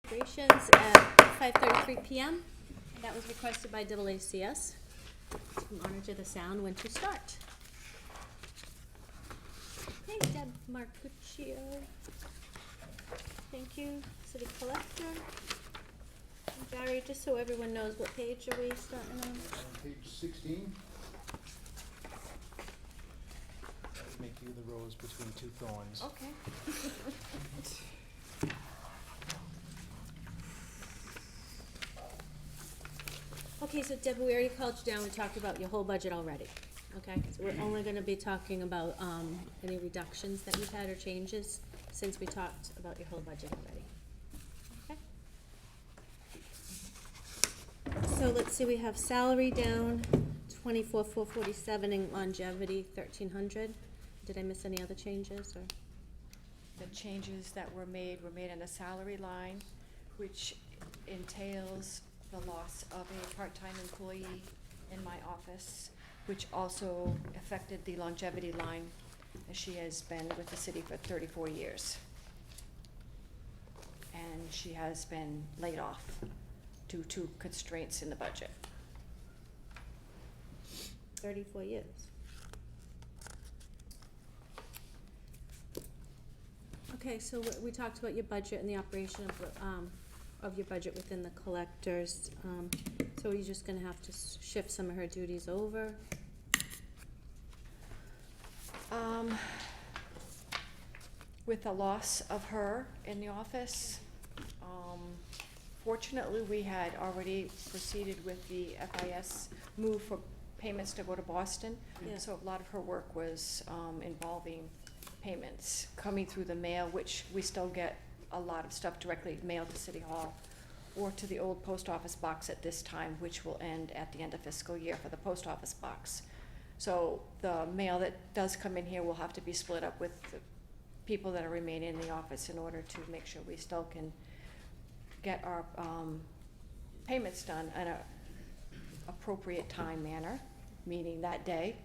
Operations at 5:33 p.m. That was requested by AACS to monitor the sound when to start. Okay, Deb Marcuccio. Thank you, City Collector. And Barry, just so everyone knows, what page are we starting on? Page 16. Make you the rose between two thorns. Okay. Okay, so Deb, we already called you down, we talked about your whole budget already, okay? So we're only gonna be talking about, any reductions that you've had or changes since we talked about your whole budget already, okay? So let's see, we have salary down 24,447 and longevity 1,300. Did I miss any other changes, or? The changes that were made in the salary line, which entails the loss of a part-time employee in my office, which also affected the longevity line, as she has been with the city for 34 years. And she has been laid off due to constraints in the budget. 34 years. Okay, so we talked about your budget and the operation of your budget within the collectors. So are you just gonna have to shift some of her duties over? With the loss of her in the office, fortunately, we had already proceeded with the FIS move for payments to go to Boston. Yeah. So a lot of her work was involving payments coming through the mail, which we still get a lot of stuff directly mailed to City Hall or to the old post office box at this time, which will end at the end of fiscal year for the post office box. So the mail that does come in here will have to be split up with the people that are remaining in the office in order to make sure we still can get our payments done in a appropriate time manner, meaning that day.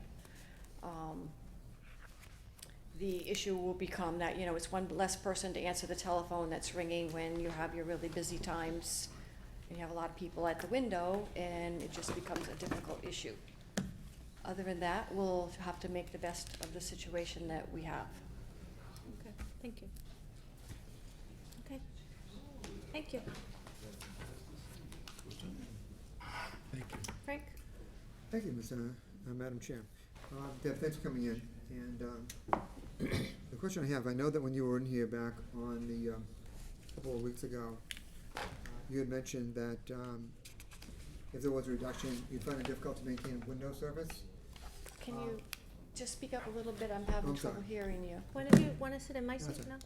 The issue will become that, you know, it's one less person to answer the telephone that's ringing when you have your really busy times and you have a lot of people at the window, and it just becomes a difficult issue. Other than that, we'll have to make the best of the situation that we have. Okay, thank you. Okay, thank you. Thank you. Frank? Thank you, Madam Chair. Deb, thanks for coming in. And the question I have, I know that when you were in here back on the couple of weeks ago, you had mentioned that if there was a reduction, you'd find it difficult to maintain window service. Can you just speak up a little bit? I'm having I'm trouble sorry. hearing you. One of you wanna sit in my seat That's now?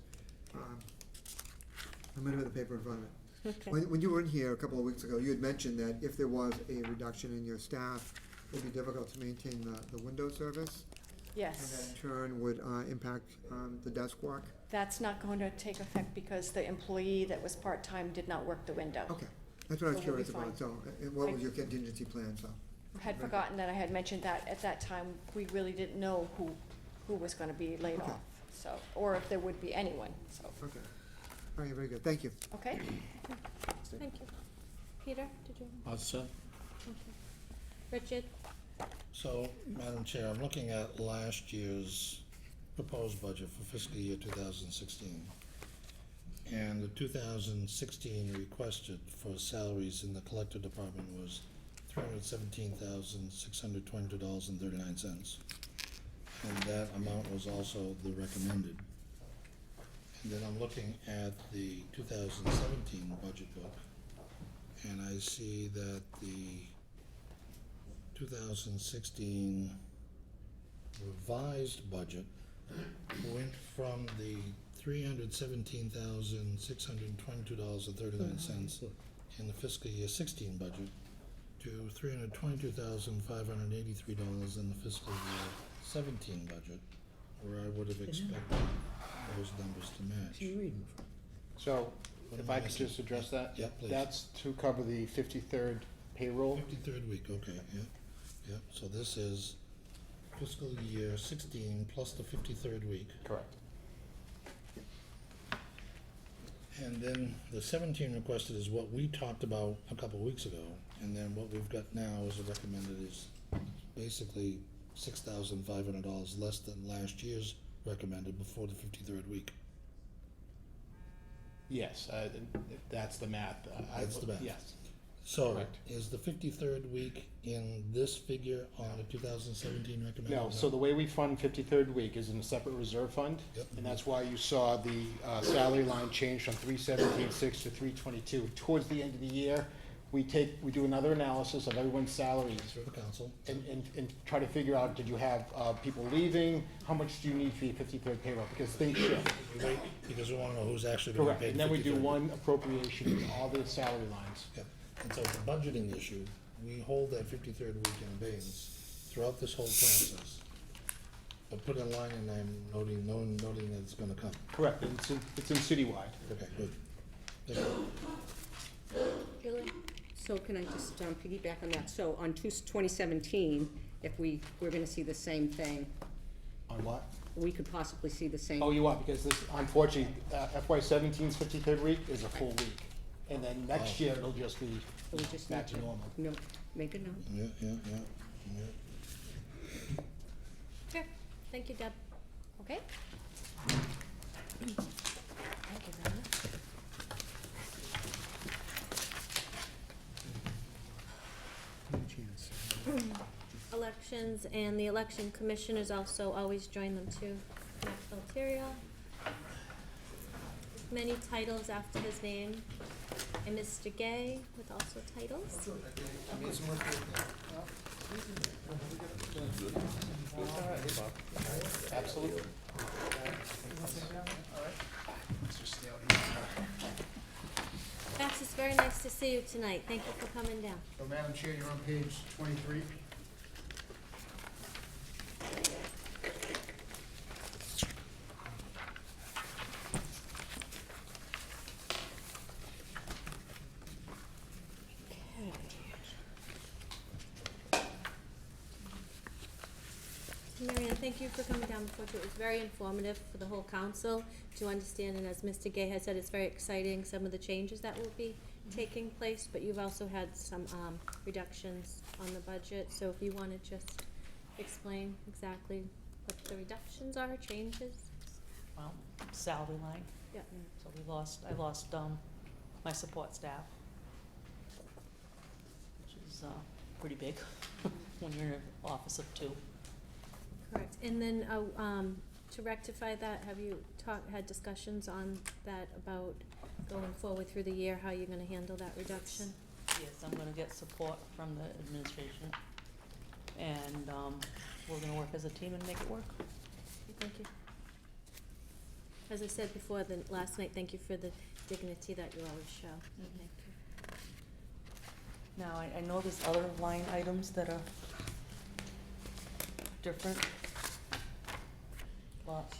I'm gonna have the paper in front of me. Okay. When you were in here a couple of weeks ago, you had mentioned that if there was a reduction in your staff, it'd be difficult to maintain the window service. And Yes. that in turn would impact the desk work. That's not going to take effect because the employee that was part-time did not work the window. Okay, that's what I was So we'll be curious about. fine. So, what was your contingency plan, so? Had forgotten that I had mentioned that at that time, we really didn't know who was gonna be laid Okay. off, so, or if there would be anyone, so, Okay. All right, very good. Thank you. okay? Thank you. Peter, did you? Sir. Okay. Richard? So, Madam Chair, I'm looking at last year's proposed budget for fiscal year 2016. And the 2016 requested for salaries in the collector department was $317,622.39. And that amount was also the recommended. And then I'm looking at the 2017 budget book, and I see that the 2016 revised budget went from the $317,622.39 in the fiscal year 16 budget to $322,583 in the fiscal year 17 budget, where I would have expected those numbers to match. So, What if am I I could missing? just address that? Yeah, please. That's to cover the 53rd payroll. 53rd week, okay, yeah, so this is fiscal year 16 plus the 53rd week. Correct. And then the 17 requested is what we talked about a couple of weeks ago, and then what we've got now as a recommended is basically $6,500 less than last year's recommended before the 53rd week. Yes, that's the math. That's the math. Yes. So, Correct. is the 53rd week in this figure on the 2017 recommended? No, so the way we fund 53rd week is in a separate reserve fund. Yep. And that's why you saw the salary line change from 317.6 to 322. Towards the end of the year, we do another analysis of everyone's salaries For the council. and try to figure out, did you have people leaving? How much do you need for your 53rd payroll? Because things shift. Wait, because we wanna know who's actually gonna Correct. be paid And the then we do 53rd. one appropriation in all the salary lines. Yep. And so it's a budgeting issue. We hold that 53rd week in abeyance throughout this whole process. But put a line in there noting that it's gonna come. Correct, and it's in citywide. Okay, good. Thank you. Julie? So can I just piggyback on that? So on 2017, if we're gonna see the same thing, On what? we could possibly see the same. Oh, you are, because this, unfortunately, FY 17's 53rd week is a full week. And then next Oh. year, it'll just be So we just back need to normal. No, make a note. Yeah. Sure. Thank you, Deb. Okay? Thank you very much. Elections, and the election commissioners also always join them too. Matt Altiero. Many titles after his name. And Mr. Gay with also titles. Absolutely. Max, it's very nice to see you tonight. Thank you for coming down. So Madam Chair, you're on page 23. Marianne, thank you for coming down before too. It was very informative for the whole council to understand, and as Mr. Gay has said, it's very exciting, some of the changes that will be taking place, but you've also had some reductions on the budget, so if you wanna just explain exactly what the reductions are, changes? Well, salary line, Yeah. so I lost, my support staff, which is, pretty big when you're in an office of two. Correct, and then, to rectify that, have you had discussions on that about going forward through the year, how you're gonna handle that reduction? Yes, I'm gonna get support from the administration, and, we're gonna work as a team and make it work. Thank you. As I said before, last night, thank you for the dignity that you always show. Thank you. Now, I know there's other line items that are different, but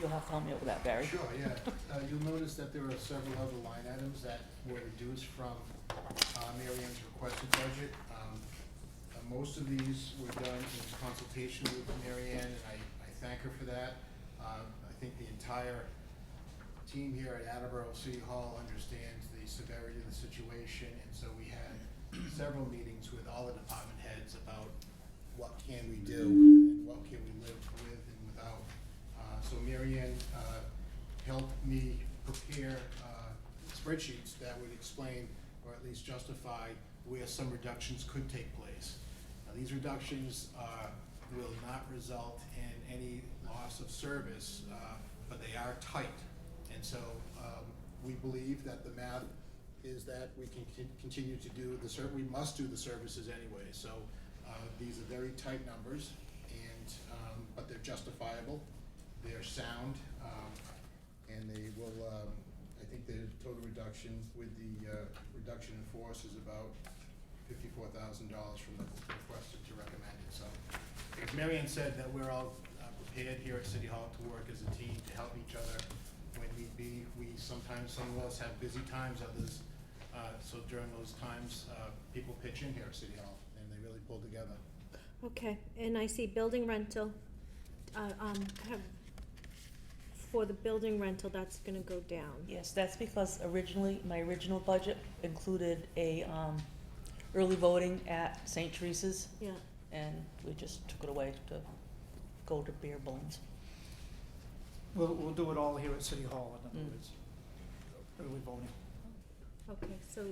you'll have to help me out with that, Barry. Sure, yeah. You'll notice that there are several other line items that were reduced from Mary Ann's requested budget. Most of these were done in consultation with Mary Ann, and I thank her for that. I think the entire team here at Attleboro City Hall understands the severity of the situation, and so we had several meetings with all the department heads about what can we do and what can we live with and without. So Mary Ann helped me prepare spreadsheets that would explain, or at least justify, where some reductions could take place. Now, these reductions will not result in any loss of service, but they are tight. And so we believe that the math is that we can continue to do we must do the services anyway. So these are very tight numbers, and but they're justifiable, they're sound, and they will, I think the total reduction with the reduction in force is about $54,000 from the requested to recommended. So as Mary Ann said, that we're all prepared here at City Hall to work as a team to help each other when need be. Some of us have busy times, others, so during those times, people pitch in here at City Hall, and they really pull together. Okay, and I see building rental, have for the building rental, that's gonna go down. Yes, that's because originally, my original budget included a, early voting at St. Teresa's, Yeah, and we just took it away to go to bare bones. We'll do it all here at City Hall, in other Mm. words. Early voting. okay, so,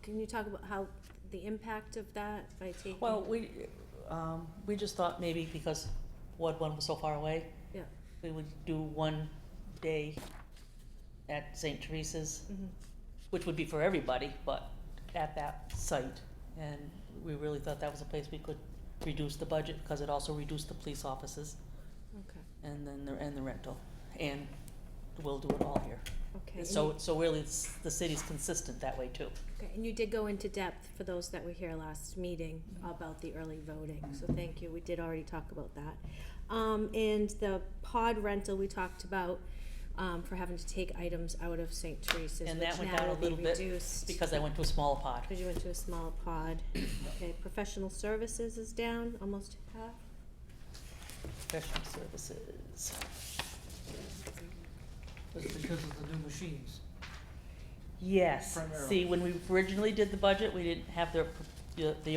can you talk about how, the impact of that by taking? Well, we just thought maybe because Ward One was so far away, Yeah. we would do one day at St. Teresa's, Mhm. which would be for everybody, but at that site. And we really thought that was a place we could reduce the budget, because it also reduced the police offices, Okay, and then the rental, and we'll do it all here. okay. and So really, the city's consistent that way too. Okay, and you did go into depth for those that were here last meeting about the early voting, so thank you, we did already talk about that. And the pod rental, we talked about, for having to take items out of St. Teresa's, And which that went now down a will be little bit reduced. because I went to a small pod. Because you went to a small pod. Okay, professional services is down, almost half. Professional services. That's because of the new machines. Yes, Primarily. see, when we originally did the budget, we didn't have the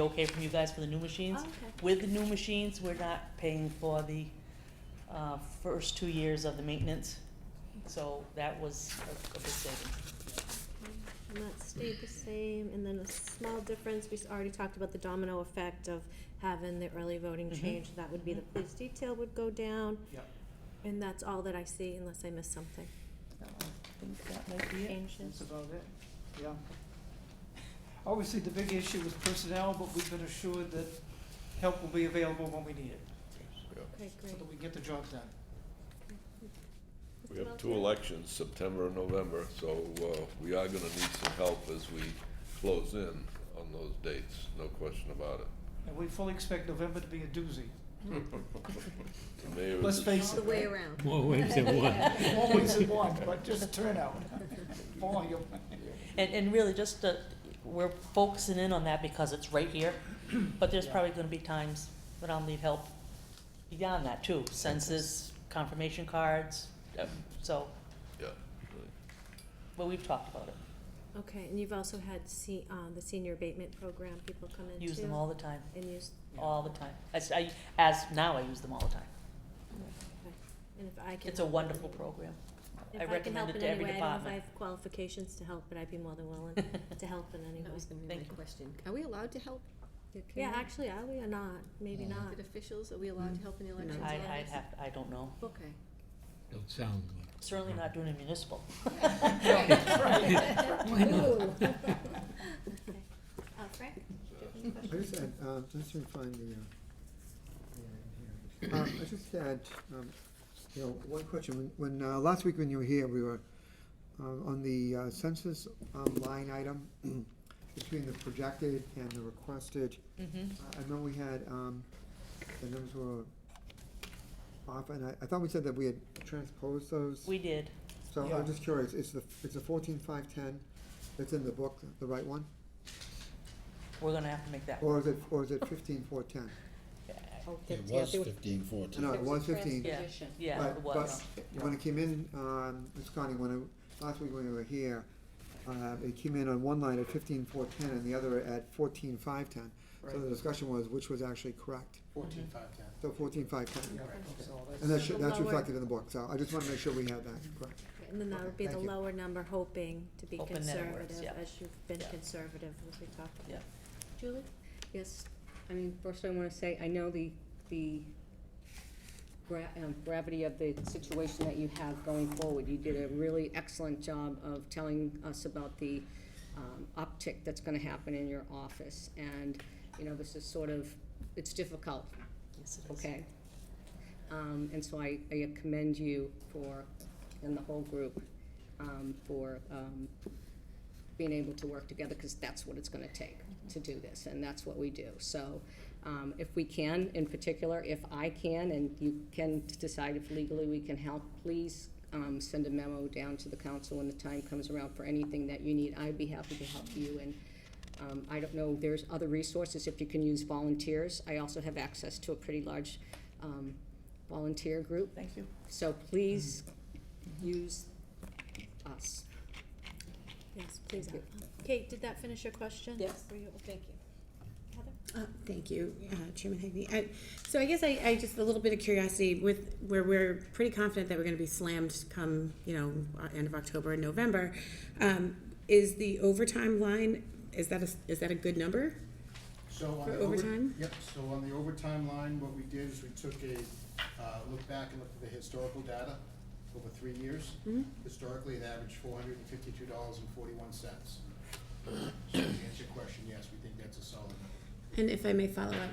okay from you guys for the new machines. Oh, okay. With the new machines, we're not paying for the, first 2 years of the maintenance, so that was a big saving. And that stayed the same, and then a small difference, we already talked about the domino effect of having the early voting Mhm. change, that would be the police detail would go down. Yep. And that's all that I see, unless I missed something. I think that might be it. That's Changes. about it, yeah. Obviously, the big issue is personnel, but we've been assured that help will be available when we need it, Okay, so great. that we get the job done. We Mr. have two Melton? elections, September and November, so we are gonna need some help as we close in on those dates, no question about it. And we fully expect November to be a doozy. The mayor is Let's a- face All it. the way around. More ways than one. More ways than one, but just turnout, volume. And really, just, we're focusing in on that because it's right here, but there's Yeah. probably gonna be times when I'll need help beyond that too, census, confirmation cards, so, Yeah. but we've talked about it. Okay, and you've also had the senior abatement program, people come in too? Use them all the time, And use, all the time. Now I use them all the time. okay. And if I can. It's a help in wonderful any- program. If I I can recommend help it in to any every way, I don't know if I department. have qualifications to help, but I'd be more than willing to help in any way. That was gonna be Thank my you. question. Are we allowed to help? the Yeah, community? actually, are we or not? Maybe not. Elected officials, are we allowed to help in the elections? I don't know. Okay. Don't sound good. Certainly not doing a municipal. Why not? Okay. Frank? do you have any I questions? just had, just to find I just had, one question. When, last week when you were here, we were, on the census, line item, between the projected and the requested. Mm-hmm. I know we had, the numbers were off, and I thought we said that we had transposed those. We did. So Yeah. I'm just curious, it's the 14,510 that's in the book, the right one? We're gonna have to make that. Or is it 15,410? Oh, It yeah, was there 15-14. No, it was 15. Yeah, Transposition. yeah, But- it was. But when it came in, Ms. Connie, last week when we were here, it came in on one line at 15,410 and the other at 14,510. So the Right. discussion was which was actually correct. 14,510. So 14,510. Yeah, so And that's, that's The lower- reflected in the book, so I just want to make sure we have that correct. And then that would be the Thank you. lower number, hoping to be Hoping that it works, conservative, yeah. as you've been Yeah. conservative, as we talked about. Yeah. Julie? Yes, I mean, first I wanna say, I know the gravity of the situation that you have going forward. You did a really excellent job of telling us about the uptick that's gonna happen in your office. And, this is sort of, it's difficult, Yes, it is. okay? And so I commend you and the whole group, for being able to work together, because that's what it's gonna take to do this, and that's what we do. So, if we can, in particular, if I can, and you can decide if legally we can help, please, send a memo down to the council when the time comes around for anything that you need. I'd be happy to help you, and, I don't know, there's other resources if you can use volunteers. I also have access to a pretty large, volunteer group. Thank you. So please use us. Yes, please. Thank Kate, did that finish your question? Yes. Were you, thank you. Heather? Thank you, Chairman Hagney. So I guess I just, a little bit of curiosity with, where we're pretty confident that we're gonna be slammed come, end of October and November. Is the overtime line, is that a good number? So on For the overtime? Yep, so on the overtime line, what we did is we took a, look back and looked at the historical data over 3 years. Mhm. Historically, it averaged $452.41. So to answer your question, yes, we think that's a solid number. And if I may follow up,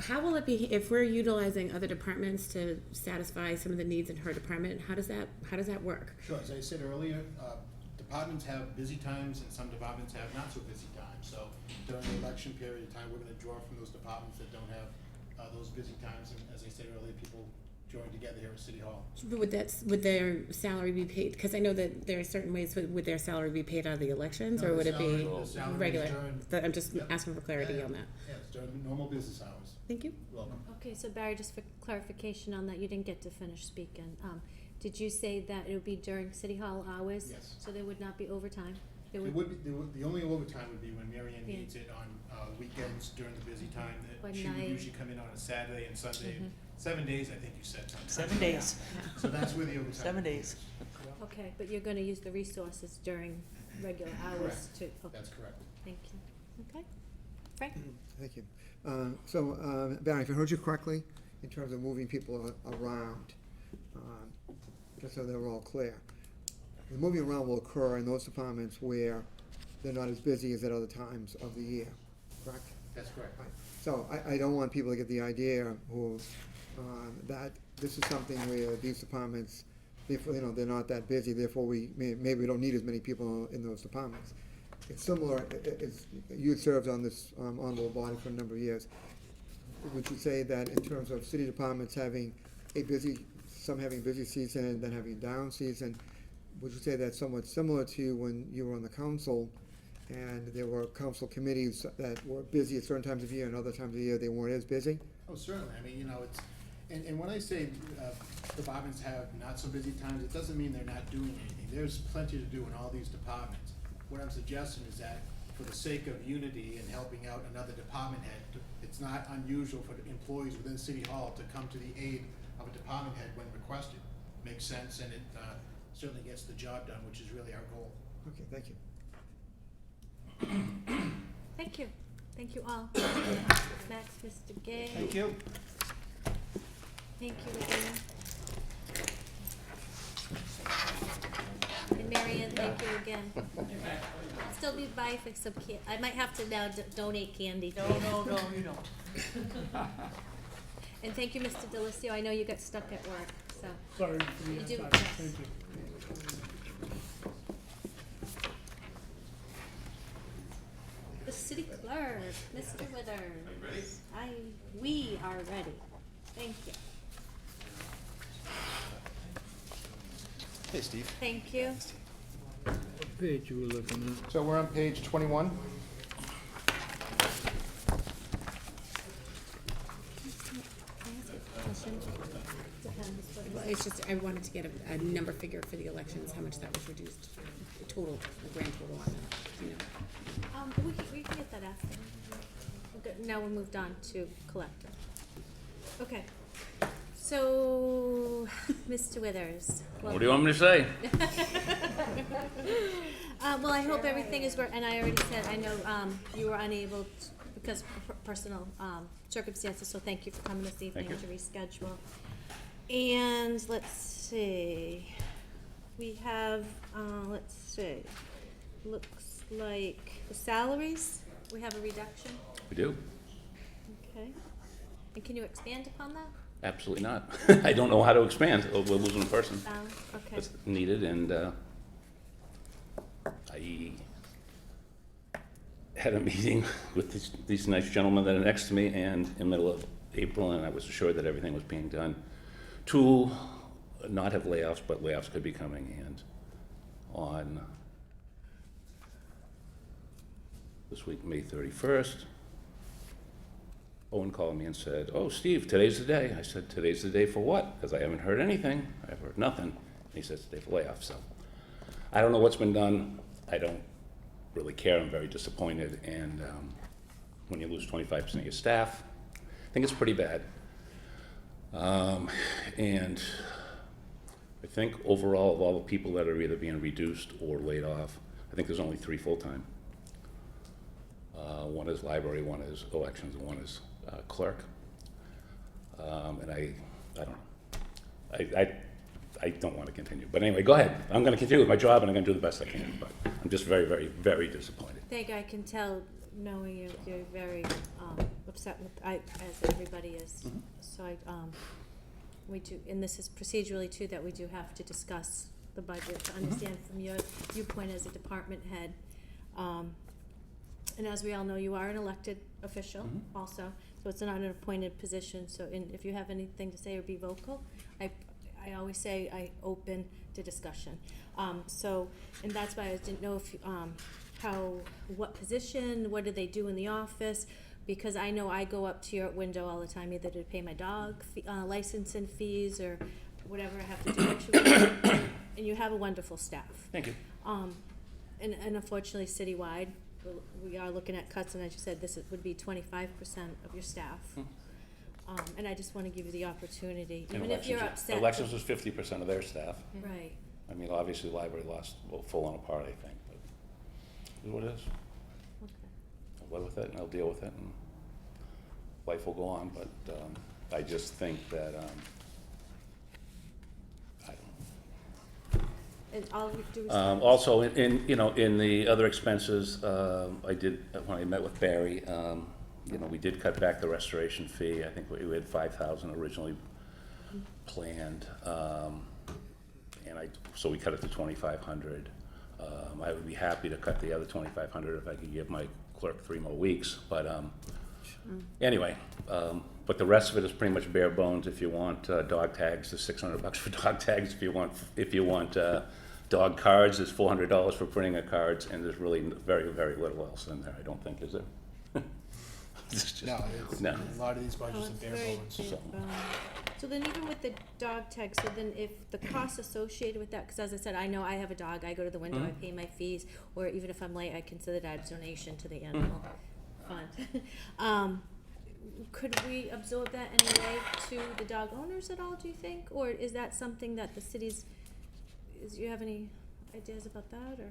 how will it be, if we're utilizing other departments to satisfy some of the needs in her department, how does that work? Sure, as I said earlier, departments have busy times and some departments have not so busy times. So during the election period of time, we're gonna draw from those departments that don't have those busy times. And as I said earlier, people join together here at City Hall. Would their salary be paid, because I know that there are certain ways, would their salary be paid out of the elections, No, or the would it be salary- the salary is regular? during- I'm just Yep. asking for clarity Yeah, on that. Yeah, it's during normal business hours. Thank you. You're welcome. Okay, so Barry, just for clarification on that, you didn't get to finish speaking. Did you say that it would be during City Hall hours? Yes. So there would not be overtime? There It would, would be, the only overtime would be when Mary Ann Yeah. needs it on weekends during the busy time. Or She would night. usually come in on a Saturday and Sunday, Mhm. 7 days, I think you said. something. 7 days, So that's where the overtime. 7 days. okay, but you're gonna use the resources during regular hours to, okay, That's correct. thank you. Okay, Frank? Thank you. Barry, if I heard you correctly, in terms of moving people around, just so they're all clear, the moving around will occur in those departments where they're not as busy as at other times of the year, correct? That's correct. Right. So I don't want people to get the idea that this is something where these departments, therefore, they're not that busy, therefore maybe we don't need as many people in those departments. It's similar, you had served on this honorable body for a number of years. Would you say that in terms of city departments having some having busy season and then having down season, would you say that's somewhat similar to when you were on the council and there were council committees that were busy at certain times of year and other times of year they weren't as busy? Oh, certainly. I mean, it's, and when I say departments have not so busy times, it doesn't mean they're not doing anything. There's plenty to do in all these departments. What I'm suggesting is that for the sake of unity and helping out another department head, it's not unusual for the employees within City Hall to come to the aid of a department head when requested. Makes sense, and it certainly gets the job done, which is really our goal. Okay, thank you. Thank you. Thank you all. Max, Mr. Gay. Thank you. Thank you again. And Mary Ann, thank you again. I'll still be by for some I might have to now donate candy. No, you don't. And thank you, Mr. Delicio. I know you got stuck at work, so. Sorry for You the do, time. yes. Thank you. The city clerk, Mr. Withers. We are ready. Thank you. Hey, Steve. Thank you. What page you were looking at? So we're on page 21. Can I ask a question? Well, it's just, I wanted to get a number figure for the elections, how much that was reduced, the grand total on that, you know. We can get that after. Okay, now we moved on to collector. Okay. So, Mr. Withers. What do you want me to say? Well, I hope everything is, and I already said, I know, you were unable to, because of personal, circumstances, so thank you for coming this evening Thank to reschedule. And let's see, we have, let's see, looks like the salaries, we have a reduction, We do? okay? And can you expand upon that? Absolutely not. I don't know how to expand. We're losing a person Okay, that's needed, and I had a meeting with these nice gentlemen that are next to me and in the middle of April, and I was assured that everything was being done to not have layoffs, but layoffs could be coming. And on this week, May 31st, Owen called me and said, "Oh, Steve, today's the day." I said, "Today's the day for what?" Because I haven't heard anything. I've heard nothing. he says today for layoff, so. I don't know what's been done, I don't really care, I'm very disappointed, and, when you lose 25% of your staff, I think it's pretty bad. And I think overall, of all the people that are either being reduced or laid off, I think there's only 3 full-time. One is library, one is elections, and one is clerk. And I don't know. I don't want to continue. But anyway, go ahead. I'm going to continue with my job, and I'm going to do the best I can. But I'm just very, very, very disappointed. Thank you, I can tell, knowing you, you're very upset with, as everybody is. Mhm. So we do, and this is procedurally too, that we do have to discuss the budget, to understand from your viewpoint as a department head. And as we all know, you are an elected official Mhm. also, so it's not an appointed position, so if you have anything to say or be vocal, I always say I open to discussion. So, and that's why I didn't know if, what position, what do they do in the office? Because I know I go up to your window all the time, either to pay my dog licensing fees or whatever I have to do. And you have a wonderful staff. Thank you. And unfortunately, citywide, we are looking at cuts, and as you said, would be 25% of your staff. And I just want to give you the opportunity, And even if you're elections- upset. Elections was 50% of their staff. Right. I mean, obviously, the library lost, well, full on apart, I think, but it is what it is. Okay. I'll live with it, and I'll deal with it, and life will go on, but I just think that, I don't know. And all we do is. Also, in the other expenses, I did, when I met with Barry, we did cut back the restoration fee. I think we had 5,000 originally planned, so we cut it to 2,500. I would be happy to cut the other 2,500 if I could give my clerk 3 more weeks, but anyway, but the rest of it is pretty much bare bones. If you want dog tags, there's $600 for dog tags. If you want dog cards, there's $400 for printing of cards, and there's really very, very little else in there, I don't think, is there? It's just- No, a lot of these Oh, budgets are it's bare very bones. bare bones. So then even with the dog tag, so then if the costs associated with that, because as I said, I know I have a dog, I go to the window, I pay my fees, or even if I'm late, I consider that a donation to the animal fund. Could we absorb that anyway to the dog owners at all, do you think? Or is that something that the cities, you have any ideas about that, or?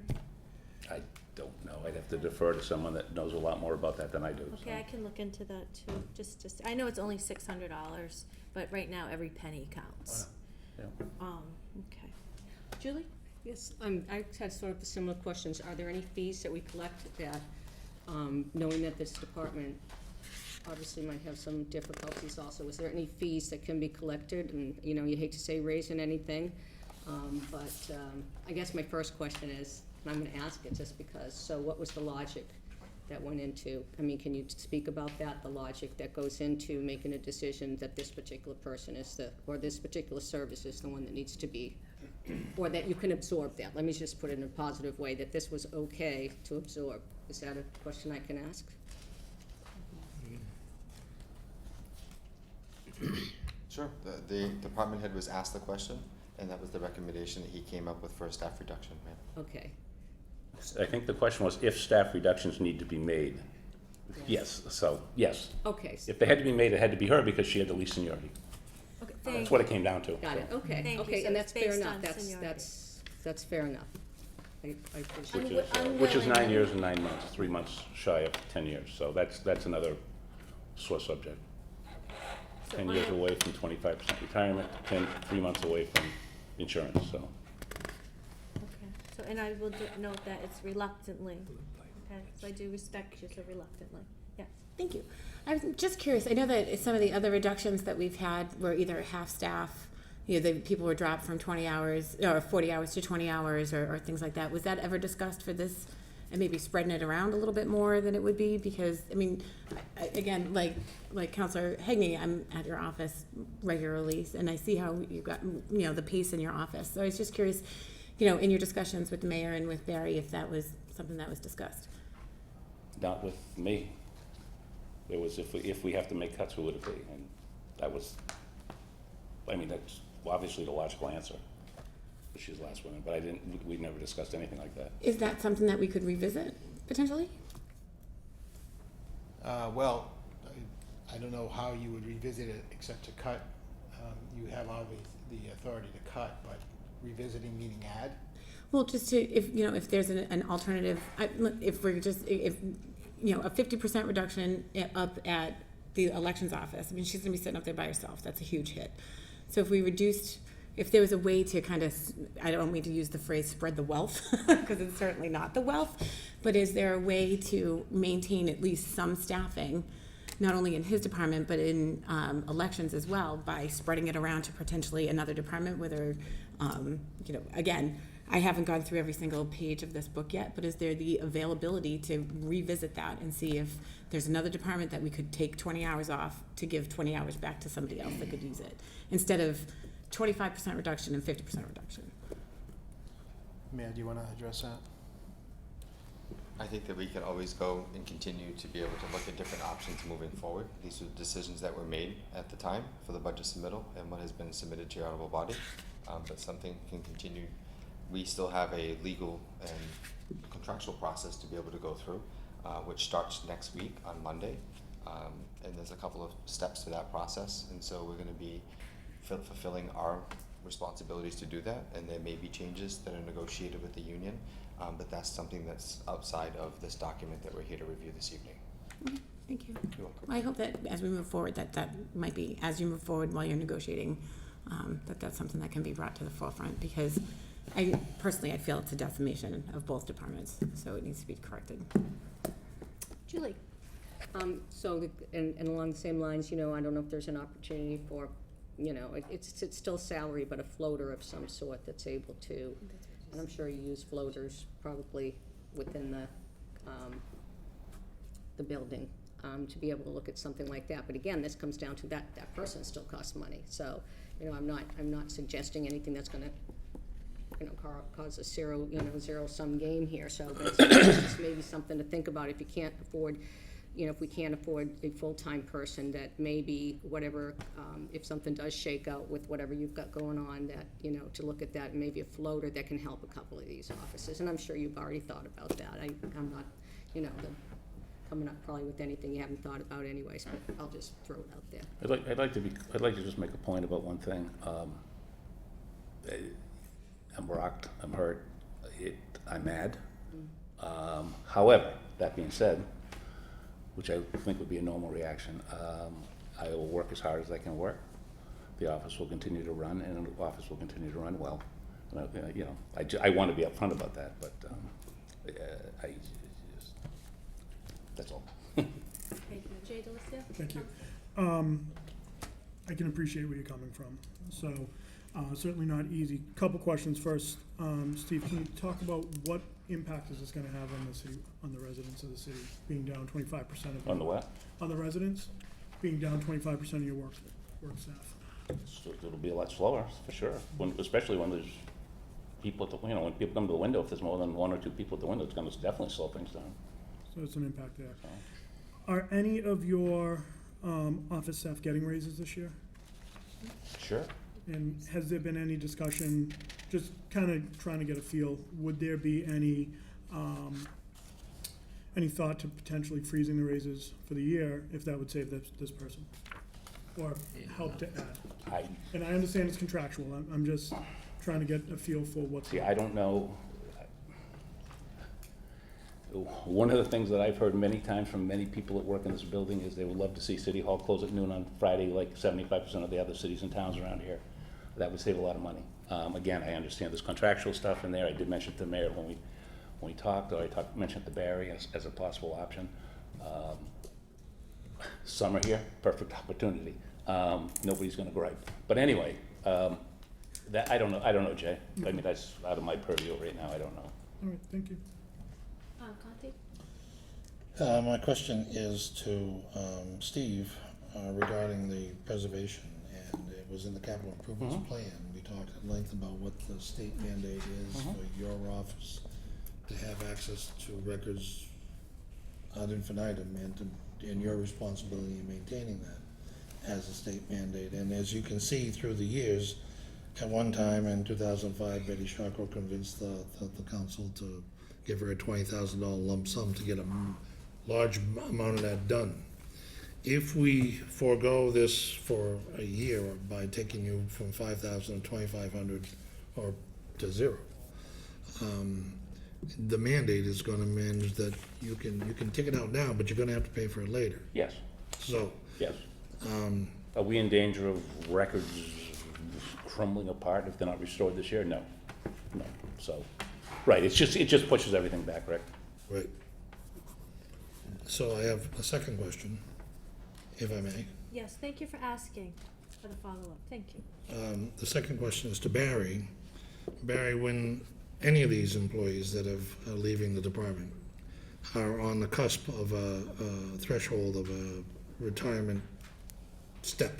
I don't know. I'd have to defer to someone that knows a lot more about that than I do. Okay, I can look into that too, just, I know it's only $600, but right now every penny counts. Yeah. Okay. Julie? Yes, I had sort of similar questions. Are there any fees that we collect that, knowing that this department obviously might have some difficulties also, is there any fees that can be collected? And, you hate to say raising anything, but I guess my first question is, and I'm gonna ask it just because, so what was the logic that went into, can you speak about that, the logic that goes into making a decision that this particular person is or this particular service is the one that needs to be, or that you can absorb that? Let me just put it in a positive way, that this was okay to absorb. Is that a question I can ask? Sure. The department head was asked the question, and that was the recommendation that he came up with for a staff reduction, ma'am. Okay. I think the question was if staff reductions need to be made. Yes, so, yes. Okay, If they had to be made, it had to be her because she had the least seniority. Okay, That's thank what you. it came down to. got it, okay, Thank you. okay, So and it's that's fair based enough, on seniority. that's fair enough. I appreciate it. Which is Unwilling. 9 years and 9 months, 3 months shy of 10 years. So that's another sore subject. So 10 on years a- away from 25% retirement, 3 months away from insurance, so. Okay, so, and I will note that it's reluctantly, okay, so I do respect you, so reluctantly, yes. Thank you. I was just curious, I know that some of the other reductions that we've had were either half staff, the people were dropped from 20 hours, or 40 hours to 20 hours, or things like that. Was that ever discussed for this, and maybe spreading it around a little bit more than it would be? Because, again, like Counselor Hegney, I'm at your office regularly, and I see how you've got, the pace in your office. So I was just curious, in your discussions with the mayor and with Barry, if that was something that was discussed. Not with me. It was if we have to make cuts, who would it be? And that was, that's obviously the logical answer. she's last went in, but we never discussed anything like that. Is that something that we could revisit potentially? Well, I don't know how you would revisit it except to cut. You have all the authority to cut, but revisiting meaning add? Well, just to, if there's an alternative, if we're just, if, a 50% reduction up at the elections office, I mean, she's gonna be sitting up there by herself, that's a huge hit. So if we reduced, if there was a way to kind of, I don't mean to use the phrase spread the wealth, because it's certainly not the wealth, but is there a way to maintain at least some staffing, not only in his department, but in elections as well, by spreading it around to potentially another department, whether, again, I haven't gone through every single page of this book yet, but is there the availability to revisit that and see if there's another department that we could take 20 hours off to give 20 hours back to somebody else that could use it, instead of 25% reduction and 50% reduction? Mayor, do you want to address that? I think that we can always go and continue to be able to look at different options moving forward. These are decisions that were made at the time for the budget submittal and what has been submitted to your honorable body, but something can continue. We still have a legal and contractual process to be able to go through, which starts next week on Monday, and there's a couple of steps to that process, and so we're going to be fulfilling our responsibilities to do that, and there may be changes that are negotiated with the union, but that's something that's outside of this document that we're here to review this evening. Okay, thank you. You're welcome. Well, I hope that as we move forward, that might be, as you move forward while you're negotiating, that's something that can be brought to the forefront, because I feel it's a decimation of both departments, so it needs to be corrected. Julie? And along the same lines, I don't know if there's an opportunity for, it's still salary, but a floater of some sort that's able to, and I'm sure you use floaters probably within the building, to be able to look at something like that. But again, this comes down to that person still costs money. So, I'm not suggesting anything that's gonna, cause a zero-sum game here. So it's just maybe something to think about if you can't afford, if we can't afford a full-time person, that maybe whatever, if something does shake out with whatever you've got going on, that, to look at that, and maybe a floater that can help a couple of these offices. And I'm sure you've already thought about that. I'm not, coming up probably with anything you haven't thought about anyways, but I'll just throw it out there. I'd like to just make a point about one thing. I'm rocked, I'm hurt, I'm mad. However, that being said, which I think would be a normal reaction, I will work as hard as I can work. The office will continue to run, and the office will continue to run well. I want to be upfront about that, but that's all. Thank you. Jay Delicia? Thank you. I can appreciate where you're coming from. So certainly not easy. Couple questions first. Steve, can you talk about what impact is this going to have on the city, on the residents of the city, being down 25% of On the what? On the residents, being down 25% of your work staff? So it'll be a lot slower, for sure. Especially when there's people at the, when people come to the window, if there's more than one or two people at the window, it's going to definitely slow things down. So it's an impact there. Are any of your office staff getting raises this year? Sure. And has there been any discussion, just kind of trying to get a feel, would there be any thought to potentially freezing the raises for the year if that would save this person? Or help to add? And I understand it's contractual, I'm just trying to get a feel for what's. See, I don't know. One of the things that I've heard many times from many people that work in this building is they would love to see City Hall close at noon on Friday, like 75% of the other cities and towns around here. That would save a lot of money. Again, I understand there's contractual stuff in there. I did mention to the mayor when we talked, or mentioned to Barry as a possible option. Summer here, perfect opportunity. Nobody's going to gripe. But anyway, that I don't know, Jay. I mean, that's out of my purview right now. I don't know. All right, thank you. Conti? My question is to Steve regarding the preservation, and it was in the capital improvements plan. We talked at length about what the state mandate is for your office to have access to records ad infinitum, and your responsibility in maintaining that as a state mandate. And as you can see through the years, At one time in 2005, Betty Sharko convinced the council to give her a $20,000 lump sum to get a large amount of that done. If we forego this for a year by taking you from 5,000 to 2,500 or to zero, the mandate is going to manage that you can take it out now, but you're going to have to pay for it later. Yes, So, yes. Are we in danger of records crumbling apart if they're not restored this year? No, no, so, right, it just pushes everything back, right? right. So I have a second question, if I may. Yes, thank you for asking for the follow-up, thank you. The second question is to Barry. Barry, when any of these employees that are leaving the department are on the cusp of a threshold of a retirement step,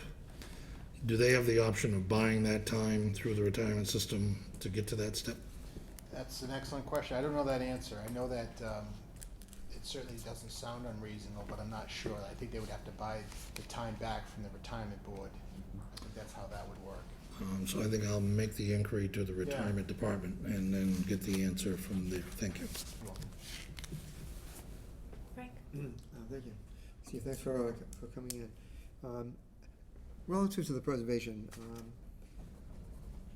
do they have the option of buying that time through the retirement system to get to that step? That's an excellent question. I don't know that answer. I know that it certainly doesn't sound unreasonable, but I'm not sure. I think they would have to buy the time back from the retirement board. I think that's how that would work. So I think I'll make the inquiry to the retirement department and then get the answer from there. Thank you. Frank? Thank you. Steve, thanks for coming in. Relative to the preservation,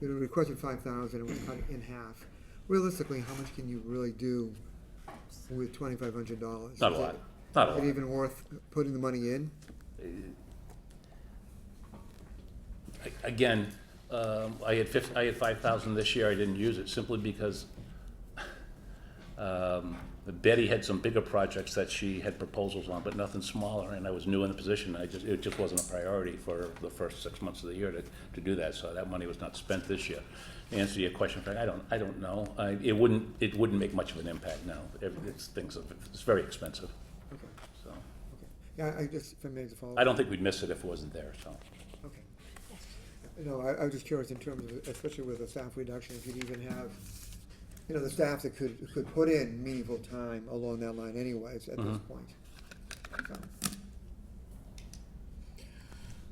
we requested 5,000 and we cut it in half. Realistically, how much can you really do with $2,500? Not a lot, not a Is it lot. even worth putting the money in? Again, I had 5,000 this year, I didn't use it simply because Betty had some bigger projects that she had proposals on, but nothing smaller, and I was new in the position. It just wasn't a priority for the first 6 months of the year to do that, so that money was not spent this year. To answer your question, Frank, I don't know. It wouldn't make much of an impact now. It's very expensive. Okay. So Yeah, I just, if I may follow. I don't think we'd miss it if it wasn't there, so. Okay. No, I was just curious in terms of, especially with a staff reduction, if you'd even have, the staff that could put in meaningful time along that line anyways at this point. So,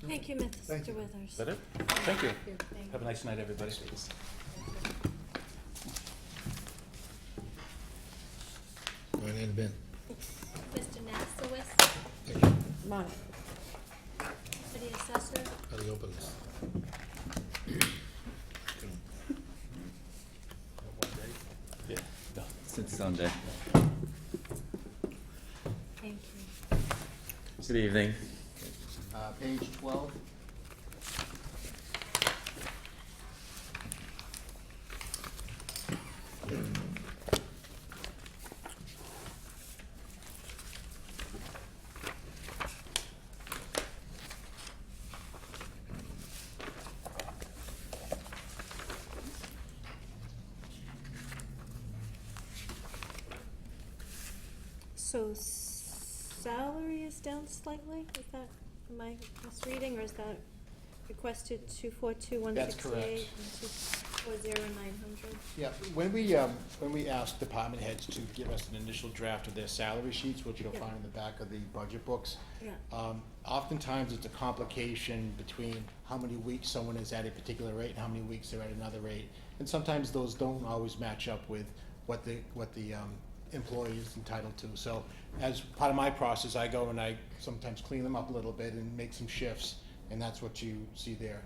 Thank you, Thank Mr. you. Withers. Is that it? Thank you. Thank Have a nice night, everybody. Go ahead and Ben. Mr. Nassawis, Thank you. Come on. City Assessor, How do you open this? Yeah, no. Since Sunday. thank you. Good evening. Page 12. So salary is down slightly, is that, am I misreading, or is that requested 242,168 That's correct. and 240,900? Yeah, when we ask department heads to give us an initial draft of their salary sheets, which you'll Yeah. find in the back of the budget books, Yeah, oftentimes it's a complication between how many weeks someone is at a particular rate and how many weeks they're at another rate. And sometimes those don't always match up with what the employee is entitled to. So as part of my process, I go and I sometimes clean them up a little bit and make some shifts, and that's what you see there.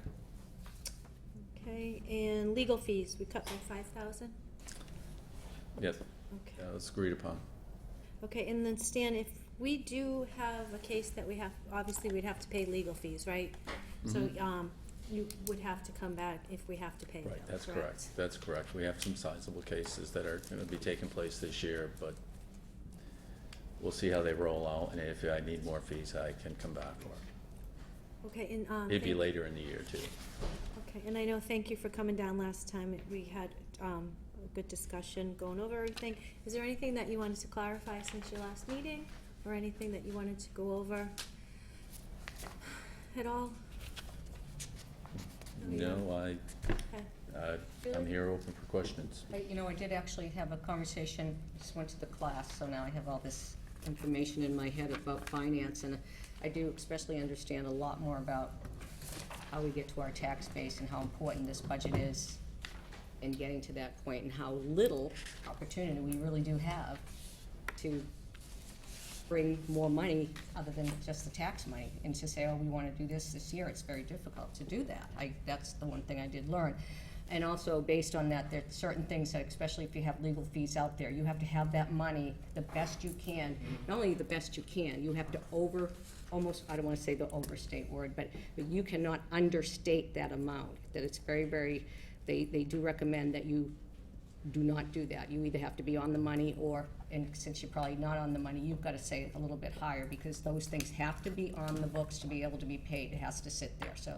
okay, and legal fees, we cut by 5,000? Yes, Okay. that was agreed upon. Okay, and then Stan, if we do have a case that we have, obviously we'd have to pay legal fees, right? So, you would have to come back if we have to pay them, Right, that's correct. That's correct. We have some sizable cases that are gonna be taking place this year, but we'll see how they roll out, and if I need more fees, I can come back or Okay, and, maybe thank- later in the year too. Okay, and I know, thank you for coming down last time. We had a good discussion going over everything. Is there anything that you wanted to clarify since your last meeting, or anything that you wanted to go over at all? No, Okay. I'm Really? here open for questions. I did actually have a conversation, just went to the class, so now I have all this information in my head about finance, and I do especially understand a lot more about how we get to our tax base and how important this budget is in getting to that point, and how little opportunity we really do have to bring more money other than just the tax money, and to say, oh, we wanna do this year, it's very difficult to do that. That's the one thing I did learn. And also, based on that, there's certain things that, especially if you have legal fees out there, you have to have that money the best you can. Not only the best you can, you have to almost, I don't wanna say the overstate word, but you cannot understate that amount. That it's very, very, they do recommend that you do not do that. You either have to be on the money, or, and since you're probably not on the money, you've gotta say it a little bit higher, because those things have to be on the books to be able to be paid. It has to sit there, so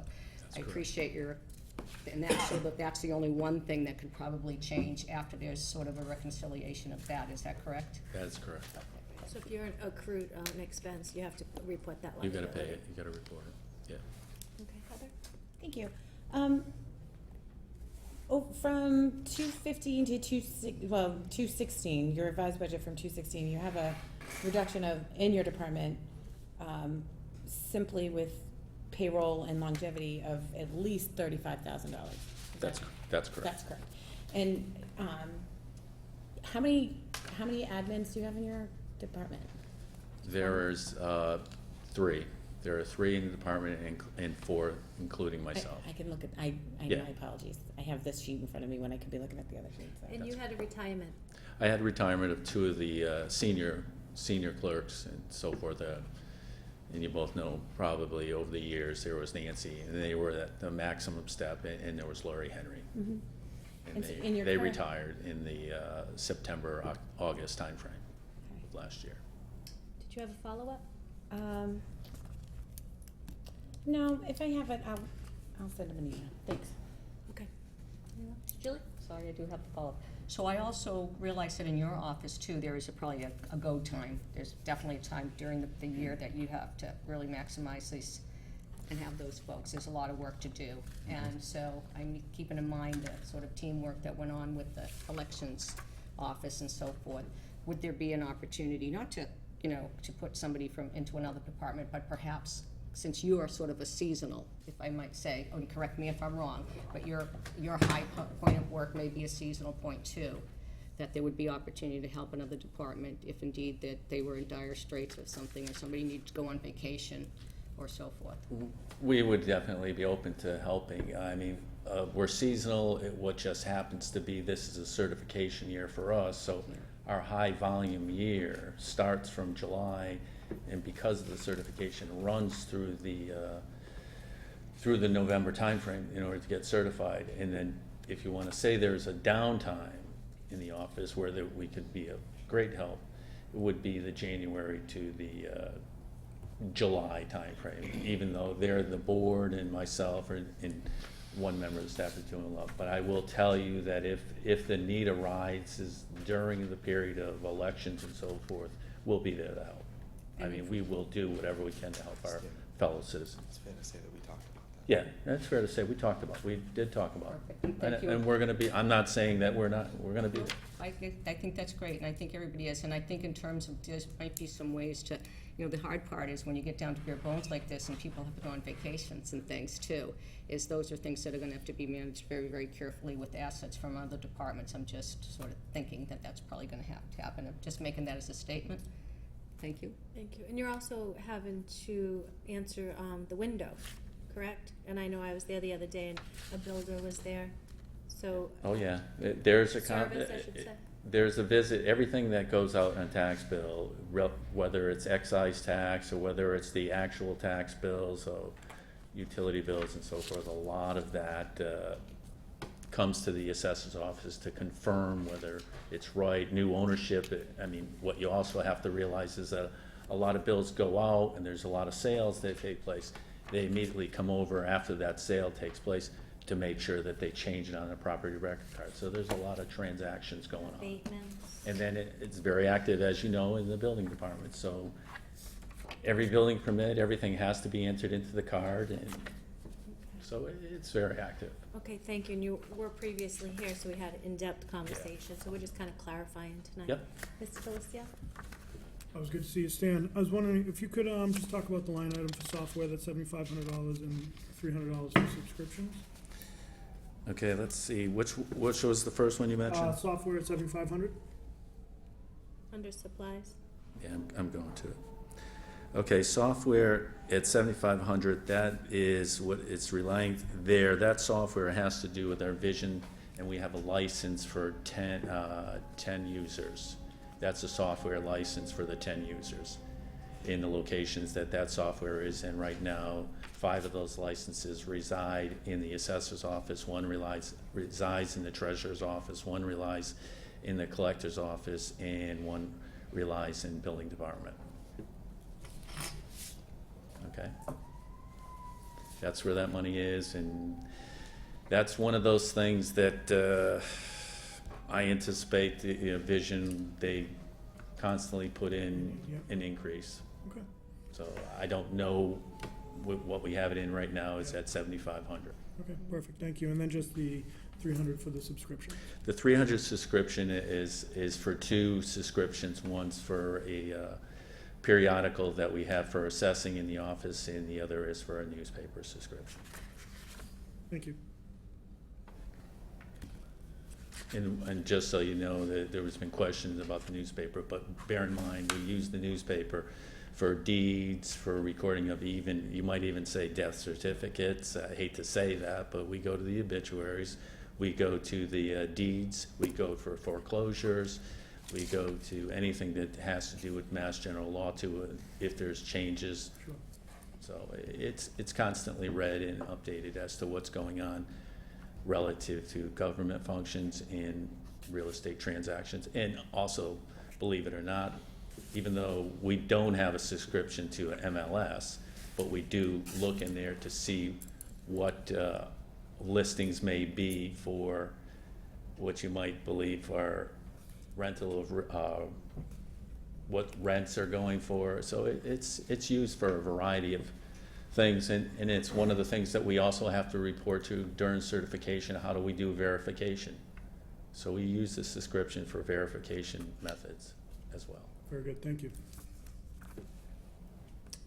I appreciate your, and that's the only one thing that could probably change after there's sort of a reconciliation of that. Is that correct? That is correct. So if you're an accrued expense, you have to report that You liability. gotta pay it, you gotta report it, yeah. Okay, Heather? Thank you. From 215 to 216, your revised budget from 216, you have a reduction of, in your department, simply with payroll and longevity of at least $35,000. That's correct. That's correct. And, how many admins do you have in your department? There's, three. There are three in the department and four, including myself. I can look at, I Yeah. my apologies. I have this sheet in front of me when I could be looking at the other sheet, so. And you had a retirement. I had retirement of two of the senior clerks and so forth. And you both know, probably over the years, there was Nancy, and they were at the maximum step, and there was Lori Henry. Mhm. And And so in your they current- retired in the September, August timeframe of last year. Did you have a follow-up? No, if I have it, I'll send them an email. Thanks. Okay. Julie? Sorry, I do have to follow up. So I also realize that in your office too, there is probably a go time. There's definitely a time during the year that you have to really maximize these and have those folks. There's a lot of work to do. And so I'm keeping in mind the sort of teamwork that went on with the elections office and so forth. Would there be an opportunity, not to, to put somebody into another department, but perhaps, since you are sort of a seasonal, if I might say, and correct me if I'm wrong, but your high point of work may be a seasonal point too, that there would be opportunity to help another department if indeed that they were in dire straits of something, or somebody needs to go on vacation or so forth. We would definitely be open to helping. I mean, we're seasonal. What just happens to be, this is a certification year for us, so our high volume year starts from July, and because of the certification runs through the November timeframe in order to get certified. And then if you want to say there's a downtime in the office where we could be of great help, it would be the January to the July timeframe, even though they're the board and myself and one member of the staff is doing a lot. But I will tell you that if the need arises during the period of elections and so forth, we'll be there to help. I mean, we will do whatever we can to help our fellow citizens. It's fair to say that we talked about that. Yeah, that's fair to say. We did talk about it. Perfect. Thank you. And we're gonna be, I'm not saying that we're not, we're gonna be there. I think that's great, and I think everybody is, and I think in terms of, there might be some ways to, the hard part is when you get down to bare bones like this and people have to go on vacations and things too, is those are things that are gonna have to be managed very, very carefully with assets from other departments. I'm just sort of thinking that that's probably gonna have to happen. I'm just making that as a statement. Thank you. Thank you. And you're also having to answer the window, correct? And I know I was there the other day and a builder was there, so. Oh, yeah, there's a Service, I should say. there's a visit, everything that goes out on a tax bill, whether it's excise tax or whether it's the actual tax bills, so utility bills and so forth, a lot of that comes to the assessor's office to confirm whether it's right, new ownership. I mean, what you also have to realize is that a lot of bills go out and there's a lot of sales that take place. They immediately come over after that sale takes place to make sure that they change it on the property record card. So there's a lot of transactions going on. Abatements. And then it's very active, as you know, in the building department. So every building permit, everything has to be entered into the card, and so it's very active. Okay, thank you. And you were previously here, so we had an in-depth conversation, so we're just kind of clarifying tonight. Yep. Mr. Felicia? was good to see you, Stan. I was wondering if you could, just talk about the line item for software, that's $7,500 and $300 for subscriptions. Okay, let's see, which was the first one you mentioned? Software at 7,500. Under supplies? Yeah, I'm going to it. Okay, software at 7,500, that is what it's relying there. That software has to do with our vision, and we have a license for 10 users. That's a software license for the 10 users in the locations that software is in right now. 5 of those licenses reside in the assessor's office, 1 resides in the treasurer's office, 1 relies in the collector's office, and 1 relies in building department. Okay? That's where that money is, and that's one of those things that I anticipate the vision, they constantly put in an increase. Okay. So I don't know what we have it in right now is at 7,500. Okay, perfect, thank you. And then just the 300 for the subscription. The 300 subscription is for 2 subscriptions. One's for a periodical that we have for assessing in the office, and the other is for a newspaper subscription. Thank you. And just so you know, there was been questions about the newspaper, but bear in mind, we use the newspaper for deeds, for recording of even, you might even say death certificates. I hate to say that, but we go to the obituaries, we go to the deeds, we go for foreclosures, we go to anything that has to do with Mass General Law if there's changes. Sure. So it's constantly read and updated as to what's going on relative to government functions and real estate transactions. And also, believe it or not, even though we don't have a subscription to an MLS, but we do look in there to see what listings may be for what you might believe are rental of what rents are going for. So it's used for a variety of things, and it's one of the things that we also have to report to during certification. How do we do verification? So we use the subscription for verification methods as well. Very good, thank you.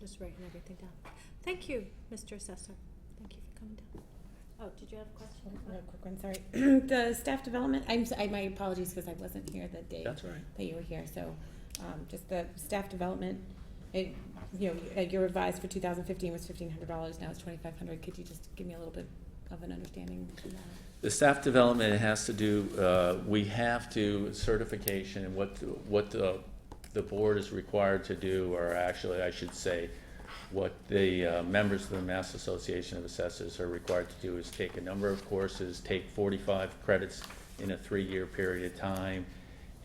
Just writing everything down. Thank you, Mr. Assessor. Thank you for coming down. Oh, did you have a question? No, quick one, sorry. The staff development, my apologies because I wasn't here the day That's all right. that you were here, so, just the staff development, your revised for 2015 was $1,500, now it's $2,500. Could you just give me a little bit of an understanding of that? The staff development has to do, we have to, certification, and what the board is required to do, or actually I should say, what the members of the Mass Association of Assessors are required to do is take a number of courses, take 45 credits in a 3-year period of time,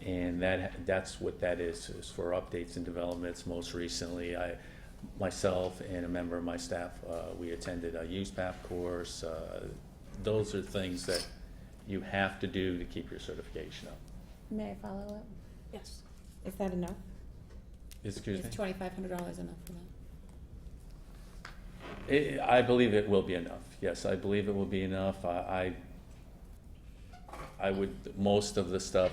and that's what that is for updates and developments. Most recently, myself and a member of my staff, we attended a USPAP course. Those are things that you have to do to keep your certification up. May I follow up? Yes. Is that enough? Excuse me? Is $2,500 enough for that? I believe it will be enough. Yes, I believe it will be enough. I would, most of the stuff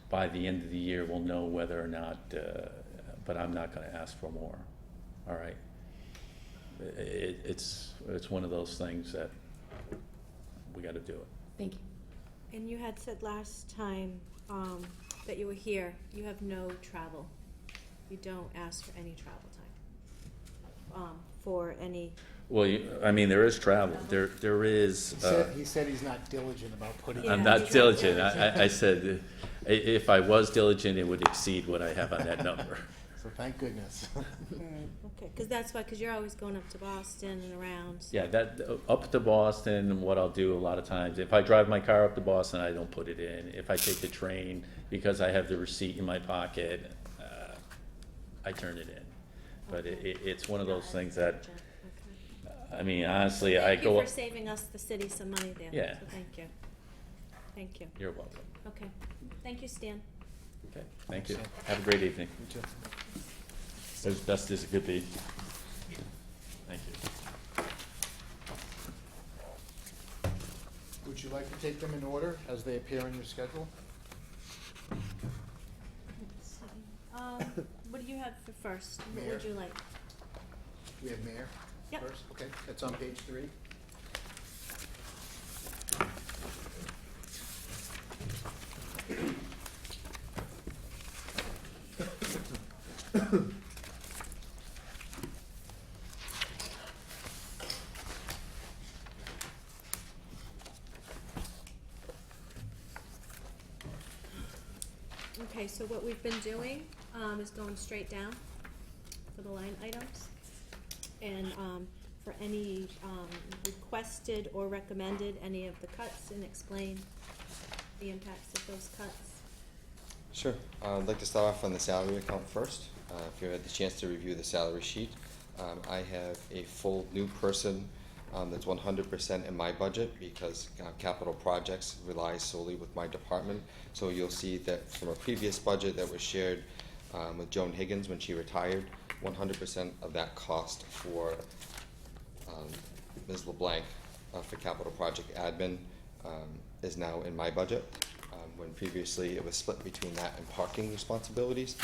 by the end of the year we'll know whether or not, but I'm not gonna ask for more, all right? It's one of those things that we gotta do it. Thank you. And you had said last time that you were here, you have no travel. You don't ask for any travel time for any. Well, I mean, there is travel. There is. He said he's not diligent about putting. I'm Yeah, not he's not diligent. diligent. I said, if I was diligent, it would exceed what I have on that number. So thank goodness. Okay, because that's why, because you're always going up to Boston and around. Yeah, that, up to Boston, what I'll do a lot of times, if I drive my car up to Boston, I don't put it in. If I take the train, because I have the receipt in my pocket, I turn it in. But it's one of those things that, I mean, honestly, I go. Thank you up. for saving us, the city, some money there. Yeah. So thank you. Thank you. You're welcome. Okay. Thank you, Stan. Okay, thank you. Have a great evening. You too. As best as it could be. Thank you. Would you like to take them in order as they appear on your schedule? What do you have for first? What Mayor. would you like? We have mayor Yep. first, okay, that's on page 3. Okay, so what we've been doing, is going straight down for the line items. And, for any, requested or recommended any of the cuts, and explain the impacts of those cuts. Sure. I'd like to start off on the salary account first. If you had the chance to review the salary sheet, I have a full new person that's 100% in my budget because capital projects relies solely with my department. So you'll see that from a previous budget that was shared with Joan Higgins when she retired, 100% of that cost for Ms. LeBlanc for capital project admin is now in my budget. When previously it was split between that and parking responsibilities,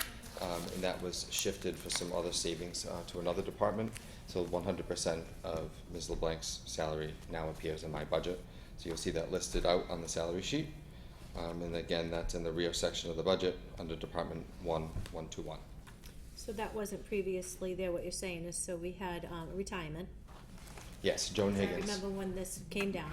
and that was shifted for some other savings to another department. So 100% of Ms. LeBlanc's salary now appears in my budget. So you'll see that listed out on the salary sheet. And again, that's in the rear section of the budget under Department 1121. So that wasn't previously there, what you're saying is, so we had, a retirement. Yes, Joan I Higgins. remember when this came down,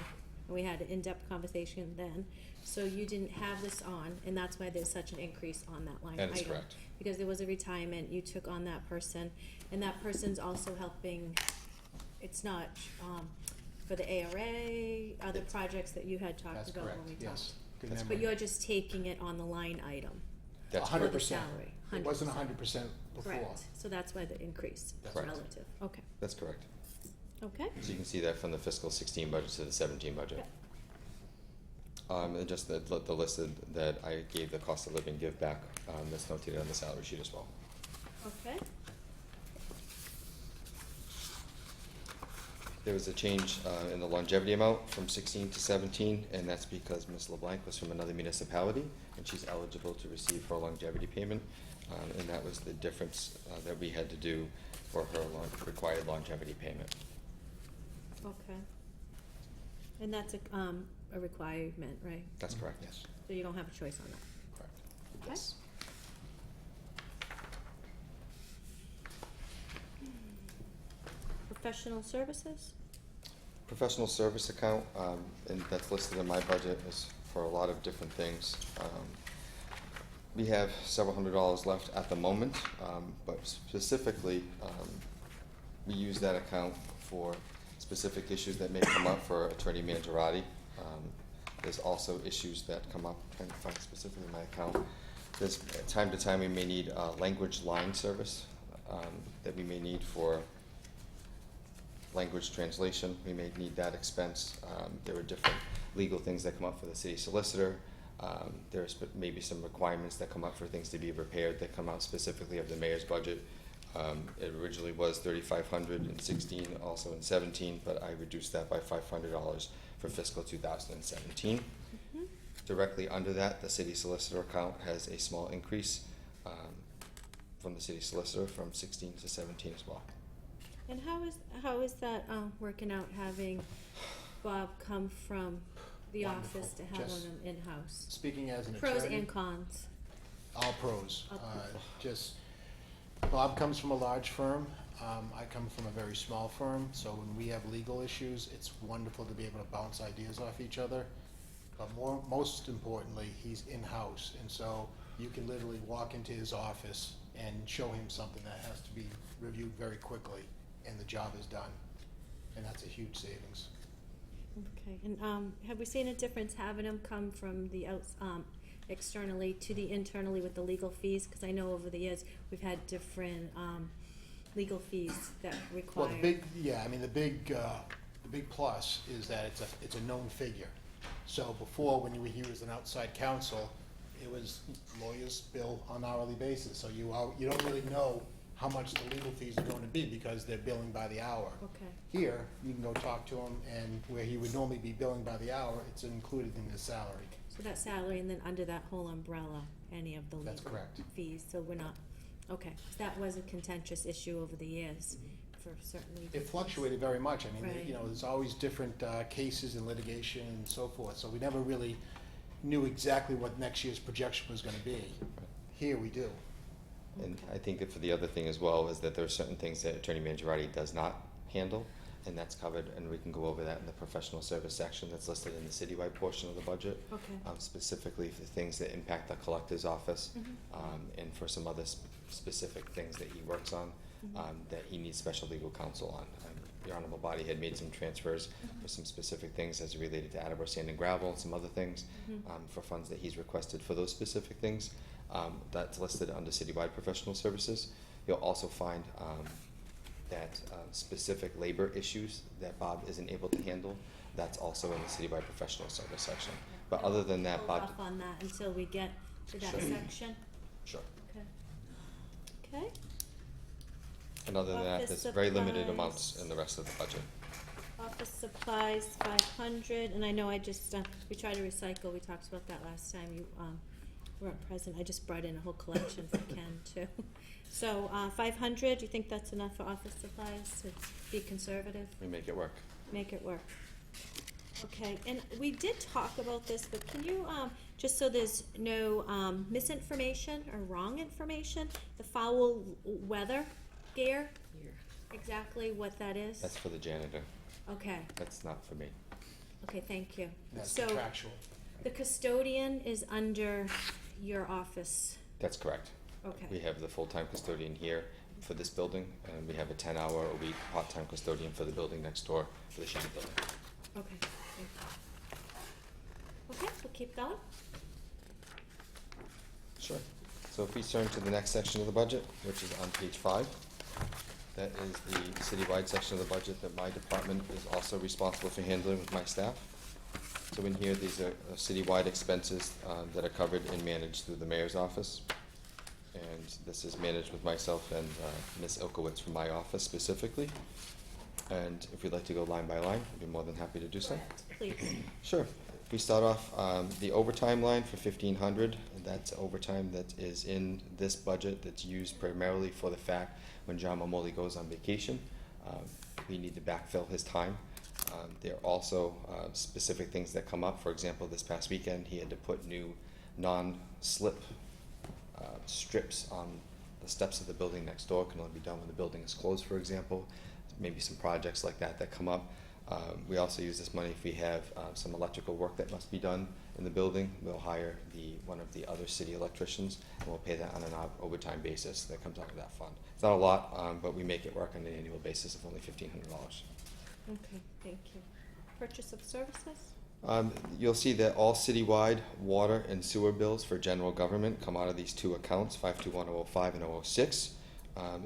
and we had an in-depth conversation then. So you didn't have this on, and that's why there's such an increase on that line item. That is correct. Because there was a retirement, you took on that person, and that person's also helping, it's not, for the ARA, other projects that you had talked That's about correct, when we talked. yes. Good That's memory. But you're just taking it on the line item. That's for the 100%. salary. It wasn't 100%. 100% before. Correct, so that's why the increase, That's that's correct. relative, okay, That's correct. okay. So you can see that from the fiscal 16 budget to the 17 budget. Yep. And just the listed that I gave the cost of living give back, that's notated on the salary sheet as well. Okay, There was a change in the longevity amount from 16 to 17, and that's because Ms. LeBlanc was from another municipality, and she's eligible to receive her longevity payment, and that was the difference that we had to do for her required longevity payment. okay. And that's a requirement, right? That's correct. Yes, So you don't have a choice on that, correct. okay? Yes. Professional services? Professional service account, and that's listed in my budget, is for a lot of different things. We have several $100s left at the moment, but specifically, we use that account for specific issues that may come up for Attorney Mangiarotti. There's also issues that come up, I'm trying to find specifically my account. There's time to time we may need language line service that we may need for language translation. We may need that expense. There are different legal things that come up for the city solicitor. There's maybe some requirements that come up for things to be repaired that come out specifically of the mayor's budget. It originally was $3,500 in 16, also in 17, but I reduced that by $500 for fiscal 2017. Mm-hmm. Directly under that, the city solicitor account has a small increase from the city solicitor from 16 to 17 as well. And how is that working out, having Bob come from the Wonderful. office to have Just him in-house? Speaking as an attorney. Pros and cons. All pros. All Just, Bob comes from a large firm. I come from a very small firm, so when we have legal issues, it's wonderful to be able to bounce ideas off each other. But most importantly, he's in-house, and so you can literally walk into his office and show him something that has to be reviewed very quickly, and the job is done. And that's a huge savings. Okay, and have we seen a difference having him come from the externally to the internally with the legal fees? Because I know over the years, we've had different legal fees that require. Well, the big plus is that it's a known figure. So before, when he was an outside counsel, it was lawyers bill on an hourly basis. So you don't really know how much the legal fees are going to be because they're billing by the hour. Okay. Here, you can go talk to him, and where he would normally be billing by the hour, it's included in his salary. So that salary, and then under that whole umbrella, any of the That's legal correct. fees, so we're not, Okay, 'cause that was a contentious issue over the years for certainly. It fluctuated very much. I mean, Right. you know, there's always different cases and litigation and so forth, so we never really knew exactly what next year's projection was gonna be. Here we do. And I think that for the other thing as well is that there are certain things that Attorney Mangiarotti does not handle, and that's covered, and we can go over that in the professional service section that's listed in the citywide portion of the budget. Okay. Specifically for things that impact the collector's office, Mhm. and for some other specific things that he works on, that he needs special legal counsel on. The honorable body had made some transfers for some specific things as related to Attleboro sand and gravel and some other things, for funds that he's requested for those specific things. That's listed under citywide professional services. You'll also find that specific labor issues that Bob isn't able to handle, that's also in the citywide professional service section. But other than that, Hold Bob. off on that until we get to that Sure. section. Sure. Okay. Okay. And other than that, Office there's very limited supplies. amounts in the rest of the budget. Office supplies, 500, and I know I just, we try to recycle, we talked about that last time, you, weren't present, I just brought in a whole collection for Ken too. So, 500, do you think that's enough for office supplies, to be conservative, We make it work. make it work? Okay, and we did talk about this, but can you, just so there's no, misinformation or wrong information, the foul weather gear, exactly what that is? That's for the janitor. Okay, That's not for me. okay, thank you. That's So, contractual. the custodian is under your office, That's correct. okay. We have the full-time custodian here for this building, and we have a 10-hour-a-week part-time custodian for the building next door, for the Shannon building. Okay, thank you. Okay, we'll keep going. Sure. So if we turn to the next section of the budget, which is on page 5, that is the citywide section of the budget that my department is also responsible for handling with my staff. So in here, these are citywide expenses that are covered and managed through the mayor's office. And this is managed with myself and Ms. Ilkowitz from my office specifically. And if you'd like to go line by line, I'd be more than happy to do so. Please. Sure. If we start off, the overtime line for 1,500, that's overtime that is in this budget that's used primarily for the fact when John Mamoli goes on vacation, we need to backfill his time. There are also specific things that come up. For example, this past weekend, he had to put new non-slip strips on the steps of the building next door. Can only be done when the building is closed, for example. Maybe some projects like that come up. We also use this money if we have some electrical work that must be done in the building. We'll hire one of the other city electricians, and we'll pay that on an overtime basis that comes out of that fund. It's not a lot, but we make it work on an annual basis of only $1,500. Okay, thank you. Purchase of services? You'll see that all citywide water and sewer bills for general government come out of these two accounts, 521005 and 006.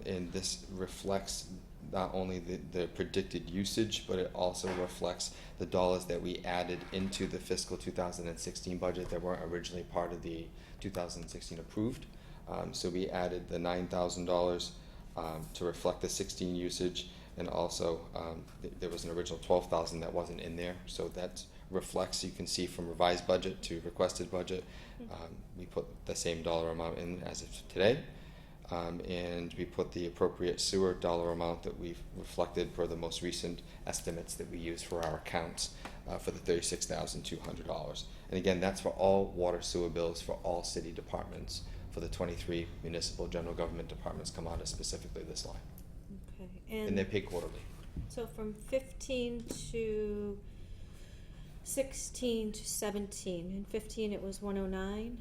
And this reflects not only the predicted usage, but it also reflects the dollars that we added into the fiscal 2016 budget that weren't originally part of the 2016 approved. So we added the $9,000 to reflect the 16 usage, and also there was an original $12,000 that wasn't in there. So that reflects, you can see from revised budget to requested budget, we put the same dollar amount in as of today. And we put the appropriate sewer dollar amount that we've reflected per the most recent estimates that we use for our accounts for the $36,200. And again, that's for all water sewer bills for all city departments. For the 23 municipal general government departments come out of specifically this line. Okay, And they're paid quarterly. so from 15 to 16 to 17, in 15 it was 109?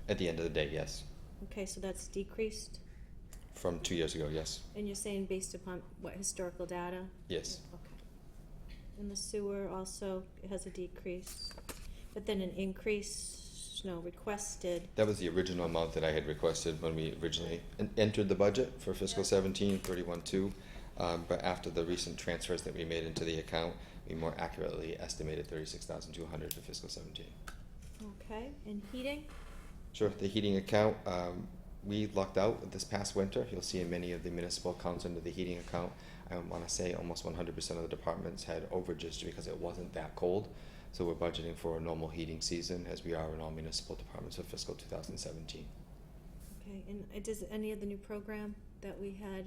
At the end of the day, yes. Okay, so that's decreased? From 2 years ago, yes. And you're saying based upon what, historical data? Yes. Okay. And the sewer also has a decrease, but then an increase, no, requested. That was the original amount that I had requested when we originally entered the budget for fiscal 17, 31.2. But after the recent transfers that we made into the account, we more accurately estimated 36,200 for fiscal 17. Okay, and heating? Sure. The heating account, we lucked out this past winter. You'll see in many of the municipal accounts under the heating account, I want to say almost 100% of the departments had overages because it wasn't that cold. So we're budgeting for a normal heating season as we are in all municipal departments for fiscal 2017. Okay, and does any of the new program that we have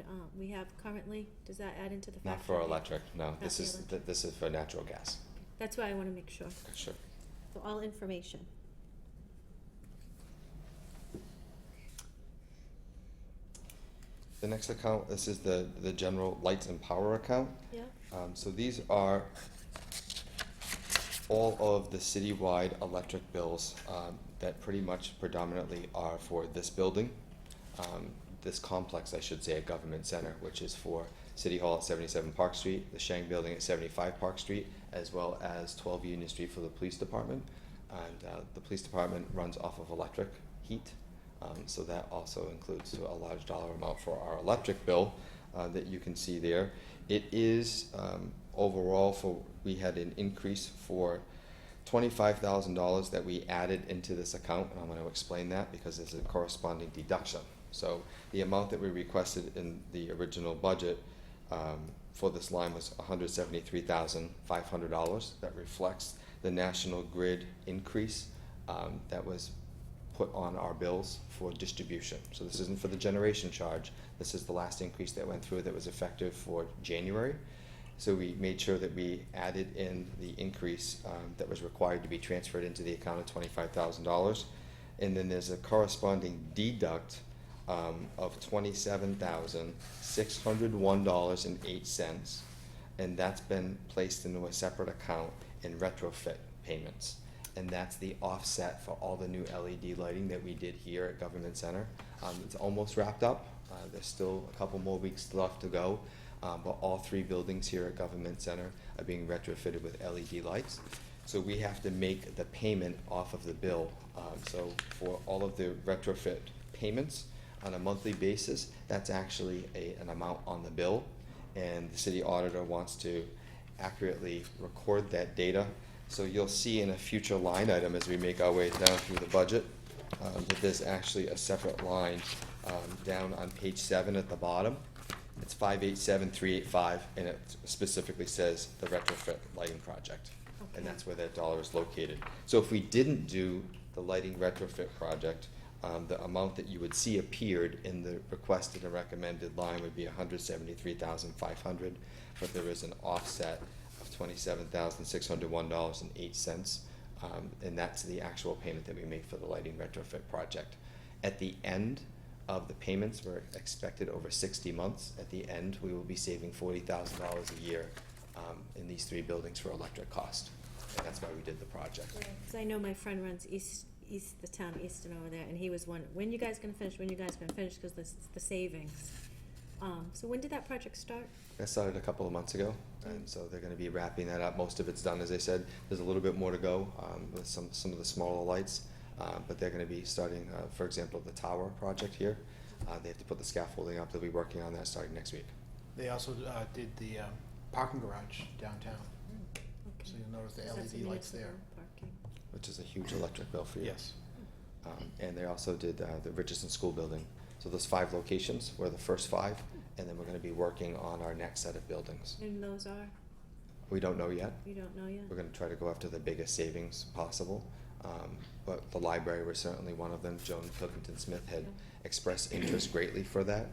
currently, does that add into the factor? Not for electric, no. Not This for is, electric. this is for natural gas. That's why I wanna make sure. Sure. So all information. The next account, this is the general lights and power account. Yeah. So these are all of the citywide electric bills that pretty much predominantly are for this building, this complex, I should say, at Government Center, which is for City Hall at 77 Park Street, the Shang Building at 75 Park Street, as well as 12 Union Street for the police department. And the police department runs off of electric heat. So that also includes a large dollar amount for our electric bill that you can see there. It is overall we had an increase for $25,000 that we added into this account, and I'm going to explain that because there's a corresponding deduction. So the amount that we requested in the original budget for this line was $173,500. That reflects the National Grid increase that was put on our bills for distribution. So this isn't for the generation charge. This is the last increase that went through that was effective for January. So we made sure that we added in the increase that was required to be transferred into the account of $25,000. And then there's a corresponding deduct of $27,601.08. And that's been placed into a separate account in retrofit payments. And that's the offset for all the new LED lighting that we did here at Government Center. It's almost wrapped up. There's still a couple more weeks left to go, but all 3 buildings here at Government Center are being retrofitted with LED lights. So we have to make the payment off of the bill. So for all of the retrofit payments on a monthly basis, that's actually an amount on the bill. And the city auditor wants to accurately record that data. So you'll see in a future line item as we make our way down through the budget that there's actually a separate line down on page 7 at the bottom. It's 587385, and it specifically says the retrofit lighting project. Okay. And that's where that dollar is located. So if we didn't do the lighting retrofit project, the amount that you would see appeared in the requested and recommended line would be $173,500, but there is an offset of $27,601.08, and that's the actual payment that we make for the lighting retrofit project. At the end of the payments, we're expected over 60 months. At the end, we will be saving $40,000 a year in these 3 buildings for electric cost, and that's why we did the project. Because I know my friend runs the town Easton over there, and he was wondering, when you guys gonna finish, because the savings. So when did that project start? That started a couple of months ago, and so they're going to be wrapping that up. Most of it's done, as I said. There's a little bit more to go with some of the smaller lights, but they're going to be starting, for example, the tower project here. They have to put the scaffolding up. They'll be working on that starting next week. They also did the parking garage downtown. Okay. So you'll notice the So that's LED lights there. municipal parking. Which is a huge electric bill for you. Yes. And they also did the Richardson School Building. So those 5 locations were the first 5, and then we're going to be working on our next set of buildings. And those are? We don't know yet. You don't know yet? We're going to try to go after the biggest savings possible. But the library was certainly one of them. Joan Pilkington Smith had expressed interest greatly for that.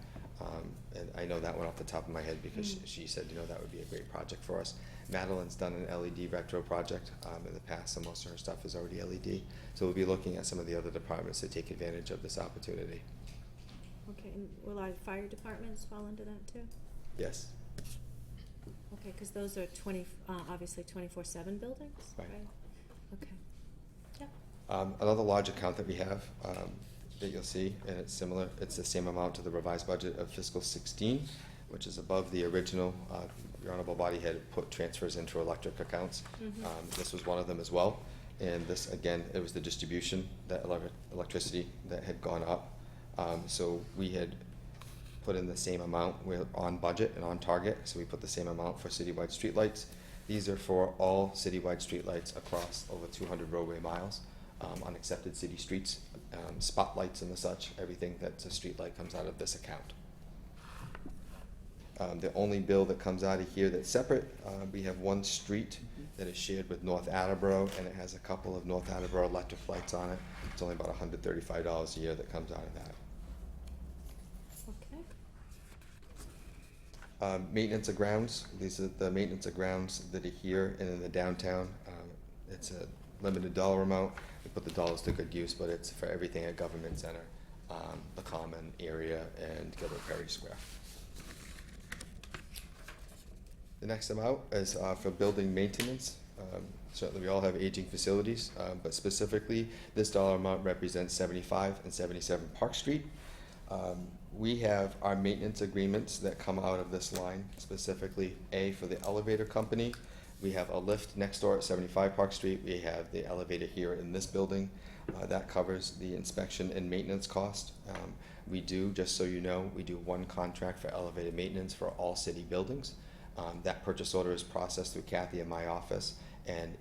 And I know that one off the top of my head because she said, that would be a great project for us. Madeline's done an LED retro project in the past, so most of her stuff is already LED. So we'll be looking at some of the other departments to take advantage of this opportunity. Okay, and will our fire departments fall into that too? Yes. Okay, because those are obviously 24/7 buildings, Right. right? Okay. Yep. Another large account that we have that you'll see, and it's similar, it's the same amount to the revised budget of fiscal 16, which is above the original. Your honorable body had put transfers into electric accounts. This was one of them as well. And this, again, it was the distribution, that electricity that had gone up. So we had put in the same amount. We're on budget and on target, so we put the same amount for citywide streetlights. These are for all citywide streetlights across over 200 roadway miles on accepted city streets, spotlights and the such. Everything that's a streetlight comes out of this account. The only bill that comes out of here that's separate, we have one street that is shared with North Attleboro, and it has a couple of North Attleboro electric lights on it. It's only about $135 a year that comes out of that. Maintenance of grounds, these are the maintenance of grounds that are here and in the downtown. It's a limited dollar amount. We put the dollars to good use, but it's for everything at Government Center, the Common area, and Gilbert Perry Square. The next amount is for building maintenance. Certainly, we all have aging facilities, but specifically, this dollar amount represents 75 and 77 Park Street. We have our maintenance agreements that come out of this line, specifically for the elevator company. We have a lift next door at 75 Park Street. We have the elevator here in this building. That covers the inspection and maintenance cost. We do, just so you know, we do one contract for elevator maintenance for all city buildings. That purchase order is processed through Kathy in my office, and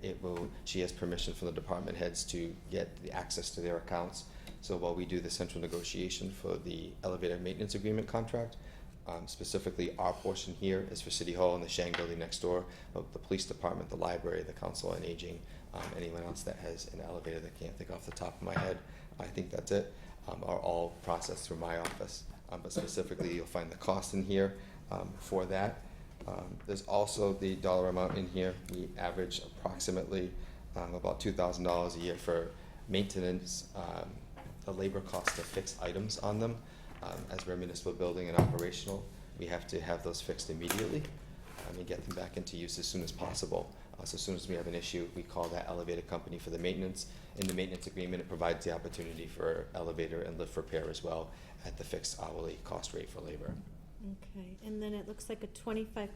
she has permission from the department heads to get the access to their accounts. So while we do the central negotiation for the elevator maintenance agreement contract, specifically our portion here is for City Hall and the Shang building next door, but the police department, the library, the council on aging, anyone else that has an elevator that I can't think off the top of my head, I think that's it, are all processed through my office. But specifically, you'll find the cost in here for that. There's also the dollar amount in here. We average approximately about $2,000 a year for maintenance, the labor cost to fix items on them. As we're a municipal building and operational, we have to have those fixed immediately and get them back into use as soon as possible. So as soon as we have an issue, we call that elevator company for the maintenance. In the maintenance agreement, it provides the opportunity for elevator and lift repair as well at the fixed hourly cost rate for labor. Okay, and then it looks like a 25%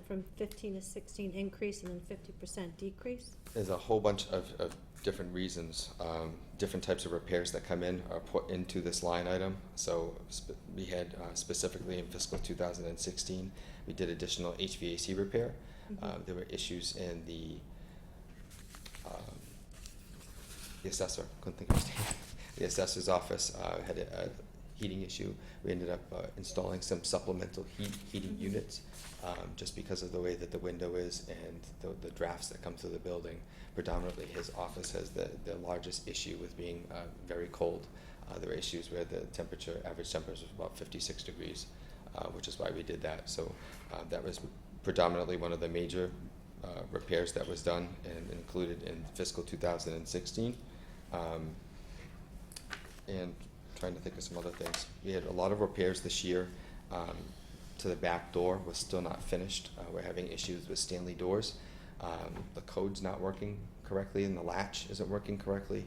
from 15 to 16 increase and then 50% decrease? There's a whole bunch of different reasons. Different types of repairs that come in are put into this line item. So we had specifically in fiscal 2016, we did additional HVAC repair. There were issues in the assessor, couldn't think of his name. The assessor's office had a heating issue. We ended up installing some supplemental heating units just because of the way that the window is and the drafts that come through the building. Predominantly, his office has the largest issue with being very cold. There were issues where the average temperature was about 56 degrees, which is why we did that. So that was predominantly one of the major repairs that was done and included in fiscal 2016. And trying to think of some other things. We had a lot of repairs this year to the back door was still not finished. We're having issues with Stanley doors. The code's not working correctly and the latch isn't working correctly.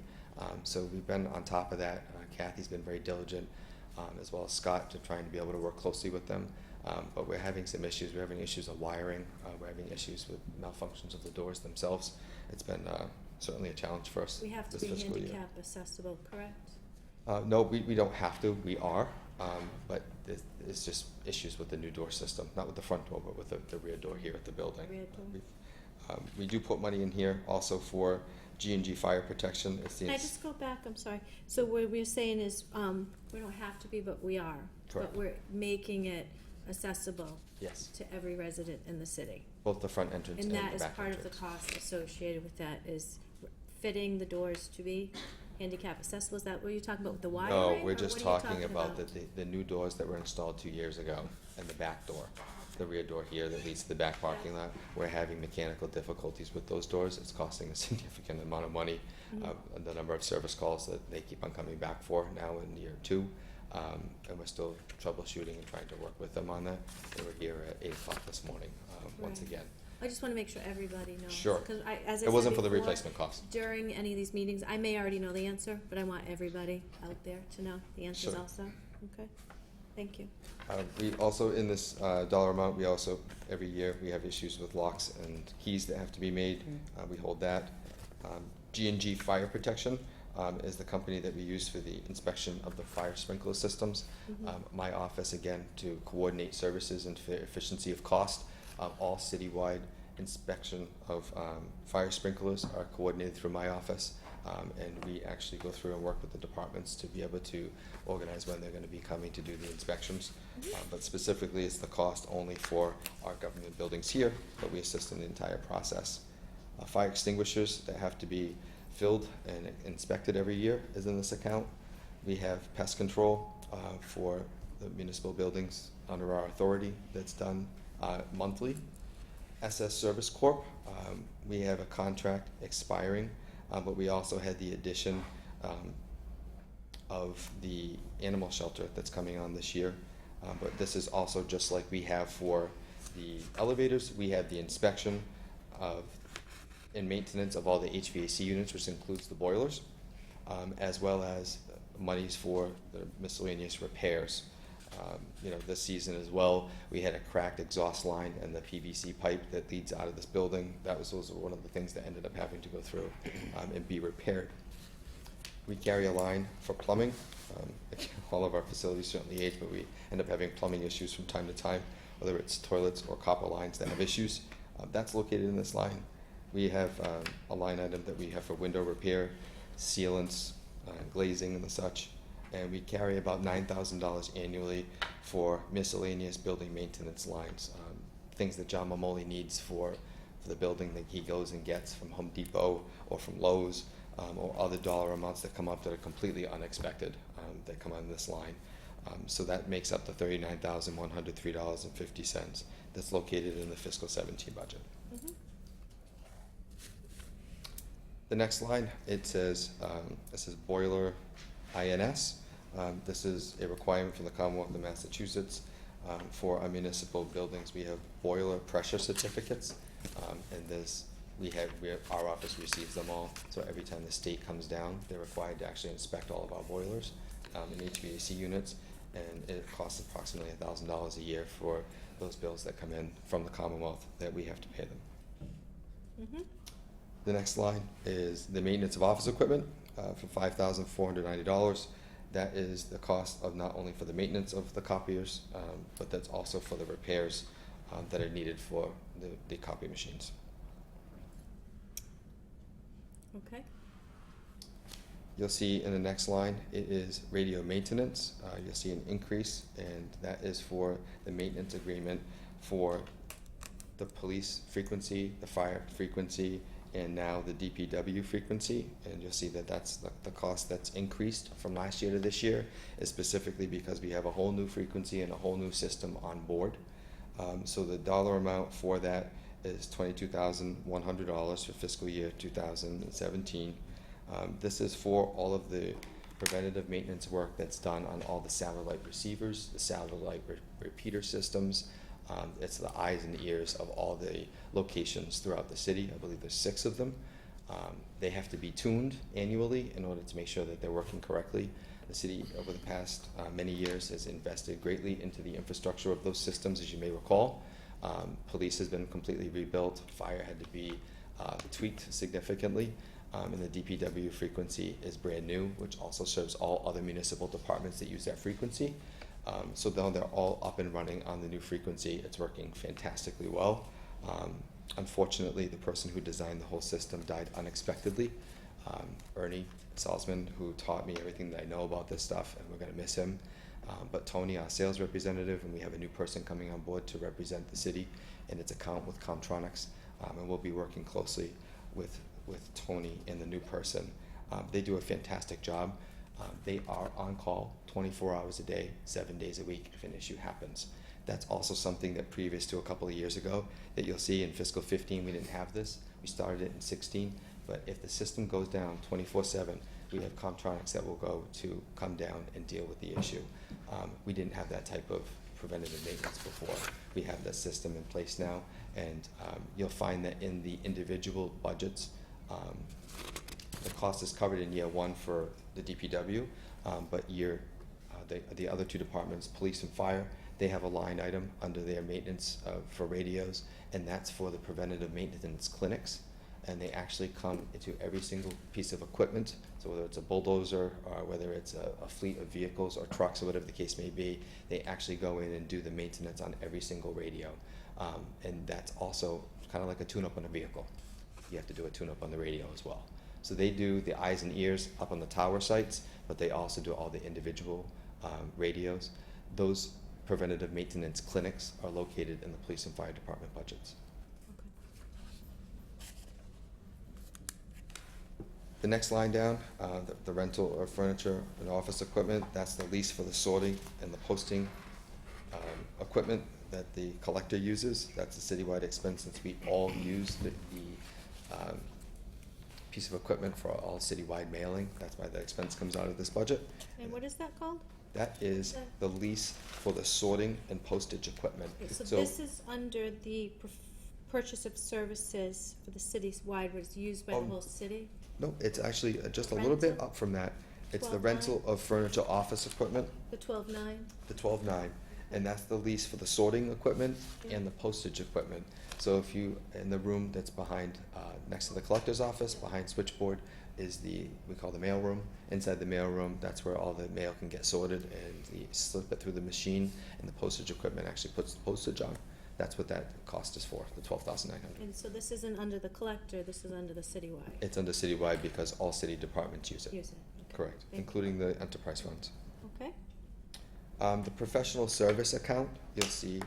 So we've been on top of that. Kathy's been very diligent, as well as Scott, to trying to be able to work closely with them. But we're having some issues. We're having issues of wiring. We're having issues with malfunctions of the doors themselves. It's been certainly a challenge for us. We have to this be fiscal year. handicap accessible, correct? No, we don't have to. We are, but it's just issues with the new door system, not with the front door, but with the rear door here at the building. Rear door. We do put money in here also for G&G fire protection. Can I just go back? I'm sorry. So what we're saying is we don't have to be, but we are. Correct. But we're making it accessible Yes, to every resident in the city. both the front entrance And and that the is back part of the entrance. cost associated with that is fitting the doors to be handicap accessible. Is that what you're talking about with the wiring? No, or we're just what are you talking about the new doors that were installed 2 years ago and the back door. The rear door here that leads to the back parking lot. We're having mechanical difficulties with those doors. It's costing a significant amount of money. The number of service calls that they keep on coming back for now in year 2. And we're still troubleshooting and trying to work with them on that. They were here at 8 o'clock this morning, once Right. again. I just want to make sure everybody knows. Sure. Because as I It wasn't said for the before, replacement cost. during any of these meetings, I may already know the answer, but I want everybody out there to know the answers Sure. also. Okay? Thank you. We also, in this dollar amount, we also, every year, we have issues with locks and keys that have to be made. We hold that. G&G Fire Protection is the company that we use for the inspection of the fire sprinkler systems. My office, again, to coordinate services and for efficiency of cost, all citywide inspection of fire sprinklers are coordinated through my office. And we actually go through and work with the departments to be able to organize when they're going to be coming to do the inspections. But specifically, it's the cost only for our government buildings here, but we assist in the entire process. Fire extinguishers that have to be filled and inspected every year is in this account. We have pest control for the municipal buildings under our authority that's done monthly. SS Service Corp, we have a contract expiring, but we also had the addition of the animal shelter that's coming on this year. But this is also just like we have for the elevators, we have the inspection of and maintenance of all the HVAC units, which includes the boilers, as well as monies for the miscellaneous repairs. This season as well, we had a cracked exhaust line and the PVC pipe that leads out of this building. Those were one of the things that ended up having to go through and be repaired. We carry a line for plumbing. All of our facilities certainly age, but we end up having plumbing issues from time to time, whether it's toilets or copper lines that have issues. That's located in this line. We have a line item that we have for window repair, sealants, glazing and the such. And we carry about $9,000 annually for miscellaneous building maintenance lines, things that John Mamoli needs for the building that he goes and gets from Home Depot or from Lowe's, or other dollar amounts that come up that are completely unexpected that come on this line. So that makes up the $39,103.50 that's located in the fiscal 17 budget. Mm-hmm. The next line, it says boiler INS. This is a requirement from the Commonwealth of Massachusetts. For our municipal buildings, we have boiler pressure certificates, and our office receives them all. So every time the state comes down, they're required to actually inspect all of our boilers and HVAC units, and it costs approximately $1,000 a year for those bills that come in from the Commonwealth that we have to pay them. Mm-hmm. The next line is the maintenance of office equipment for $5,490. That is the cost of not only for the maintenance of the copiers, but that's also for the repairs that are needed for the copy machines. Okay. You'll see in the next line, it is radio maintenance. You'll see an increase, and that is for the maintenance agreement for the police frequency, the fire frequency, and now the DPW frequency. And you'll see that that's the cost that's increased from last year to this year is specifically because we have a whole new frequency and a whole new system on board. So the dollar amount for that is $22,100 for fiscal year 2017. This is for all of the preventative maintenance work that's done on all the satellite receivers, the satellite repeater systems. It's the eyes and ears of all the locations throughout the city. I believe there's 6 of them. They have to be tuned annually in order to make sure that they're working correctly. The city, over the past many years, has invested greatly into the infrastructure of those systems, as you may recall. Police has been completely rebuilt. Fire had to be tweaked significantly. And the DPW frequency is brand new, which also serves all other municipal departments that use that frequency. So now they're all up and running on the new frequency. It's working fantastically well. Unfortunately, the person who designed the whole system died unexpectedly. Ernie Salzman, who taught me everything that I know about this stuff, and we're going to miss him. But Tony, our sales representative, and we have a new person coming on board to represent the city in its account with Comtronics, and we'll be working closely with Tony and the new person. They do a fantastic job. They are on call 24 hours a day, 7 days a week if an issue happens. That's also something that previous to a couple of years ago that you'll see in fiscal 15, we didn't have this. We started it in 16, but if the system goes down 24/7, we have Comtronics that will go to come down and deal with the issue. We didn't have that type of preventative maintenance before. We have that system in place now, and you'll find that in the individual budgets, the cost is covered in year 1 for the DPW, but the other 2 departments, police and fire, they have a line item under their maintenance for radios, and that's for the preventative maintenance clinics. And they actually come into every single piece of equipment, so whether it's a bulldozer or whether it's a fleet of vehicles or trucks or whatever the case may be, they actually go in and do the maintenance on every single radio. And that's also kind of like a tune-up on a vehicle. You have to do a tune-up on the radio as well. So they do the eyes and ears up on the tower sites, but they also do all the individual radios. Those preventative maintenance clinics are located in the police and fire department budgets. The next line down, the rental of furniture and office equipment, that's the lease for the sorting and the posting equipment that the collector uses. That's a citywide expense since we all use the piece of equipment for all citywide mailing. That's why the expense comes out of this budget. And what is that called? That is the lease for the sorting and postage equipment. Okay, so this is under the purchase of services for the city's wide, was used by the whole city? No, it's actually just a little bit Rental? up from that. It's the 12.9? rental of furniture office equipment, The 12.9? the 12.9, and that's the lease for the sorting equipment and the postage equipment. So if you, in the room that's behind, next to the collector's office, behind switchboard, is we call the mail room. Inside the mail room, that's where all the mail can get sorted, and you slip it through the machine, and the postage equipment actually puts the postage on. That's what that cost is for, the $12,900. And so this isn't under the collector, this is under the citywide? It's under citywide because all city departments use it. Use it, okay. Correct, Thank you. including the enterprise funds. Okay, The professional service account, you'll see,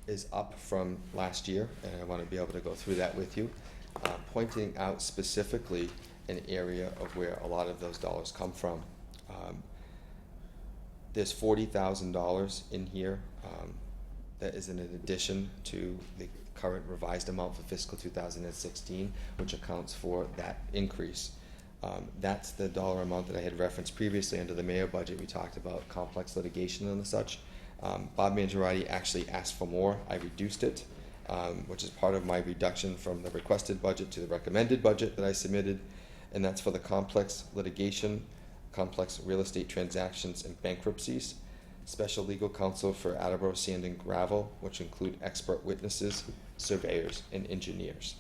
is up from last year, and I want to be able to go through that with you, pointing out specifically an area of where a lot of those dollars come from. There's $40,000 in here that is in addition to the current revised amount for fiscal 2016, which accounts for that increase. That's the dollar amount that I had referenced previously under the mayor budget. We talked about complex litigation and such. Bob Mangiarotti actually asked for more. I reduced it, which is part of my reduction from the requested budget to the recommended budget that I submitted, and that's for the complex litigation, complex real estate transactions and bankruptcies, special legal counsel for Attleboro Sand and Gravel, which include expert witnesses, surveyors, and engineers.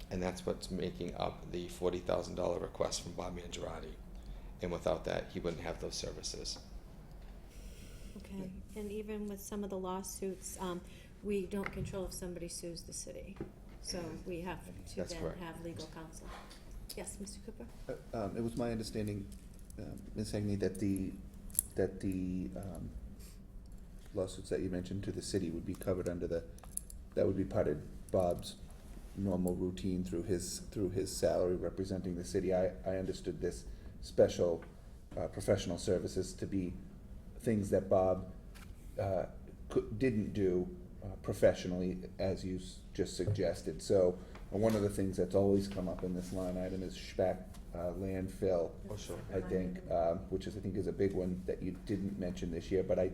And that's what's making up the $40,000 request from Bob Mangiarotti. And without that, he wouldn't have those services. okay. And even with some of the lawsuits, we don't control if somebody sues the city. So we have to That's then correct. have legal counsel. Yes, Mr. Cooper? It was my understanding, Ms. Hagney, that the lawsuits that you mentioned to the city would be covered under that would be part of Bob's normal routine through his salary representing the city. I understood this special professional services to be things that Bob didn't do professionally, as you just suggested. So one of the things that's always come up in this line item is SPAC landfill. Oh, sure. I think, which I think is a big one that you didn't mention this year, but I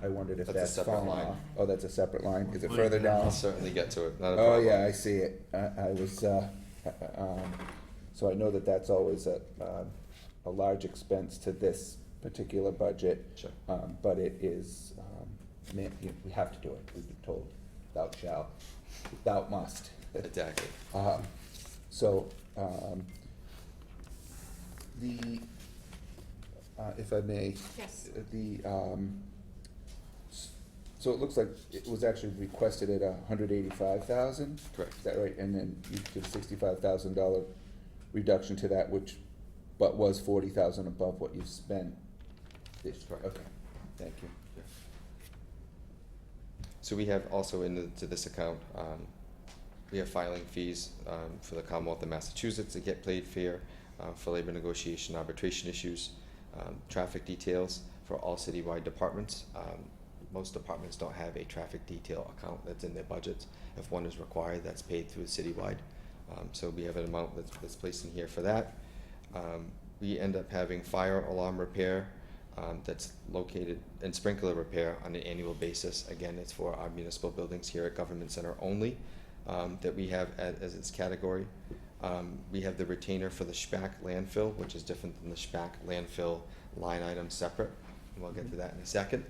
wondered if That's a that's separate fallen line. off. Oh, that's a separate line. Is it further down? I'll certainly get to it, not a Oh, problem. yeah, I see it. I was, so I know that that's always a large expense to this particular budget. Sure. But it is, we have to do it. We've been told, thou shalt, thou must. Exactly. So, if I may. Yes. So it looks like it was actually requested at $185,000? Correct. Is that right? And then you did a $65,000 reduction to that, but was $40,000 above what you spent this year? Correct. Okay, thank you. So we have also into this account, we have filing fees for the Commonwealth of Massachusetts that get paid fair for labor negotiation, arbitration issues, traffic details for all citywide departments. Most departments don't have a traffic detail account that's in their budgets. If one is required, that's paid through citywide. So we have an amount that's placed in here for that. We end up having fire alarm repair that's located, and sprinkler repair on an annual basis. Again, it's for our municipal buildings here at Government Center only, that we have as its category. We have the retainer for the SPAC landfill, which is different than the SPAC landfill line item separate. And we'll get to that in a second.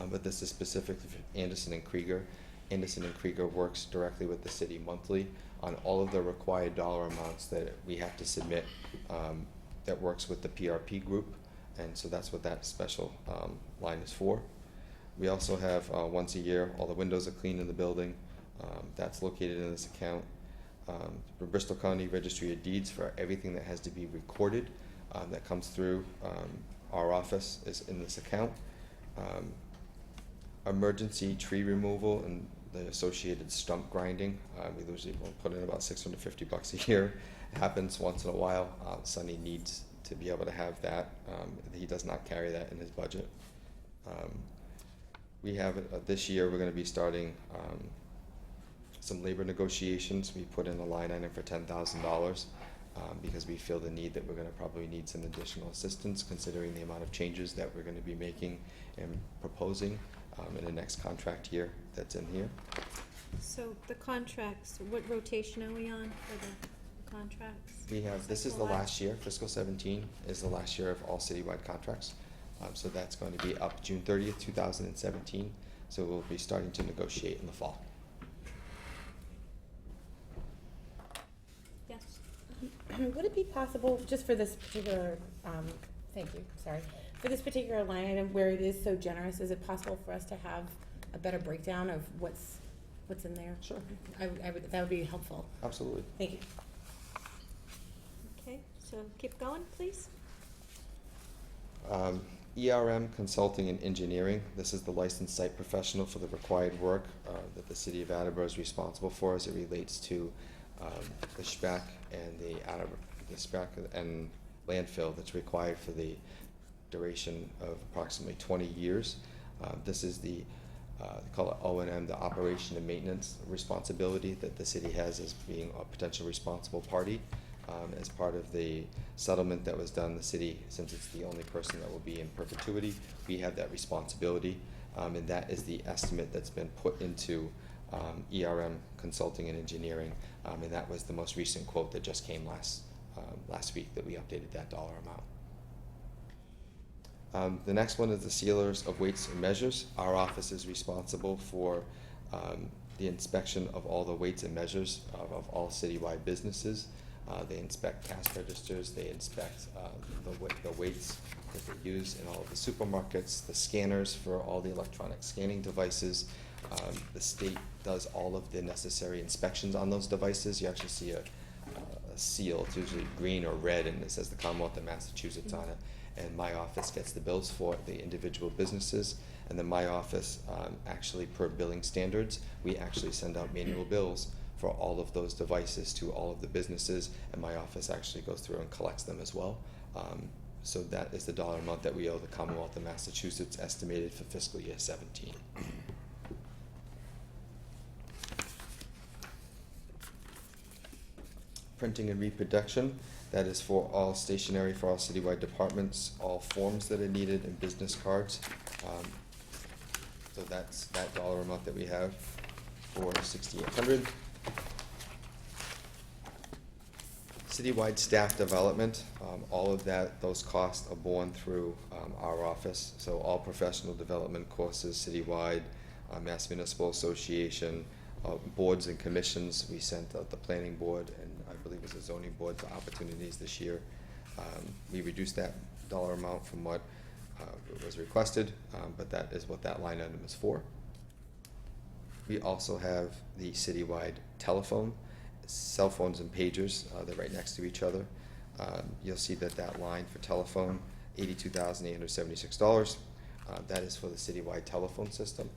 But this is specific to Anderson and Krieger. Anderson and Krieger works directly with the city monthly on all of the required dollar amounts that we have to submit, that works with the PRP group. And so that's what that special line is for. We also have once a year, all the windows are cleaned in the building. That's located in this account. The Bristol County Registry of Deeds for everything that has to be recorded that comes through our office is in this account. Emergency tree removal and the associated stump grinding. We usually will put in about $650 a year. It happens once in a while. Sonny needs to be able to have that. He does not carry that in his budget. we have, this year, we're gonna be starting, some labor negotiations. We put in a line item for $10,000, because we feel the need that we're gonna probably need some additional assistance considering the amount of changes that we're gonna be making and proposing, in the next contract year that's in here. So the contracts, what rotation are we on for the contracts? We have, this is the last year, fiscal 17 is the last year of all citywide contracts. So that's going to be up June 30th, 2017. So we'll be starting to negotiate in the fall. Yes. Would it be possible, just for this particular, thank you, sorry, for this particular line item where it is so generous, is it possible for us to have a better breakdown of what's in there? Sure. I would, that would be helpful. Absolutely. Thank you. Okay, so keep going, please. ERM Consulting and Engineering. This is the licensed site professional for the required work that the city of Attleboro is responsible for as it relates to the SPAC and the SPAC and landfill that's required for the duration of approximately 20 years. This is the they call it O&M, the operation and maintenance responsibility that the city has as being a potential responsible party. As part of the settlement that was done, the city, since it's the only person that will be in perpetuity, we have that responsibility, and that is the estimate that's been put into ERM Consulting and Engineering, and that was the most recent quote that just came last week that we updated that dollar amount. The next one is the sealers of weights and measures. Our office is responsible for the inspection of all the weights and measures of all citywide businesses. They inspect cash registers, they inspect the weights that they use in all of the supermarkets, the scanners for all the electronic scanning devices. The state does all of the necessary inspections on those devices. You actually see a seal, it's usually green or red, and it says the Commonwealth of Massachusetts on it. And my office gets the bills for the individual businesses, and then my office, actually per billing standards, we actually send out manual bills for all of those devices to all of the businesses, and my office actually goes through and collects them as well. So that is the dollar amount that we owe the Commonwealth of Massachusetts estimated for fiscal year 17. Printing and reproduction, that is for all stationery for all citywide departments, all forms that are needed, and business cards. So that's that dollar amount that we have for 6,800. Citywide staff development, all of that, those costs are borne through our office. So all professional development courses citywide, Mass Municipal Association, boards and commissions. We sent out the planning board and I believe it was the zoning board to opportunities this year. We reduced that dollar amount from what was requested, but that is what that line item is for. We also have the citywide telephone, cell phones and pagers. They're right next to each other. You'll see that that line for telephone, $82,876. That is for the citywide telephone system.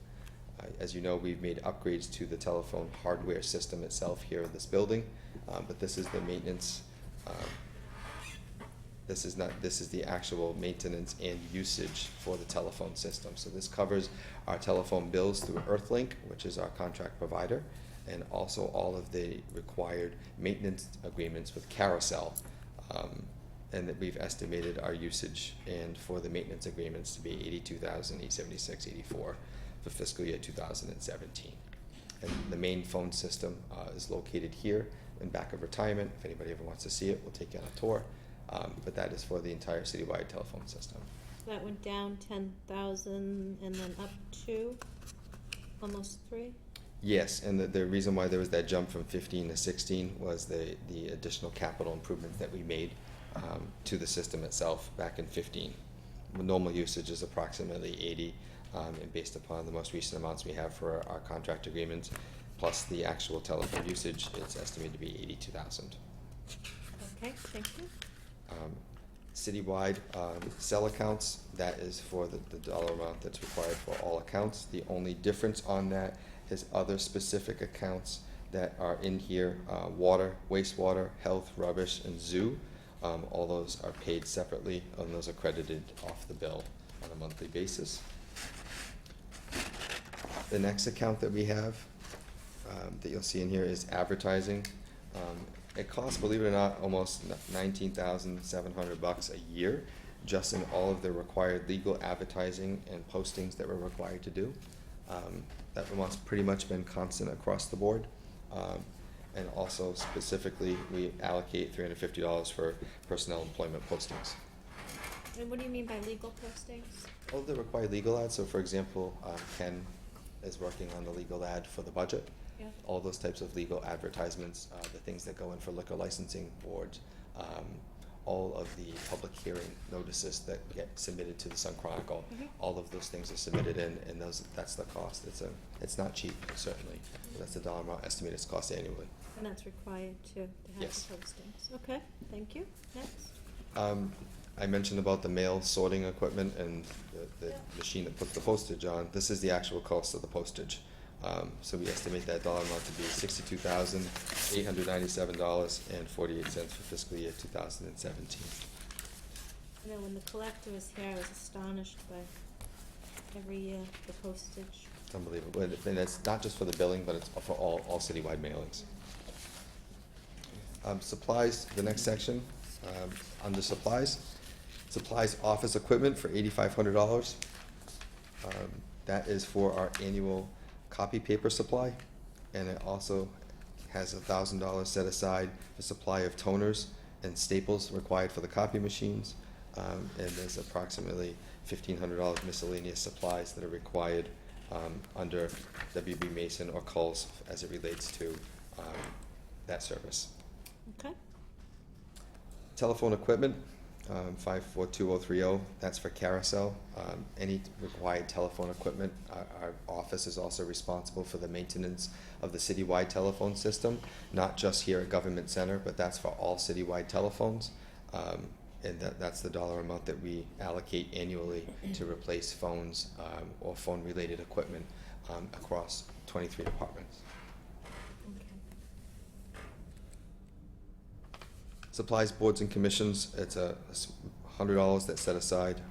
As you know, we've made upgrades to the telephone hardware system itself here in this building, but this is the maintenance. This is the actual maintenance and usage for the telephone system. So this covers our telephone bills through Earthlink, which is our contract provider, and also all of the required maintenance agreements with Carousel. And that we've estimated our usage and for the maintenance agreements to be $82,876.84 for fiscal year 2017. And the main phone system is located here in back of retirement. If anybody ever wants to see it, we'll take you on a tour. But that is for the entire citywide telephone system. That went down 10,000 and then up to almost 3? Yes, and the reason why there was that jump from 15 to 16 was the additional capital improvements that we made to the system itself back in 15. Normal usage is approximately 80, and based upon the most recent amounts we have for our contract agreements, plus the actual telephone usage, it's estimated to be 82,000. Okay, thank you. Citywide cell accounts, that is for the dollar amount that's required for all accounts. The only difference on that is other specific accounts that are in here, water, wastewater, health, rubbish, and zoo. All those are paid separately, and those are credited off the bill on a monthly basis. The next account that we have, that you'll see in here is advertising. It costs, believe it or not, almost $19,700 a year, just in all of the required legal advertising and postings that we're required to do. That amount's pretty much been constant across the board. And also specifically, we allocate $350 for personnel employment postings. And what do you mean by legal postings? All of the required legal ads, so for example, Ken is working on the legal ad for the budget. Yeah. All those types of legal advertisements, the things that go in for liquor licensing boards, all of the public hearing notices that get submitted to the Sun Chronicle, all of those things are submitted in, and that's the cost. It's not cheap, certainly, but that's the dollar amount estimated cost annually. And that's required to have Yes. the postings. Okay, thank you. Next. I mentioned about the mail sorting equipment and the machine that puts the postage on. This is the actual cost of the postage. So we estimate that dollar amount to be $62,897.48 for fiscal year 2017. You know, when the collector was here, I was astonished by every year the postage. It's unbelievable. And it's not just for the billing, but it's for all citywide mailings. Supplies, the next section, under supplies. Supplies office equipment for $8,500. That is for our annual copy paper supply, and it also has $1,000 set aside for supply of toners and staples required for the copy machines. And there's approximately $1,500 miscellaneous supplies that are required under WB Mason or Culls as it relates to that service. Okay. Telephone equipment, 542030, that's for Carousel. Any required telephone equipment, our office is also responsible for the maintenance of the citywide telephone system, not just here at Government Center, but that's for all citywide telephones. And that's the dollar amount that we allocate annually to replace phones or phone-related equipment across 23 departments. Supplies, boards, and commissions, it's $100 that's set aside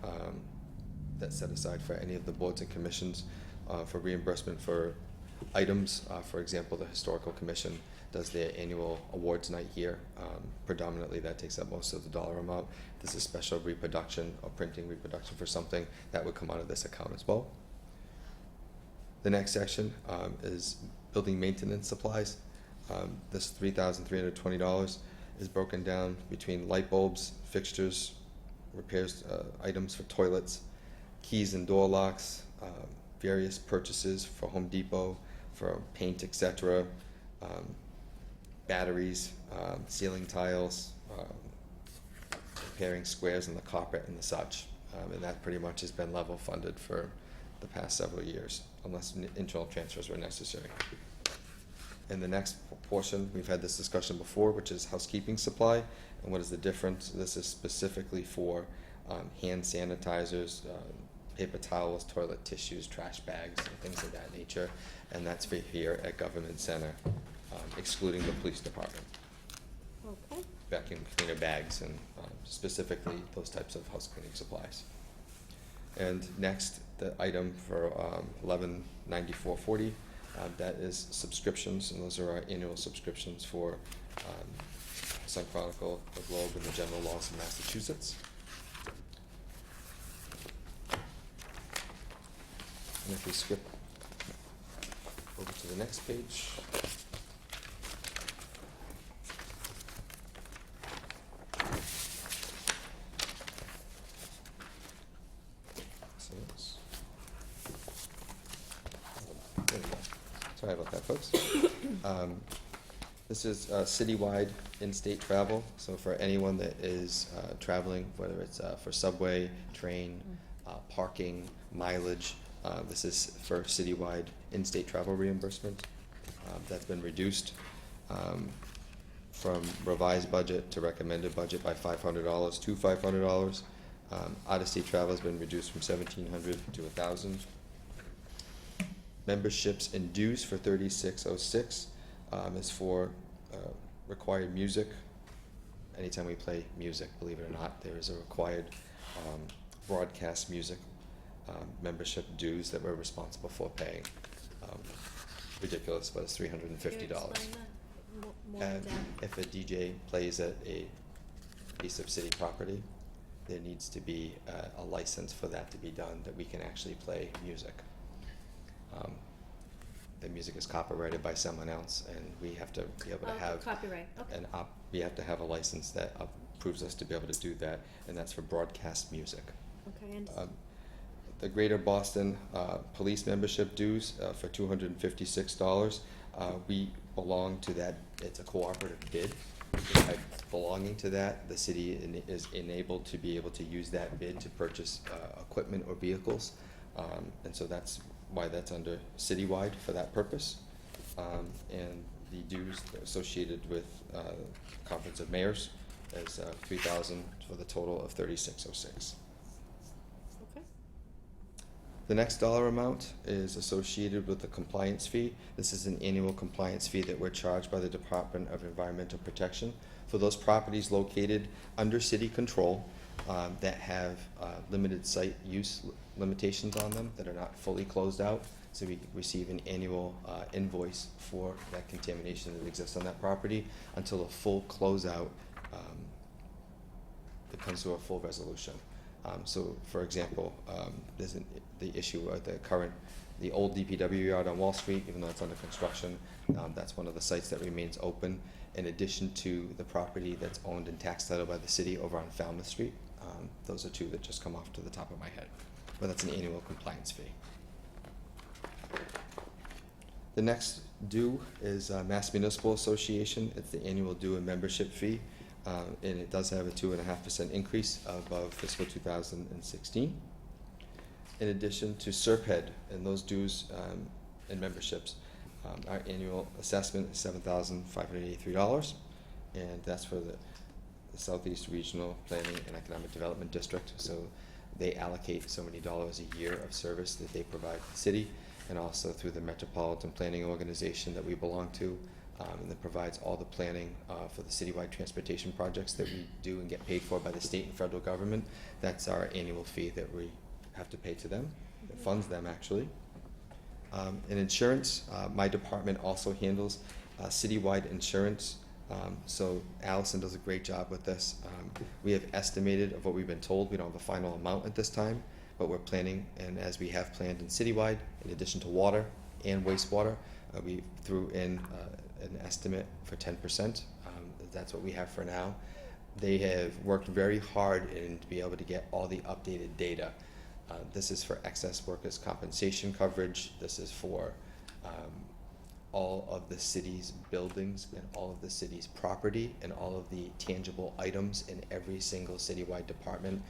for any of the boards and commissions for reimbursement for items. For example, the Historical Commission does their annual awards night here. Predominantly, that takes up most of the dollar amount. If there's a special reproduction or printing reproduction for something, that would come out of this account as well. The next section is building maintenance supplies. This $3,320 is broken down between light bulbs, fixtures, repairs, items for toilets, keys and door locks, various purchases for Home Depot, for paint, etc., batteries, ceiling tiles, repairing squares in the carpet and the such. And that pretty much has been level funded for the past several years, unless internal transfers were necessary. In the next portion, we've had this discussion before, which is housekeeping supply, and what is the difference? This is specifically for hand sanitizers, paper towels, toilet tissues, trash bags, and things of that nature, and that's for here at Government Center, excluding the police department. Okay. Vacuum cleaner bags and specifically those types of house cleaning supplies. And next, the item for 119440. That is subscriptions, and those are our annual subscriptions for Sun Chronicle, the Globe, and the General Laws of Massachusetts. And if we skip over to the next page. There we go. Sorry about that, folks. This is citywide in-state travel, so for anyone that is traveling, whether it's for subway, train, parking, mileage, this is for citywide in-state travel reimbursement. That's been reduced from revised budget to recommended budget by $500 to $500. Out-of-state travel has been reduced from $1,700 to $1,000. Memberships and dues for 3606 is for required music. Anytime we play music, believe it or not, there is a required broadcast music membership dues that we're responsible for paying. ridiculous, but it's $350. Can you explain that more in And depth? if a DJ plays at a piece of city property, there needs to be a license for that to be done, that we can actually play music. The music is copyrighted by someone else, and we have to be able to Oh, have copyright, okay. we have to have a license that approves us to be able to do that, and that's for broadcast music. Okay, and The Greater Boston Police membership dues for $256. We belong to that, it's a cooperative bid. By belonging to that, the city is enabled to be able to use that bid to purchase equipment or vehicles. And so that's why that's under citywide for that purpose. And the dues associated with Conference of Mayors is $3,000 for the total of $3,606. okay. The next dollar amount is associated with the compliance fee. This is an annual compliance fee that we're charged by the Department of Environmental Protection for those properties located under city control that have limited site use limitations on them, that are not fully closed out. So we receive an annual invoice for that contamination that exists on that property until a full closeout, it comes to a full resolution. So, for example, there's the issue of the old DPW yard on Wall Street, even though it's under construction. That's one of the sites that remains open, in addition to the property that's owned and tax titled by the city over on Falmouth Street. Those are two that just come off to the top of my head, but that's an annual compliance fee. The next due is Mass Municipal Association. It's the annual due and membership fee. And it does have a 2.5% increase above fiscal 2016. In addition to SERPED and those dues and memberships, our annual assessment is $7,583, and that's for the Southeast Regional Planning and Economic Development District. So they allocate so many dollars a year of service that they provide the city, and also through the Metropolitan Planning Organization that we belong to. And that provides all the planning for the citywide transportation projects that we do and get paid for by the state and federal government. That's our annual fee that we have to pay to them. It funds them, actually. In insurance, my department also handles citywide insurance. So Allison does a great job with this. We have estimated of what we've been told. We don't have a final amount at this time, but we're planning, and as we have planned in citywide, in addition to water and wastewater, we threw in an estimate for 10%. That's what we have for now. They have worked very hard to be able to get all the updated data. This is for excess workers' compensation coverage. This is for all of the city's buildings and all of the city's property and all of the tangible items in every single citywide department.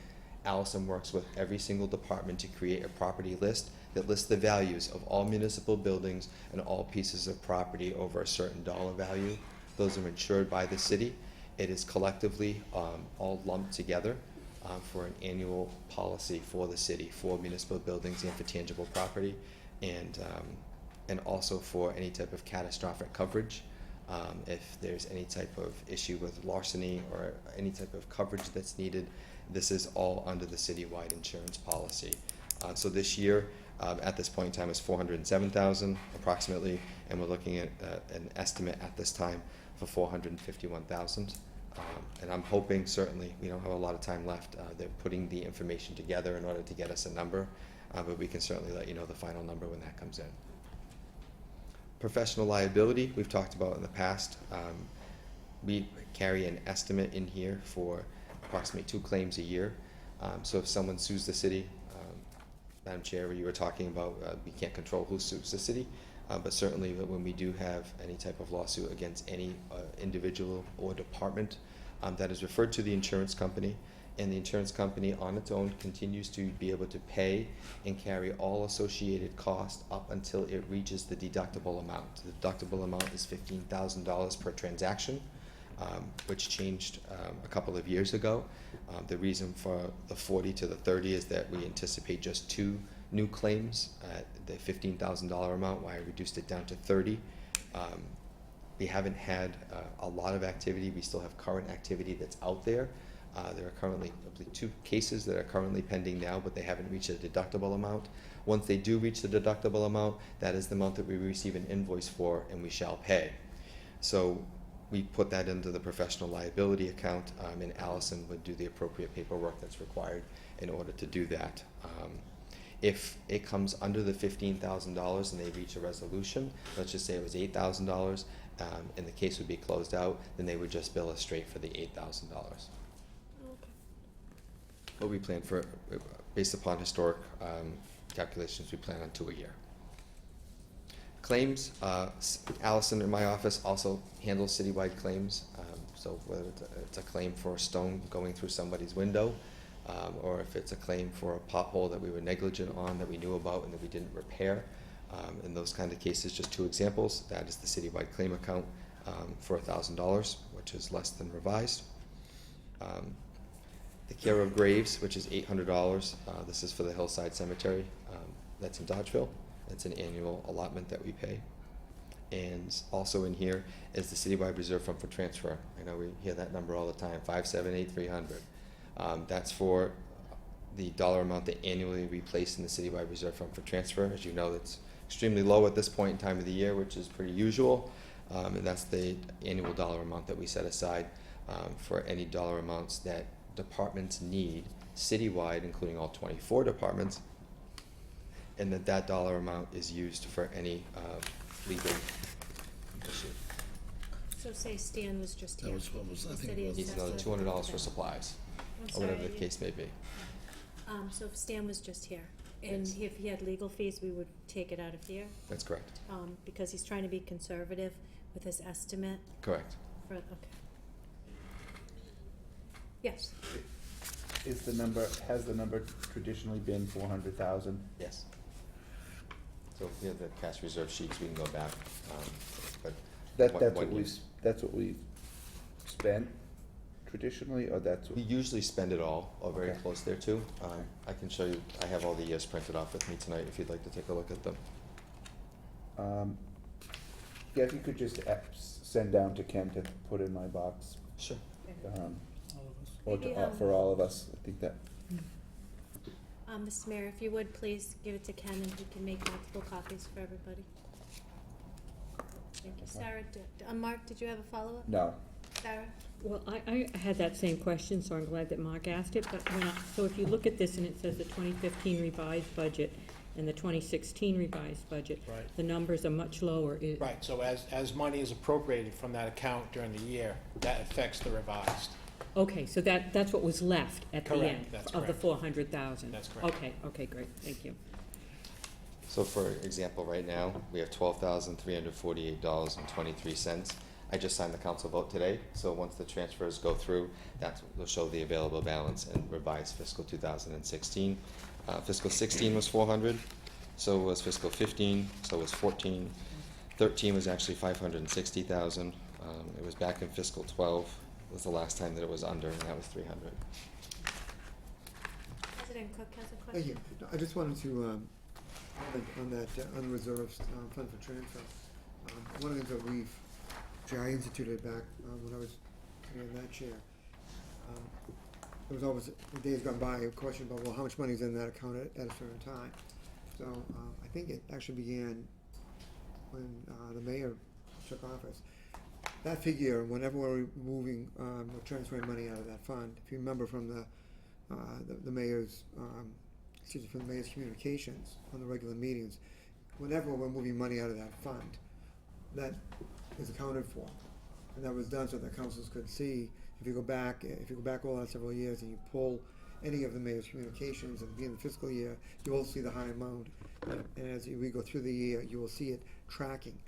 Allison works with every single department to create a property list that lists the values of all municipal buildings and all pieces of property over a certain dollar value. Those are insured by the city. It is collectively all lumped together for an annual policy for the city, for municipal buildings and for tangible property, and also for any type of catastrophic coverage. If there's any type of issue with larceny or any type of coverage that's needed, this is all under the citywide insurance policy. So this year, at this point in time, is $407,000 approximately, and we're looking at an estimate at this time for $451,000. And I'm hoping, certainly, we don't have a lot of time left. They're putting the information together in order to get us a number, but we can certainly let you know the final number when that comes in. Professional liability, we've talked about in the past. We carry an estimate in here for approximately 2 claims a year. So if someone sues the city, Madam Chair, you were talking about we can't control who sues the city, but certainly when we do have any type of lawsuit against any individual or department, that is referred to the insurance company, and the insurance company on its own continues to be able to pay and carry all associated costs up until it reaches the deductible amount. The deductible amount is $15,000 per transaction, which changed a couple of years ago. The reason for the 40 to the 30 is that we anticipate just 2 new claims at the $15,000 amount, why I reduced it down to 30. We haven't had a lot of activity. We still have current activity that's out there, There are currently, I believe, 2 cases that are currently pending now, but they haven't reached a deductible amount. Once they do reach the deductible amount, that is the amount that we receive an invoice for and we shall pay. So we put that into the professional liability account, and Allison would do the appropriate paperwork that's required in order to do that. If it comes under the $15,000 and they reach a resolution, let's just say it was $8,000, and the case would be closed out, then they would just bill us straight for the $8,000. But we plan for, based upon historic calculations, we plan on 2 a year. Claims, Allison in my office also handles citywide claims. So whether it's a claim for a stone going through somebody's window, or if it's a claim for a pothole that we were negligent on that we knew about and that we didn't repair. In those kind of cases, just 2 examples. That is the citywide claim account for $1,000, which is less than revised. The care of graves, which is $800. This is for the Hillside Cemetery. That's in Dodgeville. It's an annual allotment that we pay. And also in here is the citywide reserve fund for transfer. I know we hear that number all the time, 578,300. That's for the dollar amount that annually we place in the citywide reserve fund for transfer. As you know, that's extremely low at this point in time of the year, which is pretty usual. And that's the annual dollar amount that we set aside for any dollar amounts that departments need citywide, including all 24 departments, and that dollar amount is used for any legal issue. So say Stan was just That here. was what was, I He think said it he was- Needs another $200 for supplies, I'm or whatever sorry, the case may be. So if Stan was just here, and Yes. if he had legal fees, we would take it out of here, That's correct. because he's trying to be conservative with his estimate Correct. for, okay. Yes, Has the number traditionally been 400,000? Yes. So if we have the cash reserve sheets, we can go back, but That's what what we've spent traditionally, or that's what? we usually spend it all, or very Okay. close there too. I can show you, I have all the years printed off with me tonight if you'd like to take a look at them. Yeah, if you could just send down to Ken to put in my box, Sure. or Maybe, for all of us, I think that. Mr. Mayor, if you would, please give it to Ken and he can make multiple copies for everybody. Thank you. Sarah, Mark, did you have a follow-up? No. Sarah? Well, I had that same question, so I'm glad that Mark asked it, but so if you look at this and it says the 2015 revised budget and the 2016 revised budget, Right. the numbers are much lower. Right, so as money is appropriated from that account during the year, that affects the revised. Okay, so that's what was left at the Correct, end that's of the correct. 400,000? That's correct. Okay, great, thank you. So for example, right now, we have $12,348.23. I just signed the council vote today, so once the transfers go through, will show the available balance and revised fiscal 2016. Fiscal 16 was 400, so was fiscal 15, so was 14. 13 was actually 560,000. It was back in fiscal 12 was the last time that it was under, and that was 300. President Cook has a question. Thank you. No, I just wanted to, on that unreserved fund for transfer, one of the things that which I instituted back when I was in that chair, there was always, the days gone by, a question about, well, how much money is in that account at a certain time? So I think it actually began when the mayor took office. That figure, whenever we're moving, or transferring money out of that fund, if you remember from the mayor's, from the mayor's communications on the regular meetings, whenever we're moving money out of that fund, that is accounted for. And that was done so that councils could see, if you go back all the last several years and you pull any of the mayor's communications at the beginning of the fiscal year, you will see the high amount. And as we go through the year, you will see it tracking.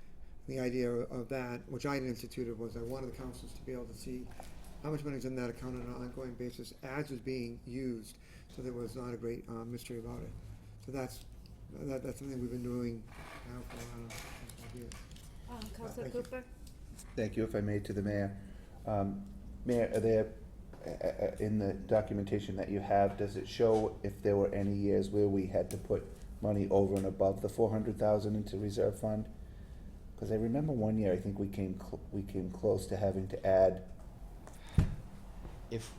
The idea of that, which I instituted, was I wanted the councils to be able to see how much money is in that account on an ongoing basis as is being used, so there was not a great mystery about it. So that's something we've been doing now for, I don't know, 5 years. Councilor Thank you. Cooper? Thank you, if I may, to the mayor. Mayor, are there, in the documentation that you have, does it show if there were any years where we had to put money over and above the 400,000 into reserve fund? Because I remember one year, I think we came close to having to add. If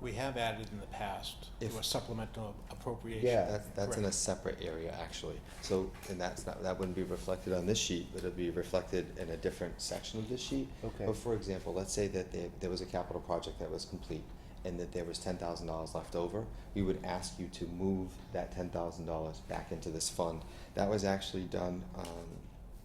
We have added in the past to If- a supplemental appropriation. Yeah. That's in a Correct. separate area, actually. So, and that wouldn't be reflected on this sheet, but it'd be reflected in a different section of this sheet. Okay. But for example, let's say that there was a capital project that was complete and that there was $10,000 left over, we would ask you to move that $10,000 back into this fund. That was actually done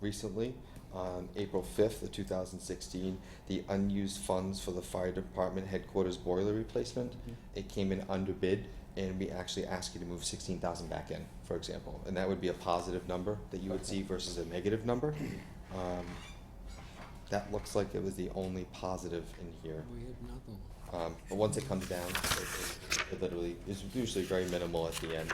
recently. On April 5th of 2016, the unused funds for the fire department headquarters boiler replacement, it came in under bid, and we actually asked you to move 16,000 back in, for example. And that would be a positive number that you would see versus a negative number. That looks like it was the only positive in here. We had nothing. But once it comes down, it literally is usually very minimal at the end.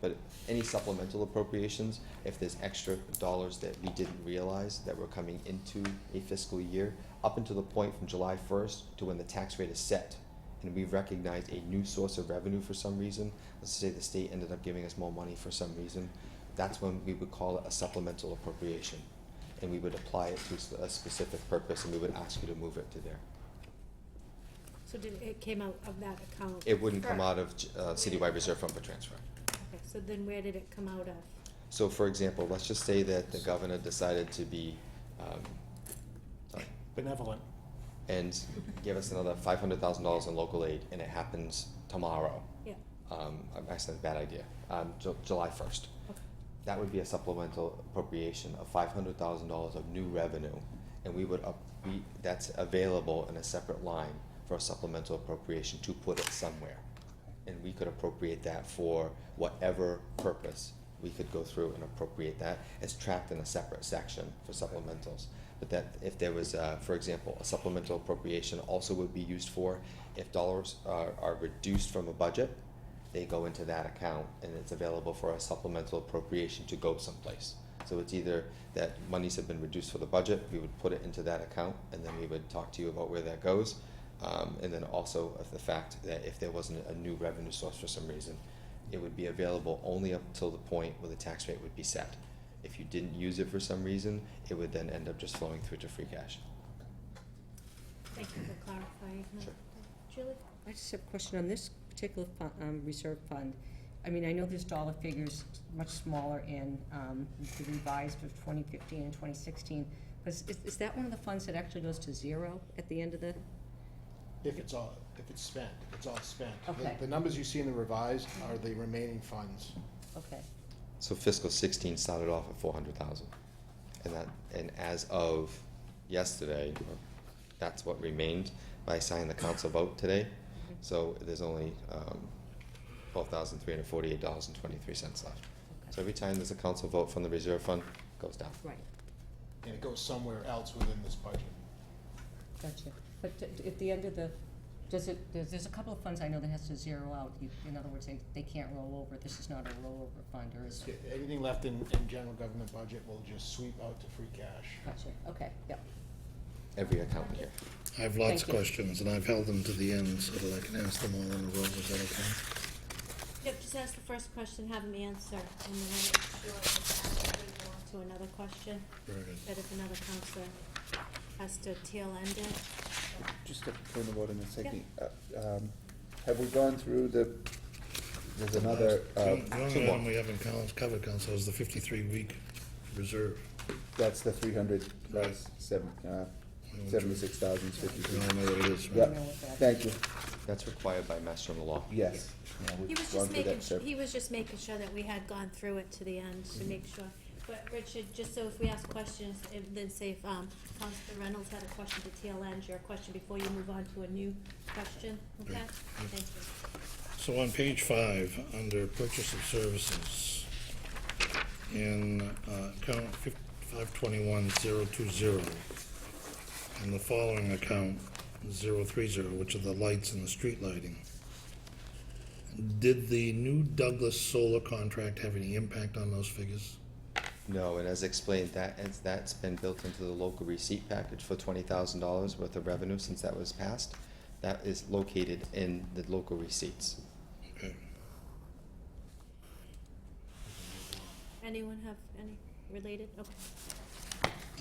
But any supplemental appropriations, if there's extra dollars that we didn't realize that were coming into a fiscal year, up until the point from July 1st to when the tax rate is set, and we've recognized a new source of revenue for some reason, let's say the state ended up giving us more money for some reason, that's when we would call it a supplemental appropriation. And we would apply it to a specific purpose, and we would ask you to move it to there. So it came out of that account? It wouldn't come first? out of citywide reserve fund for transfer. Okay, so then where did it come out of? So for example, let's just say that the governor decided to be, sorry, Benevolent. and give us another $500,000 in local aid, and it happens tomorrow. Yeah. Actually, bad idea, July 1st. Okay. That would be a supplemental appropriation of $500,000 of new revenue, and we would that's available in a separate line for a supplemental appropriation to put it somewhere. And we could appropriate that for whatever purpose. We could go through and appropriate that. It's tracked in a separate section for supplementals. But that if there was, for example, a supplemental appropriation also would be used for if dollars are reduced from a budget, they go into that account and it's available for a supplemental appropriation to go someplace. So it's either that monies have been reduced for the budget, we would put it into that account, and then we would talk to you about where that goes. And then also of the fact that if there wasn't a new revenue source for some reason, it would be available only up till the point where the tax rate would be set. If you didn't use it for some reason, it would then end up just flowing through to free cash. Thank you for clarifying that. Sure. Julie? I just have a question on this particular reserve fund. I mean, I know there's dollar figures much smaller in the revised of 2015 and 2016, but is that one of the funds that actually goes to zero at the end of the? If it's spent, it's all spent. Okay. The numbers you see in the revised are the remaining funds. Okay. So fiscal 16 started off at 400,000, and as of yesterday, that's what remained by signing the council vote today. So there's only $12,348.23 left. So every time there's a council vote from the reserve fund, it goes down. Right. And it goes somewhere else within this budget. Gotcha. But at the end of the, there's a couple of funds I know that has to zero out. In other words, they can't roll over. This is not a rollover fund, or is it? Anything left in general government budget will just sweep out to free cash. Gotcha. Okay, yep. Every account here. I have lots Thank of you. questions, and I've held them to the end so that I can ask them all in a row. Is that okay? Yep, just ask the first question, have them answer, and then we'll make sure that we go on to another question. Very good. That if another counselor has to tail end it. Just a point of order in a second. Have we gone through there's another, The two only more. one we haven't covered, Council, is the 53-week reserve. That's the 300 Right. plus 76,053. We all know what it is, right? Yep, thank you. That's required by Mass General Law. Yes. Yeah, we've He was gone just through that making, several- he was just making sure that we had gone through it to the end, to make sure. But Richard, just so if we ask questions, then say if, Counselor Reynolds had a question to tail end your question before you move on to a new question, okay? Right. Thank you. So on page 5, under purchase of services, in account 521020, and the following account 030, which are the lights and the street lighting, did the new Douglas solar contract have any impact on those figures? No, and as explained, that's been built into the local receipt package for $20,000 worth of revenue since that was passed. That is located in the local receipts. Okay. Anyone have any related?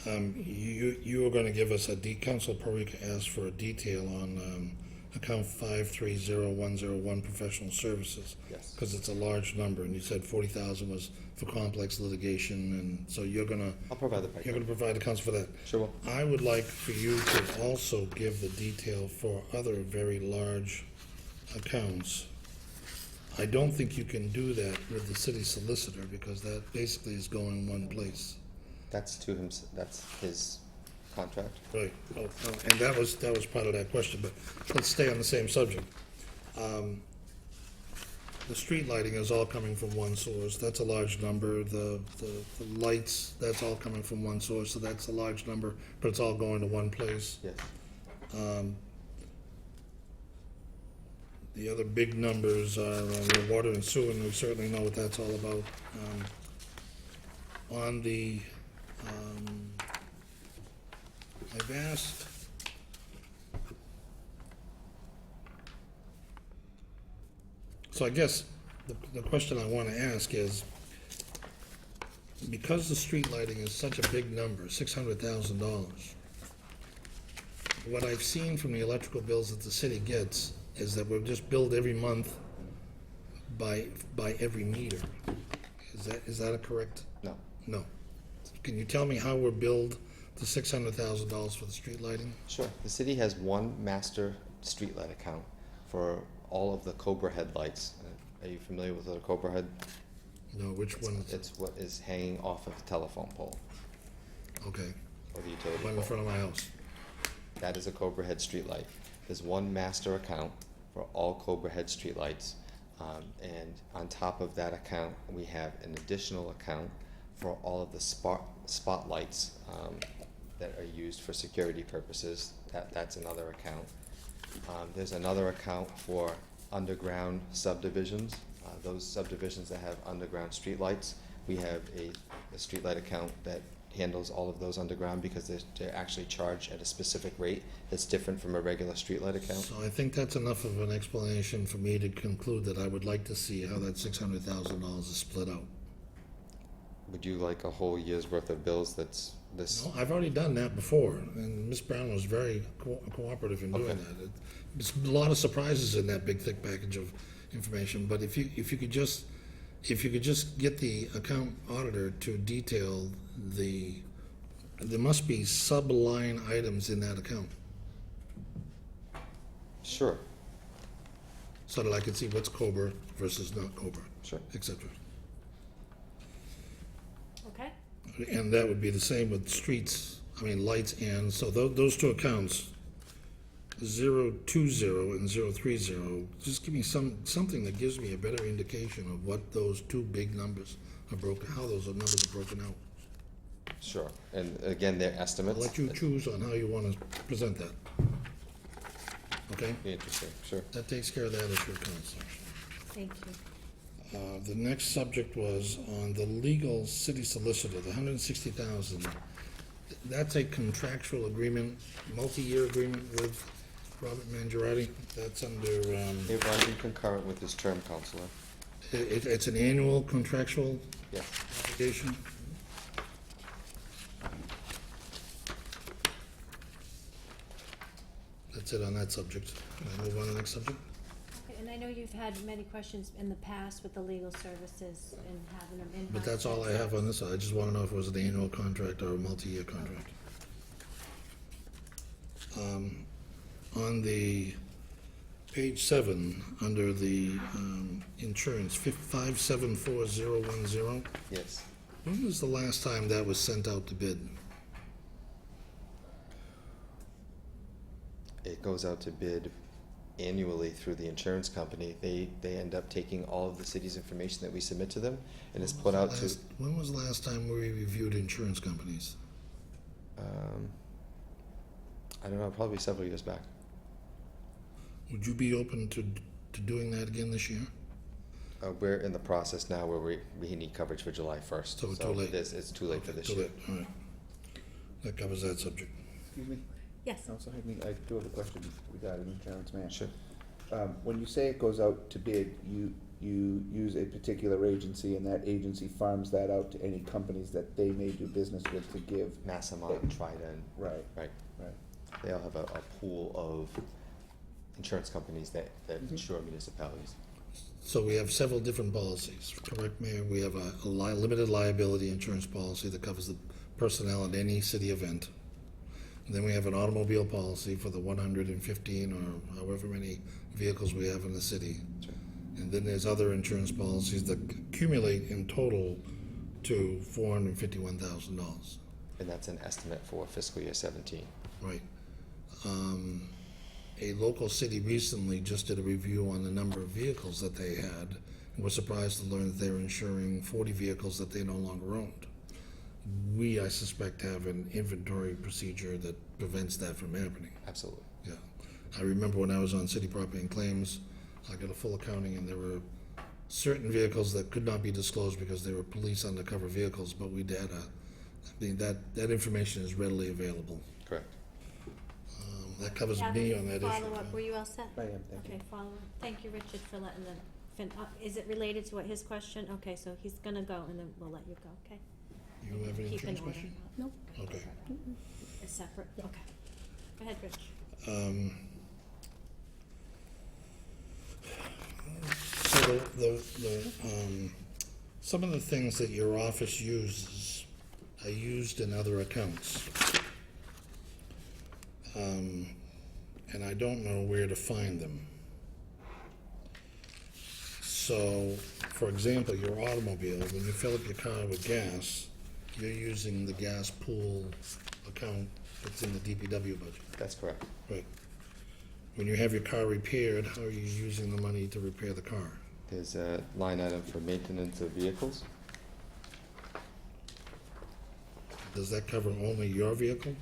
Okay. You were gonna give us Council Parika asked for a detail on account 530101, professional services. Yes. Because it's a large number, and you said 40,000 was for complex litigation, and so you're gonna. I'll provide the You're breakdown. gonna provide accounts for that. Sure will. I would like for you to also give the detail for other very large accounts. I don't think you can do that with the city solicitor, because that basically is going one place. That's to him, that's his contract. Right, and that was part of that question, but let's stay on the same subject. The street lighting is all coming from one source, that's a large number. The lights, that's all coming from one source, so that's a large number, but it's all going to one place. Yes. The other big numbers are the water and sewer, and we certainly know what that's all about. On the, I've asked, so I guess the question I want to ask is, because the street lighting is such a big number, $600,000, what I've seen from the electrical bills that the city gets is that we're just billed every month by every meter. Is that a correct? No. No. Can you tell me how we're billed the $600,000 for the street lighting? Sure. The city has one master streetlight account for all of the Cobra headlights. Are you familiar with a Cobra head? No, which one is it? It's what is hanging off of the telephone pole Okay, or the utility one in pole. front of my house. That is a Cobra head streetlight. There's one master account for all Cobra head streetlights. And on top of that account, we have an additional account for all of the spotlights that are used for security purposes. That's another account. There's another account for underground subdivisions. Those subdivisions that have underground streetlights, we have a streetlight account that handles all of those underground because they're actually charged at a specific rate that's different from a regular streetlight account. So I think that's enough of an explanation for me to conclude that I would like to see how that $600,000 is split out. Would you like a whole year's worth of bills that's this? No, I've already done that before, and Ms. Brown was very cooperative in doing Okay. that. There's a lot of surprises in that big, thick package of information, but if you could just get the account auditor to detail there must be sub-line items in that account, Sure. so that I can see what's Cobra versus not Cobra, Sure. et cetera. Okay? And that would be the same with streets, lights, and so those two accounts, 020 and 030, just give me something that gives me a better indication of what those two big numbers are broken, how those numbers are broken out. Sure. And again, they're estimates. I'll let you choose on how you want to present that. Okay? Be interesting. Sure. That takes care of that issue, Counselor. Thank you. The next subject was on the legal city solicitor, the $160,000. That's a contractual agreement, multi-year agreement with Robert Mangiarotti. That's under, It runs in concurrent with this term, Counselor. it's an annual contractual Yes. obligation. That's it on that subject. Can I move on to the next subject? Okay, and I know you've had many questions in the past with the legal services and having them in-house. But that's all I have on this. I just want to know if it was an annual contract or a multi-year contract. On the page 7, under the insurance, 574010, Yes. when was the last time that was sent out to bid? It goes out to bid annually through the insurance company. They end up taking all of the city's information that we submit to them, and it's put out to. When was the last time we reviewed insurance companies? I don't know, probably several years back. Would you be open to doing that again this year? We're in the process now where we need coverage for July 1st. So too late. It's too late for this Too year. late, all right. That covers that subject. Excuse me? Yes. Council Hagney, I do have a question regarding insurance, man. Sure. When you say it goes out to bid, you use a particular agency, and that agency farms that out to any companies that they may do business with to give. Massamont, Trident. Right. Right. Right. They all have a pool of insurance companies that insure municipalities. So we have several different policies, correct, Mayor? We have a limited liability insurance policy that covers the personnel at any city event. And then we have an automobile policy for the 115 or however many vehicles we have in the city. And then there's other insurance policies that accumulate in total to $451,000. And that's an estimate for fiscal year 17. Right. A local city recently just did a review on the number of vehicles that they had, and was surprised to learn that they were insuring 40 vehicles that they no longer owned. We, I suspect, have an inventory procedure that prevents that from happening. Absolutely. Yeah. I remember when I was on city property and claims, I got a full accounting, and there were certain vehicles that could not be disclosed because they were police undercover vehicles, but we had that information is readily available. Correct. That covers me on that issue. Follow up, were you all set? I am, thank you. Okay, follow up. Thank you, Richard, for letting them is it related to what his question? Okay, so he's gonna go and then we'll let you go, okay? You have an Keep an insurance order. question? No. Okay. It's separate, okay. Go ahead, Rich. So some of the things that your office uses are used in other accounts. And I don't know where to find them. So, for example, your automobile, when you fill up your car with gas, you're using the gas pool account that's in the DPW budget. That's correct. Right. When you have your car repaired, how are you using the money to repair the car? There's a line item for maintenance of vehicles. Does that cover only your vehicle?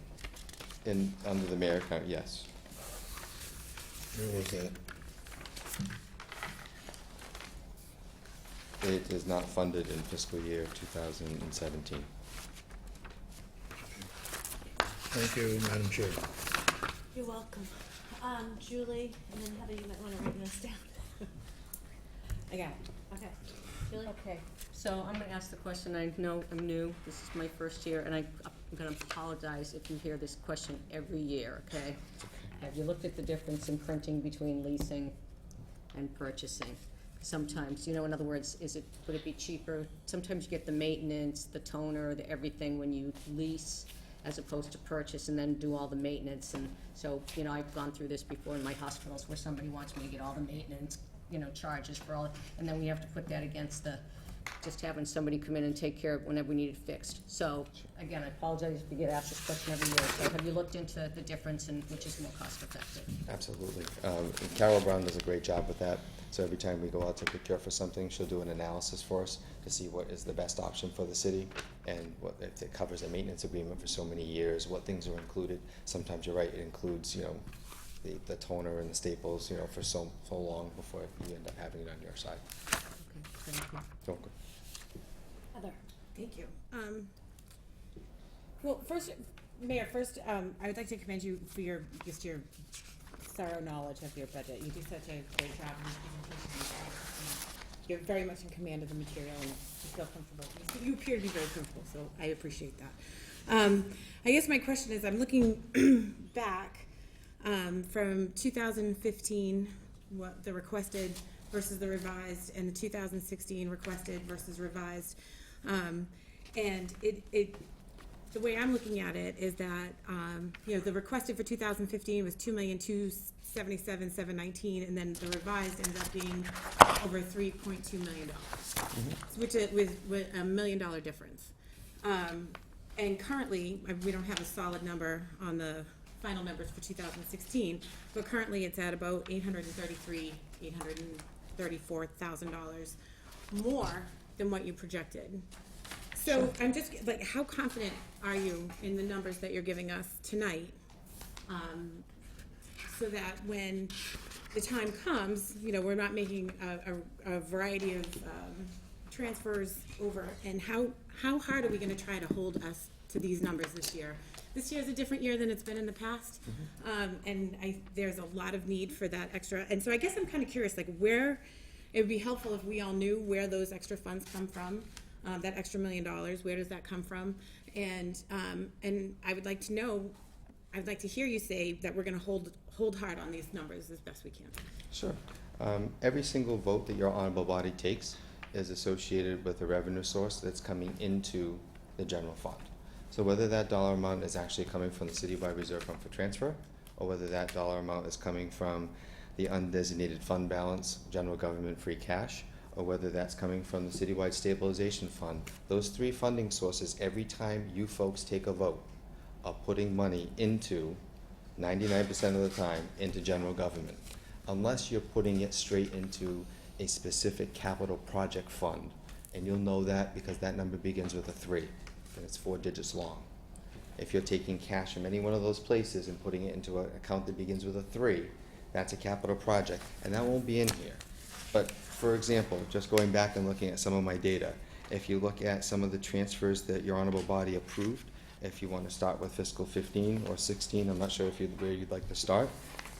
Under the mayor account, yes. Where was that? It is not funded in fiscal year 2017. Thank you, Madam Chair. You're welcome. Julie, and then Heather, you might wanna write this down. I got it. Okay. Julie? Okay, so I'm gonna ask the question, I know I'm new, this is my first year, and I'm gonna apologize if you hear this question every year, okay? Have you looked at the difference in printing between leasing and purchasing? Sometimes, in other words, would it be cheaper? Sometimes you get the maintenance, the toner, the everything when you lease as opposed to purchase and then do all the maintenance. And so, I've gone through this before in my hospitals where somebody wants me to get all the maintenance, charges for all, and then we have to put that against just having somebody come in and take care of whenever we need it fixed. So, again, I apologize if you get asked this question every year. So have you looked into the difference and which is more cost effective? Absolutely. Carol Brown does a great job with that. So every time we go out to procure for something, she'll do an analysis for us to see what is the best option for the city and what if it covers a maintenance agreement for so many years, what things are included. Sometimes you're right, it includes, the toner and the staples, for so long before you end up having it on your side. Okay, thank you. Okay. Heather? Thank you. Well, Mayor, I would like to commend you for your thorough knowledge of your budget. You do such a great job in this presentation. You're very much in command of the material and you feel comfortable. You appear to be very comfortable, so I appreciate that. I guess my question is, I'm looking back from 2015, what the requested versus the revised, and the 2016 requested versus revised. And the way I'm looking at it is that, the requested for 2015 was $2,277,719, and then the revised ended up being over $3.2 million, which is with $1 million difference. And currently, we don't have a solid number on the final numbers for 2016, but currently it's at about $834,000 more than what you projected. So I'm just, how confident are you in the numbers that you're giving us tonight? So that when the time comes, we're not making a variety of transfers over, and how hard are we gonna try to hold us to these numbers this year? This year is a different year than it's been in the past, and there's a lot of need for that extra, and so I guess I'm kinda curious, where, it would be helpful if we all knew where those extra funds come from. That extra $1 million, where does that come from? And I would like to know I'd like to hear you say that we're gonna hold hard on these numbers as best we can. Sure. Every single vote that your honorable body takes is associated with a revenue source that's coming into the general fund. So whether that dollar amount is actually coming from the citywide reserve fund for transfer, or whether that dollar amount is coming from the undesignated fund balance, general government free cash, or whether that's coming from the citywide stabilization fund, those three funding sources, every time you folks take a vote, are putting money into, 99% of the time, into general government. Unless you're putting it straight into a specific capital project fund, and you'll know that because that number begins with a 3, and it's 4 digits long. If you're taking cash from any one of those places and putting it into an account that begins with a 3, that's a capital project, and that won't be in here. But for example, just going back and looking at some of my data, if you look at some of the transfers that your honorable body approved, if you want to start with fiscal 15 or 16, I'm not sure where you'd like to start,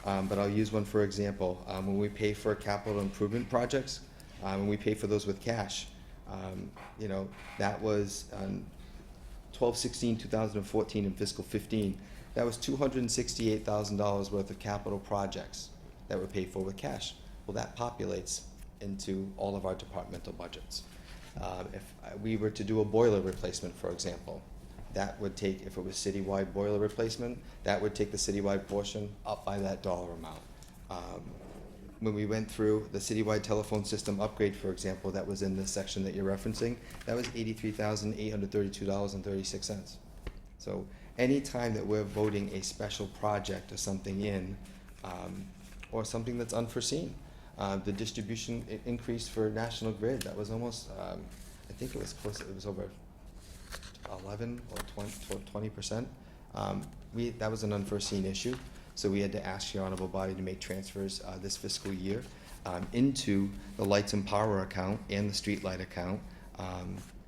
but I'll use one for example. When we pay for capital improvement projects, when we pay for those with cash, that was 12/16/2014 in fiscal 15. That was $268,000 worth of capital projects that were paid for with cash. Well, that populates into all of our departmental budgets. If we were to do a boiler replacement, for example, that would take, if it was citywide boiler replacement, that would take the citywide portion up by that dollar amount. When we went through the citywide telephone system upgrade, for example, that was in this section that you're referencing, that was $83,832.36. So any time that we're voting a special project or something in, or something that's unforeseen, the distribution increase for National Grid, that was almost, I think it was close, it was over 11 or 20%. That was an unforeseen issue, so we had to ask your honorable body to make transfers this fiscal year into the lights and power account and the street light account,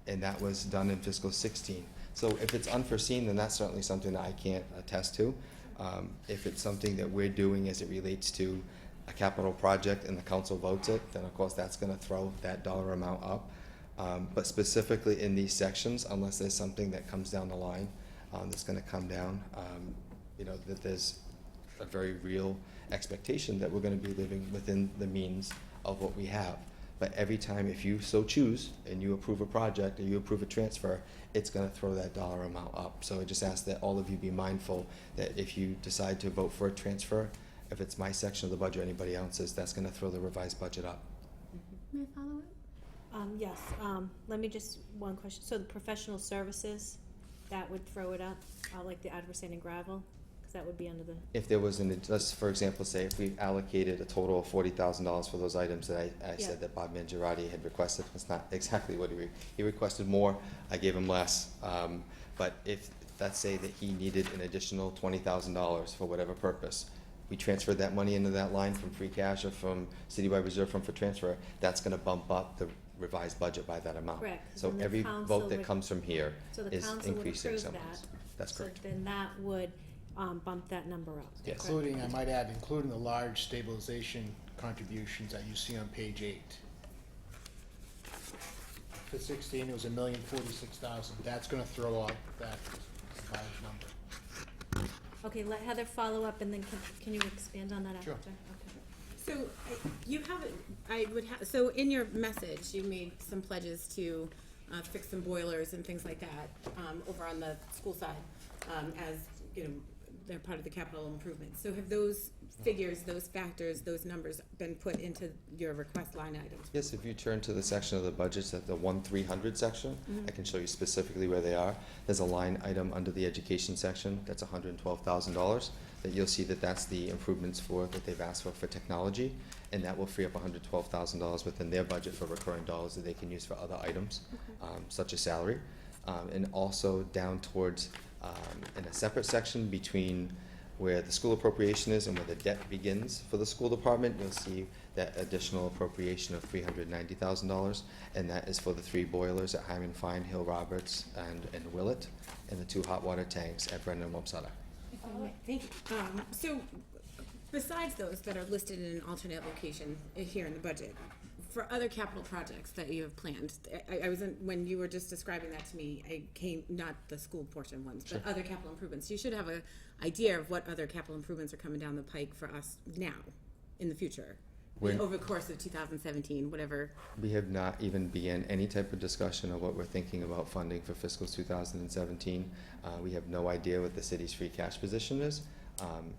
and that was done in fiscal 16. So if it's unforeseen, then that's certainly something that I can't attest to. If it's something that we're doing as it relates to a capital project and the council votes it, then of course that's gonna throw that dollar amount up. But specifically in these sections, unless there's something that comes down the line that's gonna come down, that there's a very real expectation that we're gonna be living within the means of what we have. But every time, if you so choose, and you approve a project or you approve a transfer, it's gonna throw that dollar amount up. So I just ask that all of you be mindful that if you decide to vote for a transfer, if it's my section of the budget or anybody else's, that's gonna throw the revised budget up. May I follow up? Yes, let me just, one question, so the professional services, that would throw it up, like the adversary and gravel, because that would be under the, If there was let's for example say if we allocated a total of $40,000 for those items that I said that Bob Mangiarotti had requested, that's not exactly what he requested more, I gave him less. But if, let's say that he needed an additional $20,000 for whatever purpose, we transferred that money into that line from free cash or from citywide reserve fund for transfer, that's gonna bump up the revised budget by that amount. Correct, 'cause So then the every council vote that would- comes from here so the is council would increasing approve someone's. that. That's So correct. then that would, bump that number up. Yes. correct? Including, I might add, including the large stabilization contributions that you see on page 8. For 16, it was $1,046,000. That's gonna throw off that revised number. Okay, let Heather follow up, and then can you expand on that after? Sure. Okay. So you have, so in your message, you made some pledges to fix some boilers and things like that over on the school side, as, they're part of the capital improvement. So have those figures, those factors, those numbers been put into your request line items? Yes, if you turn to the section of the budgets at the 1-300 section, I can show you specifically where they are. There's a line item under the education section that's $112,000 that you'll see that that's the improvements that they've asked for technology, and that will free up $112,000 within their budget for recurring dollars that they can use for other items, such as salary. And also down towards, in a separate section between where the school appropriation is and where the debt begins for the school department, you'll see that additional appropriation of $390,000, and that is for the 3 boilers at Hyman Fine, Hill Roberts, and Willett, and the 2 hot water tanks at Brendan and Wamsutta. Thank you. So besides those that are listed in an alternate location here in the budget, for other capital projects that you have planned, I wasn't, when you were just describing that to me, I came, not the school portion ones, but other capital improvements. You should have a idea of what other capital improvements are coming down the pike for us now, in the future, over the course of 2017, whatever. We have not even begun any type of discussion of what we're thinking about funding for fiscal 2017. We have no idea what the city's free cash position is,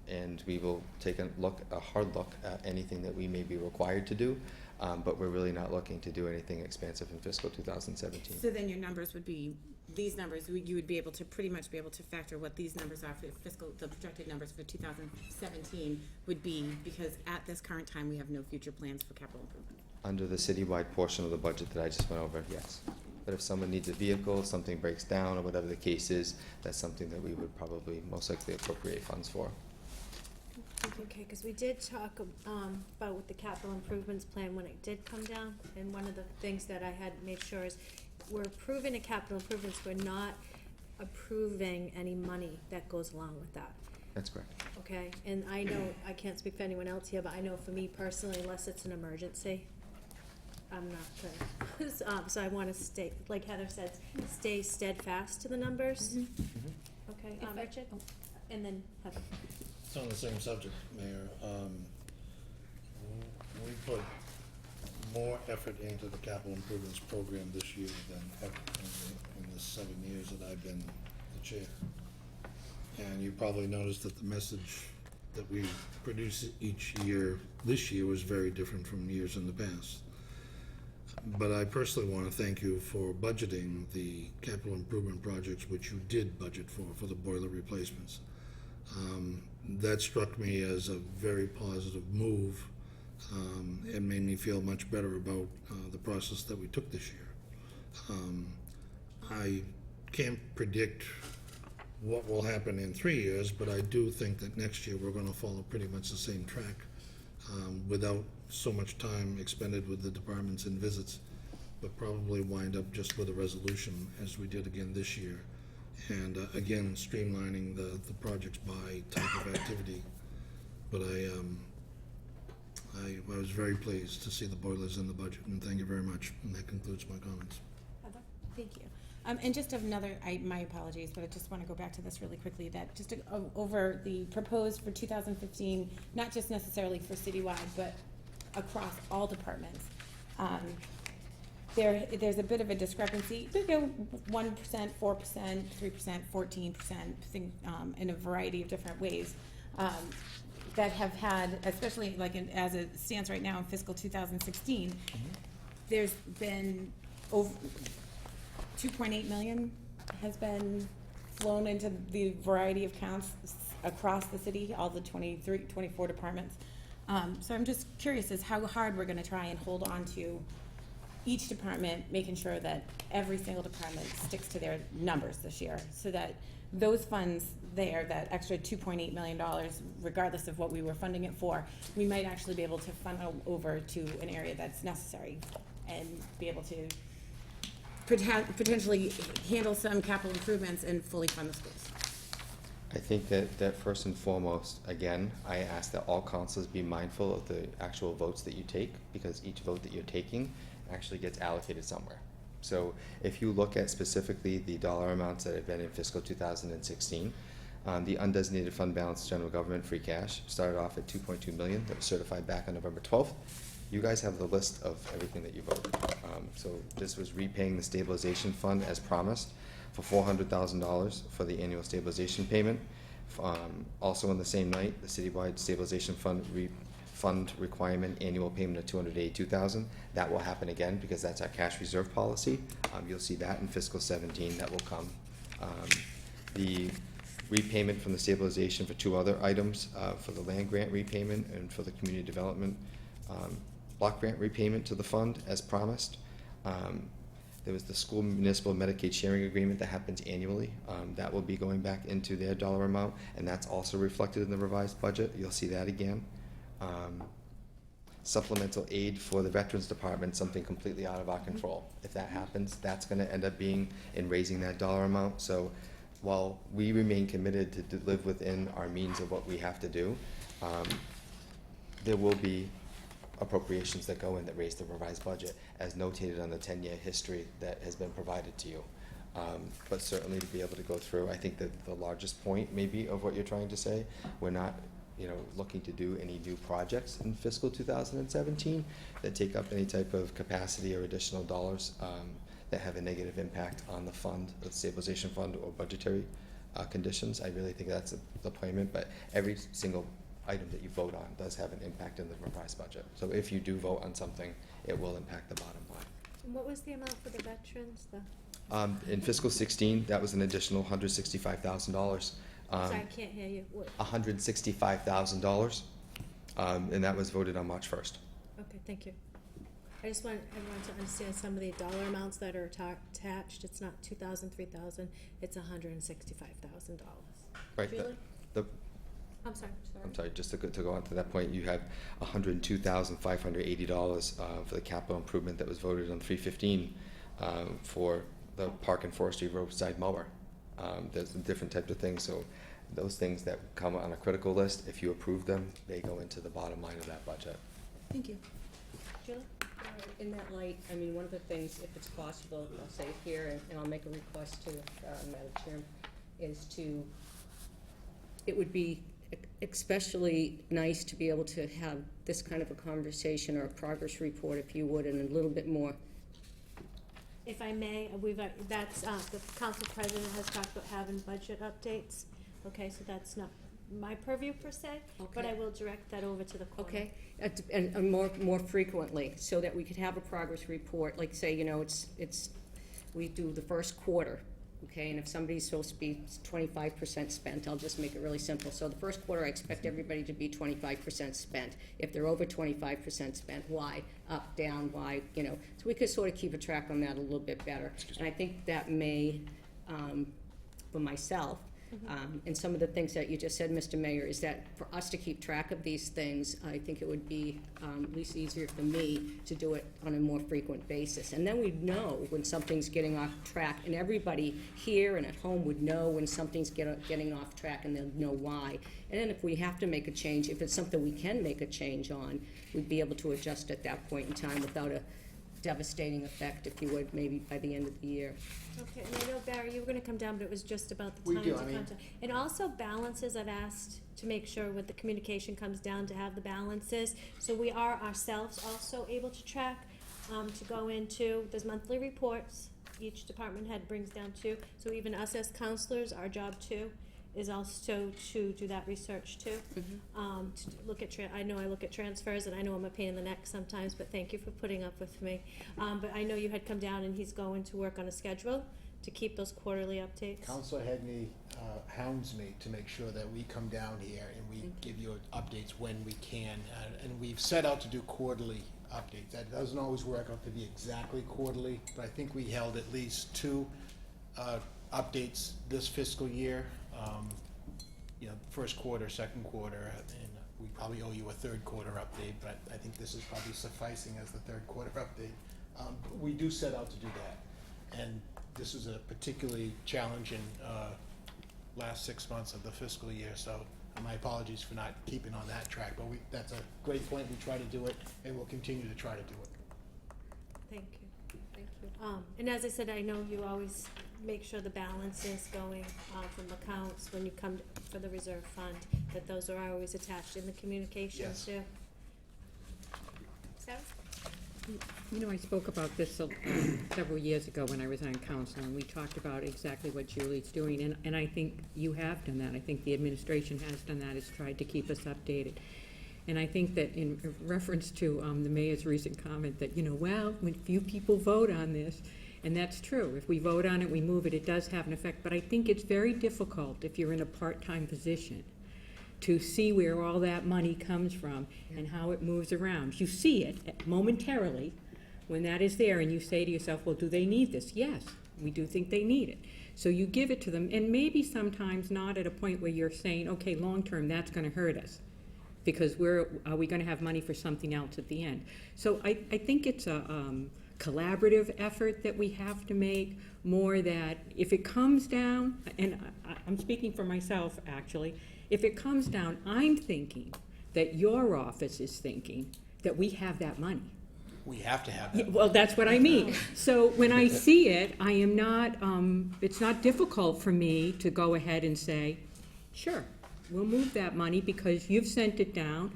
and we will take a hard look at anything that we may be required to do, but we're really not looking to do anything expansive in fiscal 2017. So then your numbers would be, these numbers, you would be able to pretty much be able to factor what these numbers are for fiscal, the projected numbers for 2017 would be, because at this current time, we have no future plans for capital improvement. Under the citywide portion of the budget that I just went over, yes. But if someone needs a vehicle, something breaks down, or whatever the case is, that's something that we would probably most likely appropriate funds for. Okay, because we did talk about with the capital improvements plan when it did come down, and one of the things that I had made sure is we're approving the capital improvements, we're not approving any money that goes along with that. That's correct. Okay, and I know, I can't speak for anyone else here, but I know for me personally, unless it's an emergency, I'm not good. So I want to stay, like Heather said, stay steadfast to the numbers. Okay, Richard? And then Heather. It's on the same subject, Mayor. We put more effort into the capital improvements program this year than ever in the 7 years that I've been the chair. And you probably noticed that the message that we produce each year, this year, was very different from years in the past. But I personally want to thank you for budgeting the capital improvement projects which you did budget for the boiler replacements. That struck me as a very positive move and made me feel much better about the process that we took this year. I can't predict what will happen in 3 years, but I do think that next year we're going to follow pretty much the same track without so much time expended with the departments and visits, but probably wind up just with a resolution as we did again this year. And again, streamlining the projects by type of activity. But I was very pleased to see the boilers in the budget, and thank you very much. And that concludes my comments. Thank you. And just another, my apologies, but I just want to go back to this really quickly, that just over the proposed for 2015, not just necessarily for citywide, but across all departments. There's a bit of a discrepancy, 1%, 4%, 3%, 14%, in a variety of different ways, that have had, especially like as it stands right now in fiscal 2016, there's been over 2.8 million has been flown into the variety of accounts across the city, all the 24 departments. So I'm just curious as how hard we're going to try and hold on to each department, making sure that every single department sticks to their numbers this year, so that those funds there, that extra $2.8 million, regardless of what we were funding it for, we might actually be able to funnel over to an area that's necessary and be able to potentially handle some capital improvements and fully fund the schools. I think that first and foremost, again, I ask that all councilors be mindful of the actual votes that you take, because each vote that you're taking actually gets allocated somewhere. So if you look at specifically the dollar amounts that have been in fiscal 2016, the undesignated fund balance general government free cash started off at 2.2 million that was certified back on November 12th. You guys have the list of everything that you voted. So this was repaying the stabilization fund as promised for $400,000 for the annual stabilization payment. Also on the same night, the citywide stabilization fund requirement annual payment of $282,000. That will happen again because that's our cash reserve policy. You'll see that in fiscal 17 that will come. The repayment from the stabilization for two other items, for the land grant repayment and for the community development block grant repayment to the fund as promised. There was the school municipal Medicaid sharing agreement that happens annually. That will be going back into their dollar amount, and that's also reflected in the revised budget. You'll see that again. Supplemental aid for the Veterans Department, something completely out of our control. If that happens, that's going to end up being in raising that dollar amount. So while we remain committed to live within our means of what we have to do, there will be appropriations that go in that raise the revised budget, as notated on the 10-year history that has been provided to you. But certainly to be able to go through, I think that the largest point maybe of what you're trying to say, we're not, looking to do any new projects in fiscal 2017 that take up any type of capacity or additional dollars that have a negative impact on the fund, the stabilization fund, or budgetary conditions. I really think that's a deployment, but every single item that you vote on does have an impact in the revised budget. So if you do vote on something, it will impact the bottom line. And what was the amount for the veterans, In fiscal 16, that was an additional $165,000. Sorry, I can't hear you. What? $165,000, and that was voted on March 1st. Okay, thank you. I just want everyone to understand some of the dollar amounts that are attached. It's not 2,000, 3,000, it's $165,000. Right. Julie? The I'm sorry. I'm sorry, just to go on to that point, you have $102,580 for the capital improvement that was voted on 3/15 for the park and forestry roadside mower. There's different types of things, so those things that come on a critical list, if you approve them, they go into the bottom line of that budget. Thank you. Julie? In that light, I mean, one of the things, if it's possible, I'll say it here, and I'll make a request to Madam Chair, is it would be especially nice to be able to have this kind of a conversation or a progress report, if you would, and a little bit more. If I may, the council president has talked about having budget updates. Okay, so that's not my purview per se, but Okay. I will direct that over to the corner. Okay, and more frequently, so that we could have a progress report, like say, we do the first quarter, okay, and if somebody's supposed to be 25% spent, I'll just make it really simple. So the first quarter, I expect everybody to be 25% spent. If they're over 25% spent, why? Up, down, why, so we could sort of keep a track on that a little bit better. And I think that may, for myself, and some of the things that you just said, Mr. Mayor, is that for us to keep track of these things, I think it would be at least easier for me to do it on a more frequent basis. And then we'd know when something's getting off track, and everybody here and at home would know when something's getting off track, and they'll know why. And then if we have to make a change, if it's something we can make a change on, we'd be able to adjust at that point in time without a devastating effect, if you would, maybe by the end of the year. Okay, and I know, Barry, you were gonna come down, but it was just about the We time do, to I mean- contact. And also balances, I've asked to make sure when the communication comes down to have the balances. So we are ourselves also able to track, to go into, there's monthly reports, each department head brings down two. So even us as counselors, our job too is also to do that research too. To look at, I know I look at transfers, and I know I'm a pain in the neck sometimes, but thank you for putting up with me. But I know you had come down, and he's going to work on a schedule to keep those quarterly updates. Counselor Headney hounds me to make sure that we come down here and we give you updates when we can. And we've set out to do quarterly updates. That doesn't always work out to be exactly quarterly, but I think we held at least two updates this fiscal year. First quarter, second quarter, and we probably owe you a third quarter update, but I think this is probably sufficing as the third quarter update. We do set out to do that, and this is a particularly challenging last 6 months of the fiscal year, so my apologies for not keeping on that track, but that's a great point. We try to do it, and we'll continue to try to do it. Thank you. Thank you. And as I said, I know you always make sure the balance is going from accounts when you come for the reserve fund, that those are always attached in the communications too. Sarah? I spoke about this several years ago when I was on council, and we talked about exactly what Julie's doing, and I think you have done that. I think the administration has done that, has tried to keep us updated. And I think that in reference to the mayor's recent comment that, when few people vote on this, and that's true. If we vote on it, we move it, it does have an effect. But I think it's very difficult if you're in a part-time position to see where all that money comes from and how it moves around. You see it momentarily when that is there, and you say to yourself, well, do they need this? Yes, we do think they need it. So you give it to them, and maybe sometimes not at a point where you're saying, okay, long-term, that's going to hurt us, because are we going to have money for something else at the end? So I think it's a collaborative effort that we have to make, more that if it comes down, and I'm speaking for myself actually, if it comes down, I'm thinking that your office is thinking that we have that money. We have to have Yeah, that. well, that's what I mean. So when I see it, I am not, it's not difficult for me to go ahead and say, sure, we'll move that money because you've sent it down.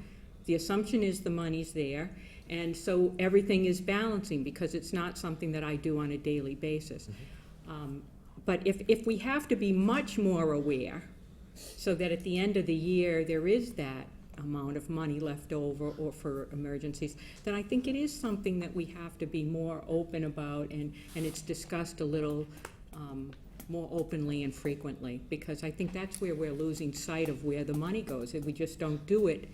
The assumption is the money's there. And so everything is balancing because it's not something that I do on a daily basis. But if we have to be much more aware so that at the end of the year there is that amount of money left over or for emergencies, then I think it is something that we have to be more open about and it's discussed a little more openly and frequently, because I think that's where we're losing sight of where the money goes. If we just don't do it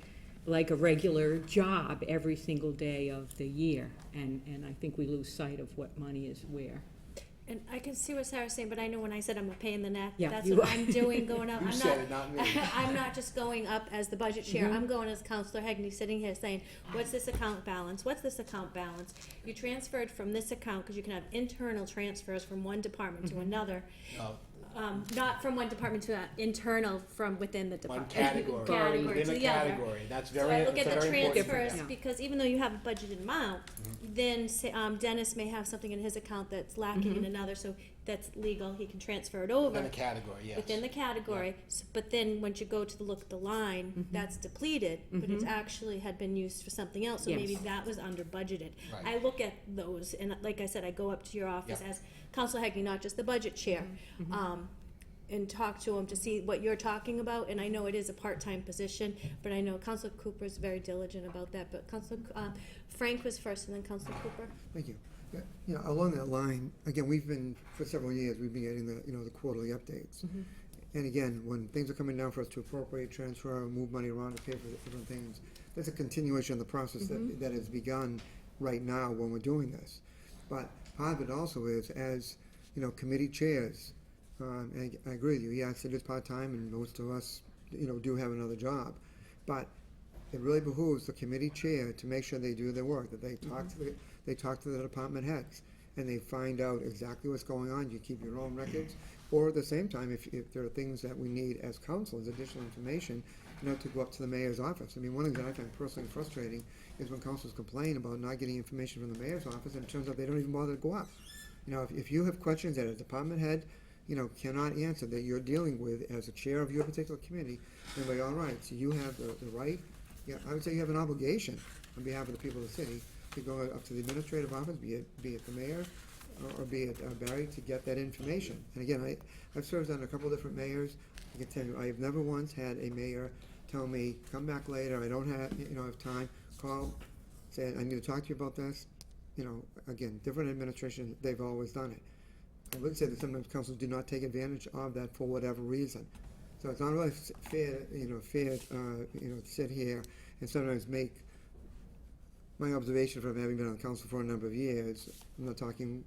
like a regular job every single day of the year, and I think we lose sight of what money is where. And I can see what Sarah's saying, but I know when I said I'm a pain in the neck, Yeah, that's you what are. I'm doing, going up. You I'm said it, not me. I'm not just going up as the budget chair, Mhm. I'm going as Counselor Hegney, sitting here saying, what's this account balance, what's this account balance? You transferred from this account, because you can have internal transfers from one department to another. Not from one department to internal from within the One department. category, within to a the other. category, that's So I very, look it's at a the very important transfers, difference. because even though you have a budgeted amount, then say, Dennis may have something in his account that's lacking in another, so that's legal, he can transfer it over. Within a category, yes. Within the category, but then once you go to look at the line, that's depleted, but it's actually had been used for something else, so Yes. maybe that was under budgeted. Right. I look at those, and like I said, I go up to your office Yeah. as Council Hegney, not just the budget chair, and talk to him to see what you're talking about, and I know it is a part-time position, but I know Council Cooper is very diligent about that, but Council, Frank was first, and then Council Cooper. Thank you. Yeah, you know, along that line, again, we've been, for several years, we've been getting the, the quarterly updates. And again, when things are coming down for us to appropriate, transfer, or move money around to pay for different things, that's a continuation of the process that has begun right now when we're doing this. But part of it also is, as, committee chairs, and I agree with you, yes, it is part-time, and most of us, do have another job. But it really behooves the committee chair to make sure they do their work, that they talk to the department heads, and they find out exactly what's going on. You keep your own records, or at the same time, if there are things that we need as council, as additional information, to go up to the mayor's office. I mean, one thing that I find personally frustrating is when councils complain about not getting information from the mayor's office, and it turns out they don't even bother to go up. If you have questions that a department head, cannot answer, that you're dealing with as a chair of your particular committee, then we're all right. So you have the right, I would say you have an obligation on behalf of the people of the city to go up to the administrative office, be it the mayor, or be it Barry, to get that information. And again, I've served under a couple of different mayors. I can tell you, I have never once had a mayor tell me, come back later, I don't have, have time, call, say, I need to talk to you about this. Again, different administrations, they've always done it. I would say that sometimes councils do not take advantage of that for whatever reason. So it's not really fair, to sit here and sometimes make my observation from having been on council for a number of years. I'm not talking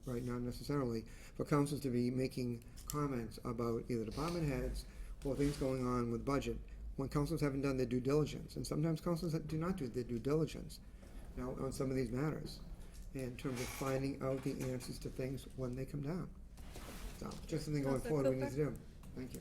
right now necessarily, for councils to be making comments about either department heads or things going on with budget when councils haven't done their due diligence. And sometimes councils do not do their due diligence, on some of these matters, in terms of finding out the answers to things when they come down. So, just something going Councilor forward we need Cooper? to do. Thank you.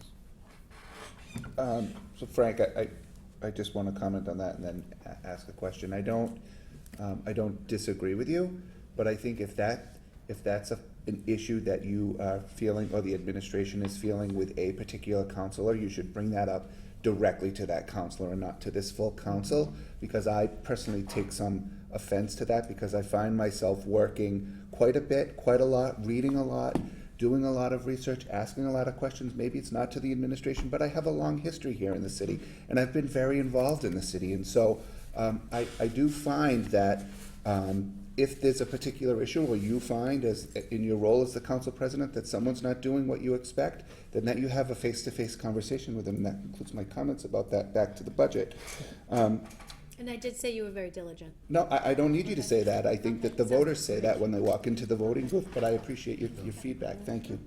So Frank, I just want to comment on that and then ask a question. I don't disagree with you, but I think if that's an issue that you are feeling, or the administration is feeling with a particular counselor, you should bring that up directly to that counselor and not to this full council, because I personally take some offense to that, because I find myself working quite a bit, quite a lot, reading a lot, doing a lot of research, asking a lot of questions. Maybe it's not to the administration, but I have a long history here in the city, and I've been very involved in the city. And so I do find that if there's a particular issue, or you find, as in your role as the council president, that someone's not doing what you expect, then that you have a face-to-face conversation with them. And that concludes my comments about that. Back to the budget. And I did say you were very diligent. No, I don't need you to say that. I think that the voters say that when they walk into the voting booth, but I appreciate your feedback. Thank you.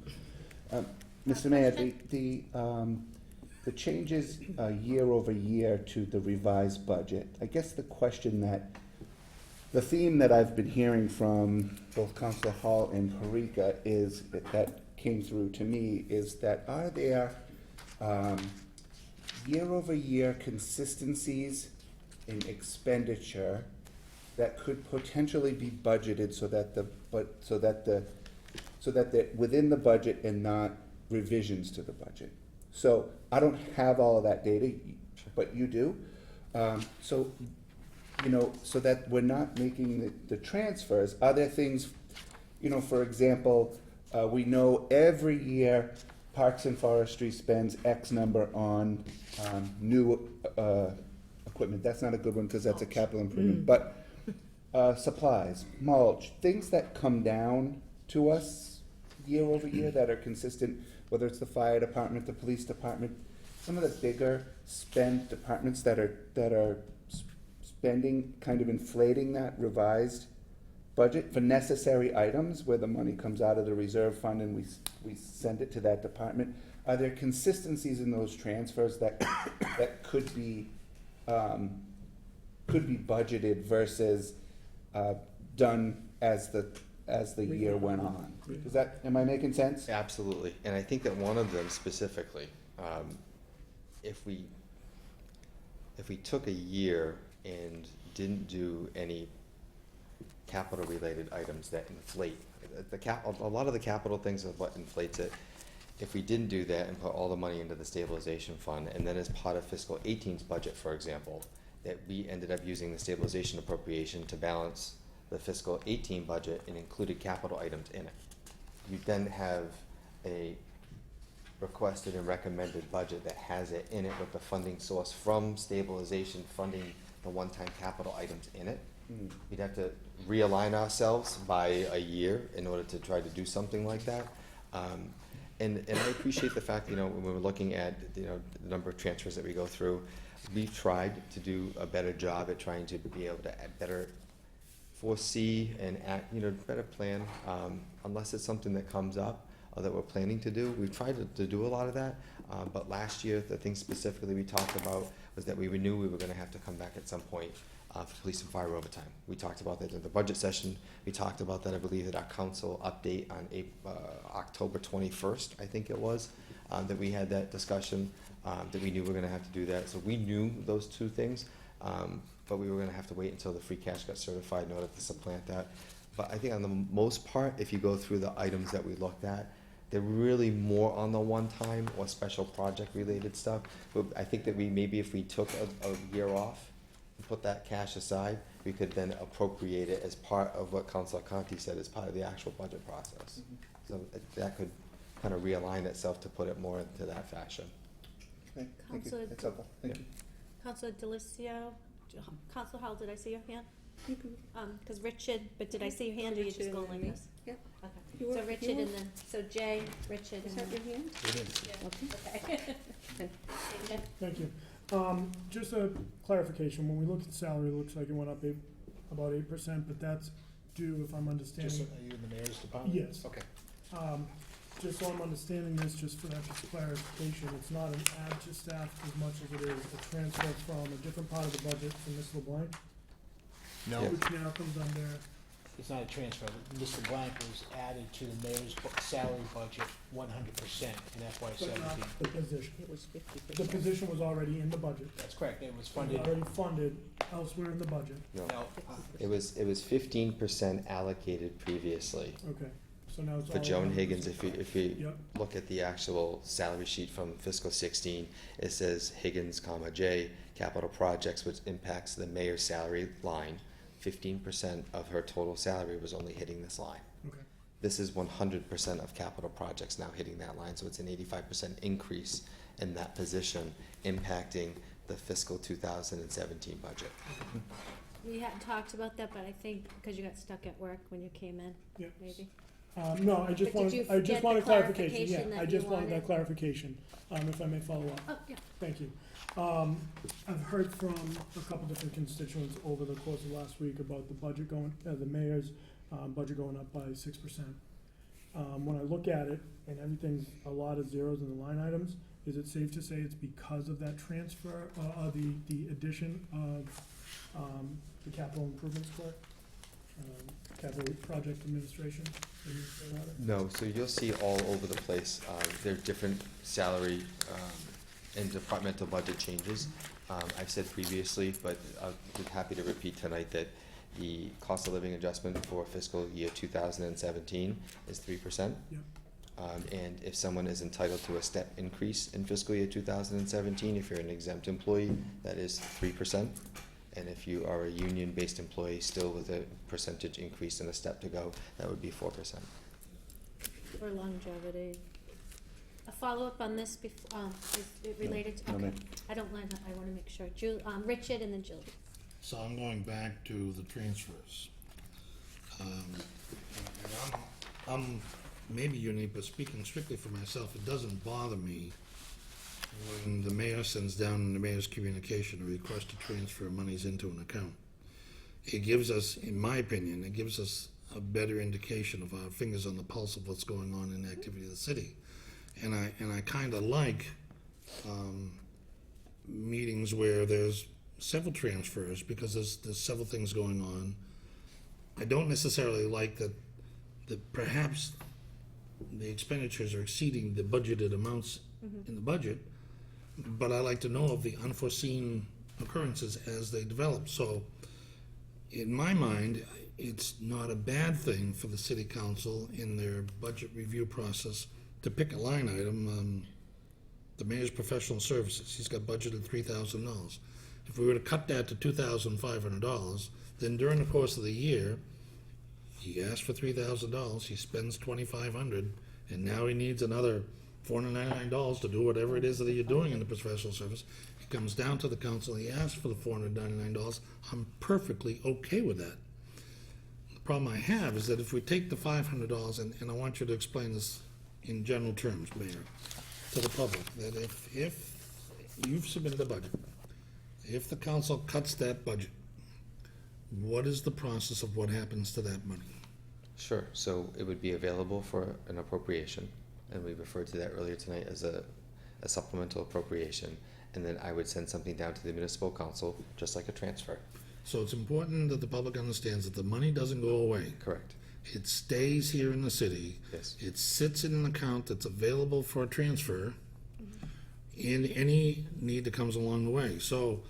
Mr. Mayor, the changes year over year to the revised budget, I guess the theme that I've been hearing from both Councilor Hall and Parika is, that came through to me, is that are there year over year consistencies in expenditure that could potentially be budgeted so that within the budget and not revisions to the budget. So I don't have all of that data, but you do. So, so that we're not making the transfers, are there things, for example, we know every year Parks and Forestry spends X number on new equipment. That's not a good one because that's a capital improvement. But supplies, mulch, things that come down to us year over year that are consistent, whether it's the fire department, the police department, some of the bigger spend departments that are spending, kind of inflating that revised budget for necessary items where the money comes out of the reserve fund and we send it to that department. Are there consistencies in those transfers that could be budgeted versus done as the year went on? Am I making sense? Absolutely, and I think that one of them specifically, if we took a year and didn't do any capital-related items that inflate, a lot of the capital things are what inflates it. If we didn't do that and put all the money into the stabilization fund, and then as part of fiscal 18's budget, for example, that we ended up using the stabilization appropriation to balance the fiscal 18 budget and included capital items in it. You then have a requested and recommended budget that has it in it with the funding source from stabilization funding the one-time capital items in it. We'd have to realign ourselves by a year in order to try to do something like that. And I appreciate the fact, when we're looking at, the number of transfers that we go through, we've tried to do a better job at trying to be able to better foresee and act, better plan, unless it's something that comes up or that we're planning to do. We've tried to do a lot of that, but last year, the thing specifically we talked about was that we knew we were gonna have to come back at some point for police and fire overtime. We talked about that in the budget session. We talked about that, I believe, at our council update on October 21st, I think it was, that we had that discussion, that we knew we were gonna have to do that. So we knew those two things, but we were gonna have to wait until the free cash got certified in order to supplant that. But I think on the most part, if you go through the items that we looked at, they're really more on the one-time or special project-related stuff. But I think that maybe if we took a year off and put that cash aside, we could then appropriate it as part of what Councilor Conti said as part of the actual budget process. So that could kind of realign itself to put it more into that fashion. Okay, thank you. Counselor- That's helpful. Thank you. Councilor Delicio, Councilor Hall, did I see your hand? Because Richard, but did I see your hand or you just go like this? Yep. Okay, so Richard and then, so Jay, Richard, Is and that then. your hand? It is. Okay. Okay. Thank you. Just a clarification, when we look at salary, it looks like it went up about 8%, but that's due, if I'm Just, understanding. are you in the mayor's department? Yes. Okay. Just so I'm understanding this, just for that clarification, it's not an add to staff as much as it is a transfer from a different part of the budget from Ms. LeBlanc, No, Yeah. which now comes under, it's not a transfer. Mr. Blank was added to the mayor's salary budget 100% in FY but '17. not the position. It was 50%. The position was already in the budget. That's correct, it was It was funded. already funded elsewhere in the budget. No, No, it was 15% allocated previously. Okay, so now it's all. For Joan 100%. Higgins, if you Yep. look at the actual salary sheet from fiscal 16, it says Higgins, comma, J, capital projects, which impacts the mayor's salary line. 15% of her total salary was only hitting this line. Okay. This is 100% of capital projects now hitting that line, so it's an 85% increase in that position, impacting the fiscal 2017 budget. We hadn't talked about that, but I think because you got stuck at work when you came in, Yep. maybe. No, I just But did you wanted get clarification, the clarification yeah, that I you just wanted that wanted? clarification, if I may follow up. Oh, yeah. Thank you. I've heard from a couple different constituents over the course of last week about the budget the mayor's, budget going up by 6%. When I look at it, and everything's a lot of zeros in the line items, is it safe to say it's because of that transfer, the addition of, the capital improvements clerk? Capital project administration? No, so you'll see all over the place, there are different salary and departmental budget changes. I've said previously, but I'll be happy to repeat tonight that The cost of living adjustment for fiscal year 2017 is 3%. Yeah. And if someone is entitled to a step increase in fiscal year 2017, if you're an exempt employee, that is 3%. And if you are a union-based employee, still with a percentage increase and a step to go, that would be 4%. For longevity. A follow-up on this before, is it related to, No, okay. ma'am. I don't mind, I wanna make sure. Richard and then Julie. So I'm going back to the transfers. And I'm maybe unique, but speaking strictly for myself, it doesn't bother me when the mayor sends down in the mayor's communication a request to transfer monies into an account. It gives us, in my opinion, it gives us a better indication of our fingers on the pulse of what's going on in the activity of the city. And I kind of like meetings where there's several transfers because there's several things going on. I don't necessarily like that perhaps the expenditures are exceeding the budgeted amounts in the budget, but I like to know of the unforeseen occurrences as they develop. So in my mind, it's not a bad thing for the city council in their budget review process to pick a line item. The mayor's professional services, he's got budgeted $3,000. If we were to cut that to $2,500, then during the course of the year, he asked for $3,000, he spends $2,500, and now he needs another $499 to do whatever it is that you're doing in the professional service. He comes down to the council, he asks for the $499. I'm perfectly okay with that. The problem I have is that if we take the $500, and I want you to explain this in general terms, Mayor, to the public, that if you've submitted a budget, if the council cuts that budget, what is the process of what happens to that money? Sure. So it would be available for an appropriation, and we referred to that earlier tonight as a supplemental appropriation, and then I would send something down to the municipal council, just like a transfer. So it's important that the public understands that the money doesn't go away. Correct. It stays here in the city. Yes. It sits in an account that's available for a transfer in any need that comes along the way. So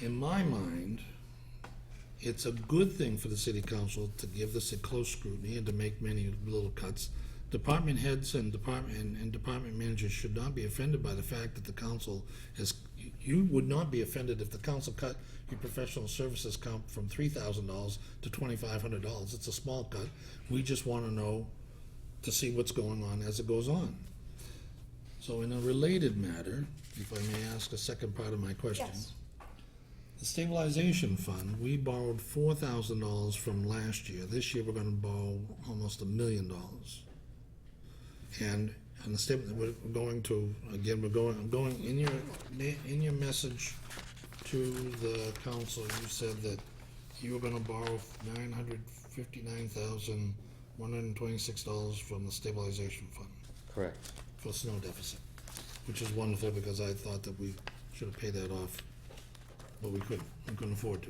in my mind, it's a good thing for the city council to give this a close scrutiny and to make many little cuts. Department heads and department managers should not be offended by the fact that the council is, you would not be offended if the council cut your professional services count from $3,000 to $2,500. It's a small cut. We just want to know, to see what's going on as it goes on. So in a related matter, if I may ask a second part of my question. Yes. The stabilization fund, we borrowed $4,000 from last year. This year we're gonna borrow almost $1 million. And we're going to, again, we're going, in your message to the council, you said that you were gonna borrow $959,126 from the stabilization fund. Correct. For snow deficit, which is wonderful because I thought that we should have paid that off, but we couldn't afford to.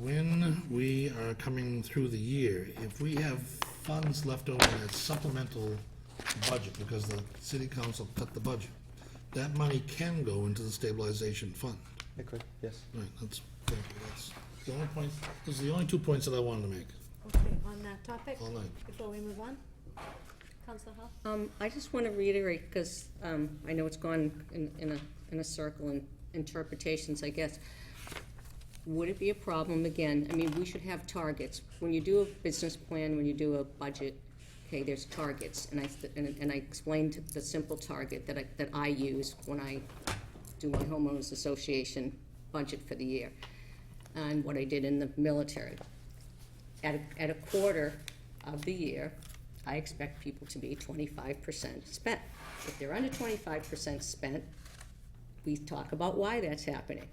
When we are coming through the year, if we have funds left over in that supplemental budget, because the city council cut the budget, that money can go into the stabilization fund. It could, yes. Right, that's the only point, those are the only 2 points that I wanted to make. Okay, on that topic, All night. before we move on, Councilor Hall? I just want to reiterate, because I know it's gone in a circle in interpretations, I guess. Would it be a problem, again, I mean, we should have targets. When you do a business plan, when you do a budget, okay, there's targets. And I explained the simple target that I use when I do my homeowners association budget for the year, and what I did in the military. At a quarter of the year, I expect people to be 25% spent. If they're under 25% spent, we talk about why that's happening.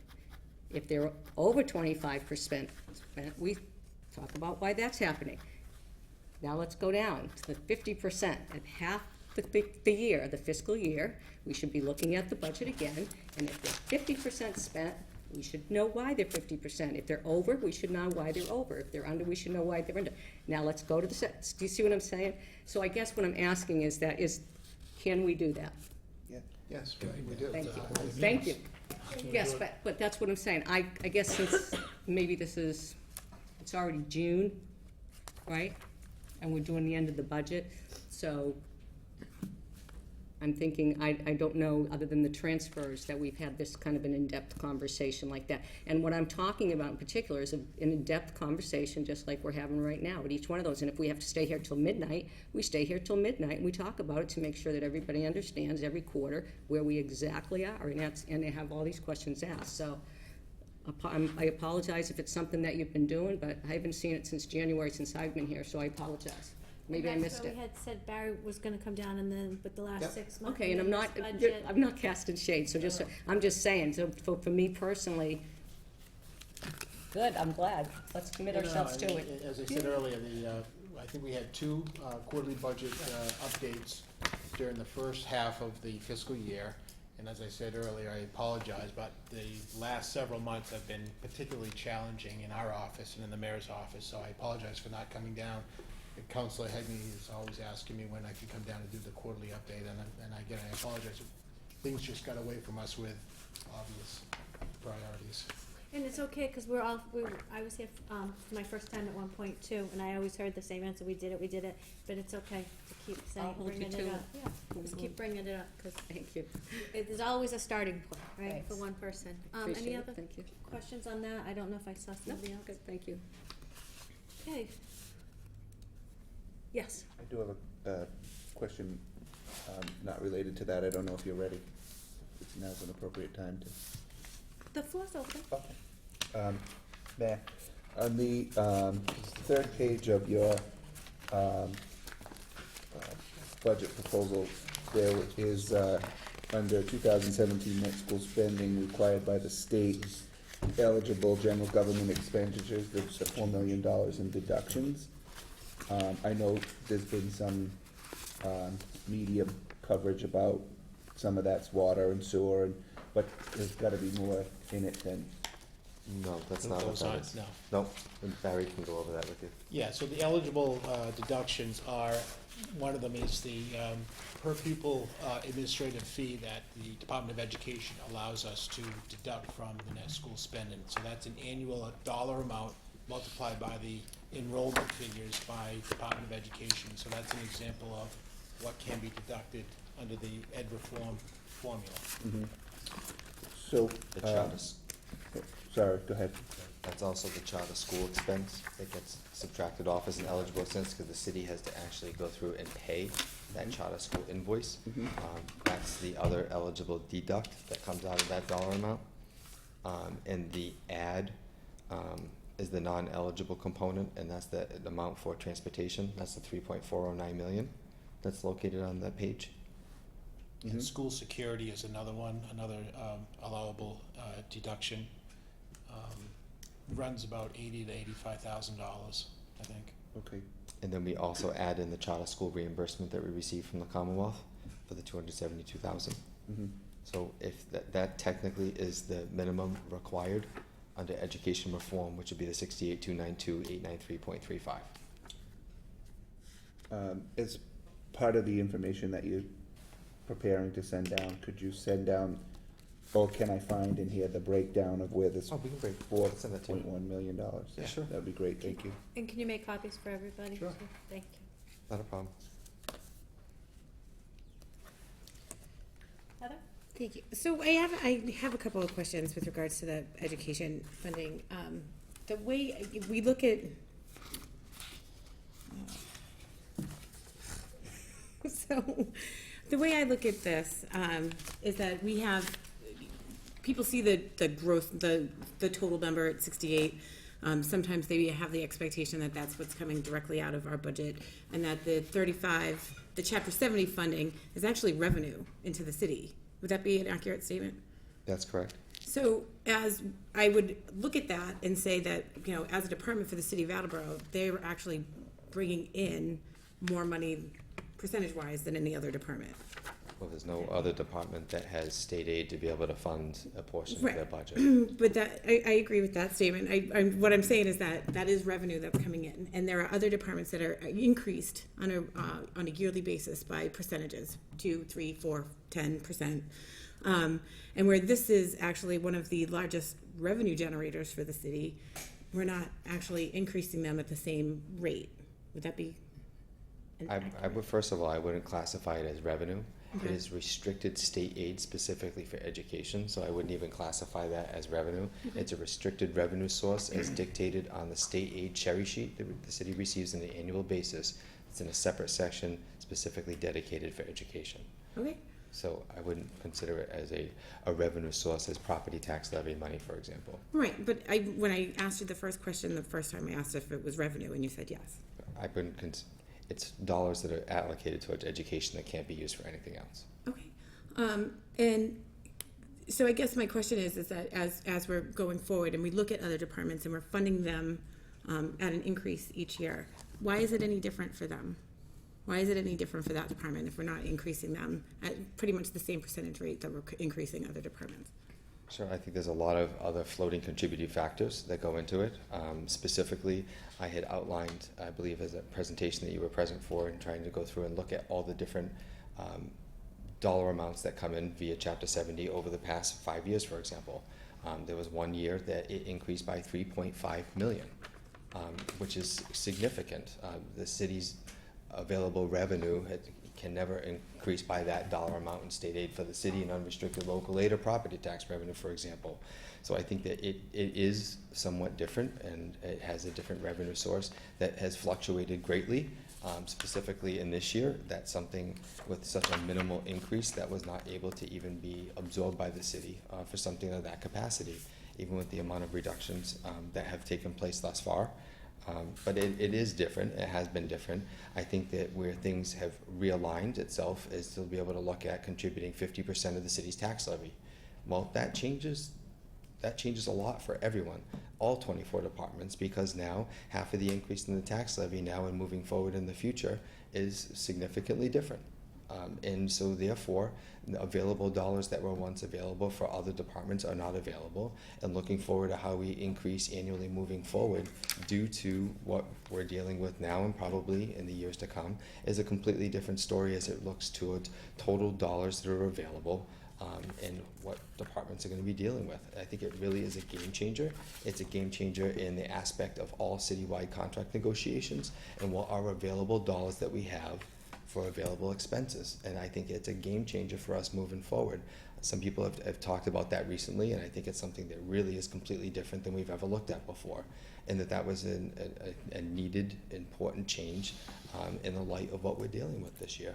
If they're over 25% spent, we talk about why that's happening. Now let's go down to the 50%. At half the year, the fiscal year, we should be looking at the budget again, and if they're 50% spent, we should know why they're 50%. If they're over, we should know why they're over. If they're under, we should know why they're under. Now let's go to the sets. Do you see what I'm saying? So I guess what I'm asking is, can we do that? Yes, we do. Thank you. Thank you. Yes, but that's what I'm saying. I guess since maybe it's already June, right? And we're doing the end of the budget, so I'm thinking, I don't know, other than the transfers, that we've had this kind of an in-depth conversation like that. And what I'm talking about in particular is an in-depth conversation, just like we're having right now at each one of those. And if we have to stay here till midnight, we stay here till midnight, and we talk about it to make sure that everybody understands every quarter where we exactly are, and they have all these questions asked. So I apologize if it's something that you've been doing, but I haven't seen it since January, since I've been here, so I apologize. Maybe I missed it. We had said Barry was gonna come down and then, but the last 6 months. Okay, and I'm not casting shade, so I'm just saying, so for me personally, good, I'm glad. Let's commit ourselves to it. As I said earlier, I think we had 2 quarterly budget updates during the first half of the fiscal year. And as I said earlier, I apologize, but the last several months have been particularly challenging in our office and in the mayor's office, so I apologize for not coming down. Councilor Hegney is always asking me when I can come down and do the quarterly update, and again, I apologize. Things just got away from us with obvious priorities. And it's okay, because I was here for my first time at one point too, and I always heard the same answer, we did it, but it's okay to keep saying, I'll hold you bringing to it up. it. Yeah, just keep bringing it up, because Thank you. there's always a starting point, right, for Thanks. one person. Appreciate Any it. other Thank you. questions on that? I don't know if I saw No, somebody else. good, thank you. Okay. Yes. I do have a question, not related to that. I don't know if you're ready. It's now's an appropriate time to. The floor's open. Okay. Mayor, on the 3rd page of your budget proposal, there is, under 2017 net school spending required by the state, eligible general government expenditures, there's $4 million in deductions. I know there's been some media coverage about some of that's water and sewer, but there's gotta be more in it than. No, that's not what Those that aren't, is. no. Nope, and Barry can go over that with you. Yeah, so the eligible deductions are, one of them is the per pupil administrative fee that the Department of Education allows us to deduct from the net school spending. So that's an annual dollar amount multiplied by the enrollment figures by Department of Education. So that's an example of what can be deducted under the ed reform formula. Mm-hmm. So, The charters. sorry, go ahead. That's also the charter school expense that gets subtracted off as an eligible expense, because the city has to actually go through and pay that charter school invoice. That's the other eligible deduct that comes out of that dollar amount. And the add is the non-eligible component, and that's the amount for transportation. That's the 3.409 million that's located on that page. And school security is another one, another allowable deduction. Runs about $80,000 to $85,000, I think. Okay. And then we also add in the charter school reimbursement that we receive from the Commonwealth for the $272,000. So if that technically is the minimum required under education reform, which would be the 68,292,893.35. As part of the information that you're preparing to send down, could you send down, or can I find in here the breakdown of where this Oh, we can break. Send that to you. $4.1 million? Yeah, sure. That'd be great, thank you. And can you make copies for everybody? Sure. Thank you. Not a problem. Heather? Thank you. So I have a couple of questions with regards to the education funding. The way we look at, so the way I look at this is that we have, people see the growth, the total number at 68. Sometimes they have the expectation that that's what's coming directly out of our budget, and that the 35, the Chapter 70 funding is actually revenue into the city. Would that be an accurate statement? That's correct. So as I would look at that and say that, you know, as a department for the city of Attleboro, they were actually bringing in more money percentage-wise than any other department. Well, there's no other department that has state aid to be able to fund a portion of their budget. But that, I agree with that statement. What I'm saying is that is revenue that's coming in, and there are other departments that are increased on a yearly basis by percentages, 2, 3, 4, 10%. And where this is actually one of the largest revenue generators for the city, we're not actually increasing them at the same rate. Would that be? I would, first of all, I wouldn't classify it as revenue. It Okay. is restricted state aid specifically for education, so I wouldn't even classify that as revenue. It's a restricted revenue source as dictated on the state aid cherry sheet that the city receives on an annual basis. It's in a separate section specifically dedicated for education. Okay. So I wouldn't consider it as a revenue source as property tax levy money, for example. Right, but when I asked you the first question, the first time I asked if it was revenue, and you said yes. I wouldn't it's dollars that are allocated towards education that can't be used for anything else. Okay. And so I guess my question is that as we're going forward and we look at other departments and we're funding them at an increase each year, why is it any different for them? Why is it any different for that department if we're not increasing them at pretty much the same percentage rate that we're increasing other departments? Sure, I think there's a lot of other floating contributing factors that go into it. Specifically, I had outlined, I believe, as a presentation that you were present for, and trying to go through and look at all the different dollar amounts that come in via Chapter 70 over the past 5 years, for example. There was 1 year that it increased by 3.5 million, which is significant. The city's available revenue can never increase by that dollar amount in state aid for the city and unrestricted local aid or property tax revenue, for example. So I think that it is somewhat different, and it has a different revenue source that has fluctuated greatly. Specifically in this year, that's something with such a minimal increase that was not able to even be absorbed by the city for something of that capacity, even with the amount of reductions that have taken place thus far. But it is different. It has been different. I think that where things have realigned itself is to be able to look at contributing 50% of the city's tax levy. Well, that changes a lot for everyone, all 24 departments, because now half of the increase in the tax levy now and moving forward in the future is significantly different. And so therefore, the available dollars that were once available for other departments are not available. And looking forward to how we increase annually moving forward due to what we're dealing with now and probably in the years to come is a completely different story as it looks towards total dollars that are available and what departments are going to be dealing with. I think it really is a game changer. It's a game changer in the aspect of all citywide contract negotiations and what are available dollars that we have for available expenses. And I think it's a game changer for us moving forward. Some people have talked about that recently, and I think it's something that really is completely different than we've ever looked at before. And that was a needed, important change in the light of what we're dealing with this year.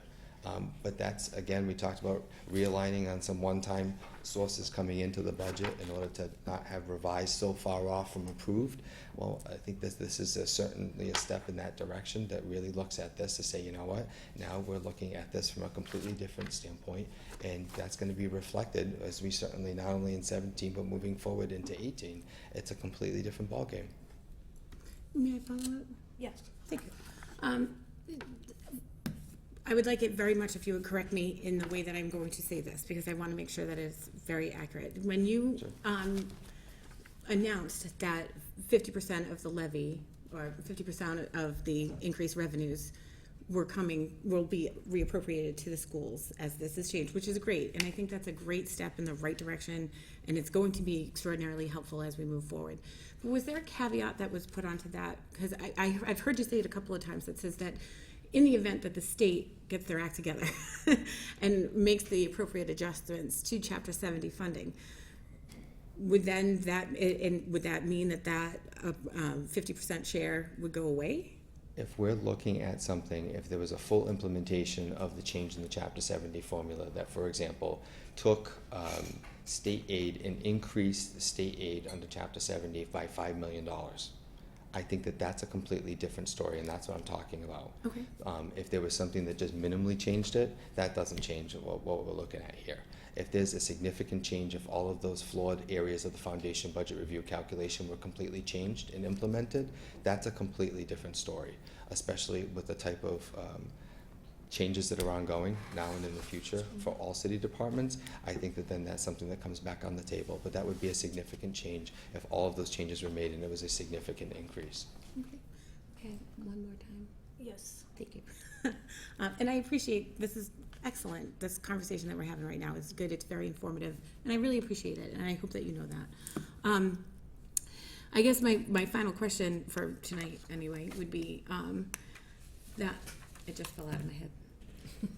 But that's, again, we talked about realigning on some one-time sources coming into the budget in order to not have revised so far off from approved. Well, I think this is certainly a step in that direction that really looks at this to say, you know what, now we're looking at this from a completely different standpoint, and that's going to be reflected as we certainly not only in 17 but moving forward into 18. It's a completely different ballgame. May I follow up? Yes. Thank you. I would like it very much if you would correct me in the way that I'm going to say this, because I want to make sure that it's very accurate. When you announced that 50% of the levy, or 50% of the increased revenues will be reappropriated to the schools as this has changed, which is great. And I think that's a great step in the right direction, and it's going to be extraordinarily helpful as we move forward. But was there a caveat that was put onto that? Because I've heard you say it a couple of times that says that in the event that the state gets their act together and makes the appropriate adjustments to Chapter 70 funding, would that mean that 50% share would go away? If we're looking at something, if there was a full implementation of the change in the Chapter 70 formula that, for example, took state aid and increased state aid under Chapter 70 by $5 million, I think that that's a completely different story, and that's what I'm talking about. Okay. If there was something that just minimally changed it, that doesn't change what we're looking at here. If there's a significant change, if all of those flawed areas of the foundation budget review calculation were completely changed and implemented, that's a completely different story, especially with the type of changes that are ongoing now and in the future for all city departments. I think that then that's something that comes back on the table, but that would be a significant change if all of those changes were made and it was a significant increase. Okay. Okay, one more time. Yes. Thank you. And I appreciate, this is excellent, this conversation that we're having right now is good, it's very informative, and I really appreciate it, and I hope that you know that. I guess my final question for tonight, anyway, would be, that, it just fell out of my head.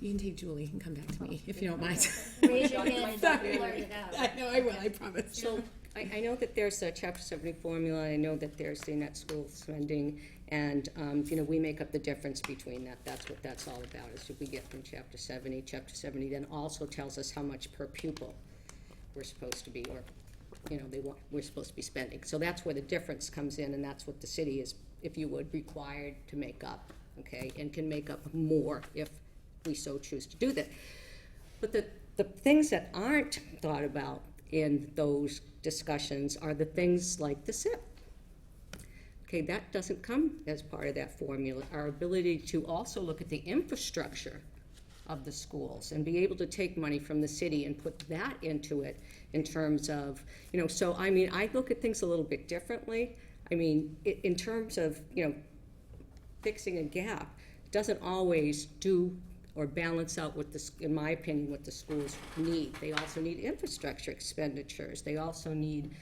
You can take Julie and come back to me, if you don't mind. Raise your hand, Sorry. blurt it out. I know, I will, I promise. So, I know that there's a Chapter 70 formula, I know that there's the net school spending, and, we make up the difference between that. That's what that's all about, is what we get from Chapter 70. Chapter 70 then also tells us how much per pupil we're supposed to be, or, we're supposed to be spending. So that's where the difference comes in, and that's what the city is, if you would, required to make up, okay? And can make up more if we so choose to do that. But the things that aren't thought about in those discussions are the things like the SIP. Okay, that doesn't come as part of that formula. Our ability to also look at the infrastructure of the schools and be able to take money from the city and put that into it in terms of, so I look at things a little bit differently. In terms of, fixing a gap, doesn't always do or balance out what in my opinion, what the schools need. They also need infrastructure expenditures. They also need,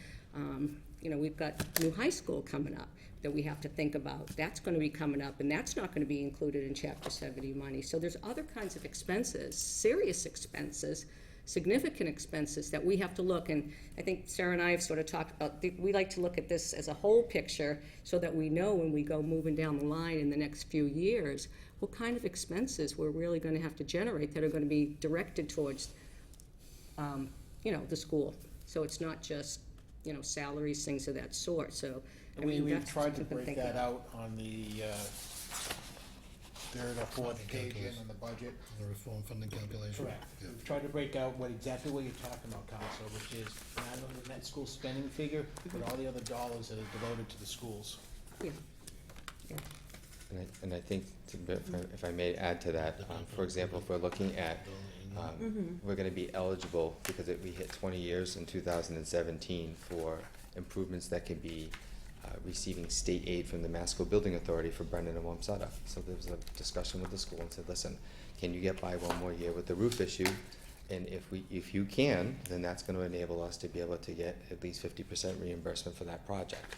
we've got new high school coming up that we have to think about. That's going to be coming up, and that's not going to be included in Chapter 70 money. So there's other kinds of expenses, serious expenses, significant expenses that we have to look, and I think Sarah and I have sort of talked about, we like to look at this as a whole picture so that we know when we go moving down the line in the next few years what kind of expenses we're really going to have to generate that are going to be directed towards, the school. So it's not just, salaries, things of that sort. So, We've that's tried to something break think that about. out on the third or fourth page in on the budget. The reform funding calculation. Correct. Yeah. We've tried to break out exactly what you're talking about, Council, which is not only the net school spending figure, but all the other dollars that are devoted to the schools. Yeah. Yeah. And I think, if I may add to that, for example, if we're looking at, we're gonna be eligible, because we hit 20 years in 2017 for improvements that can be receiving state aid from the Masco Building Authority for Brendan and Wamsutta. So there was a discussion with the school and said, listen, can you get by one more year with the roof issue? And if you can, then that's gonna enable us to be able to get at least 50% reimbursement for that project.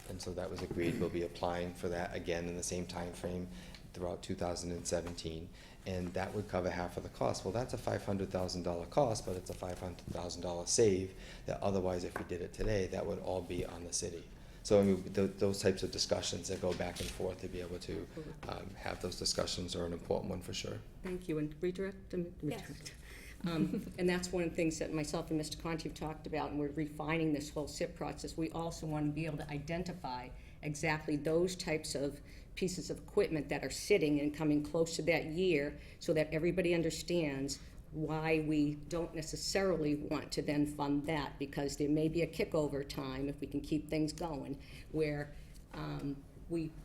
And so that was agreed. We'll be applying for that again in the same time frame throughout 2017, and that would cover half of the cost. Well, that's a $500,000 cost, but it's a $500,000 save that otherwise, if we did it today, that would all be on the city. So those types of discussions that go back and forth, to be able to have those discussions are an important one for sure. Thank you, and redirect. And that's one of the things that myself and Mr. Conti have talked about, and we're refining this whole SIP process. We also want to be able to identify exactly those types of pieces of equipment that are sitting and coming close to that year, so that everybody understands why we don't necessarily want to then fund that, because there may be a kickover time, if we can keep things going, where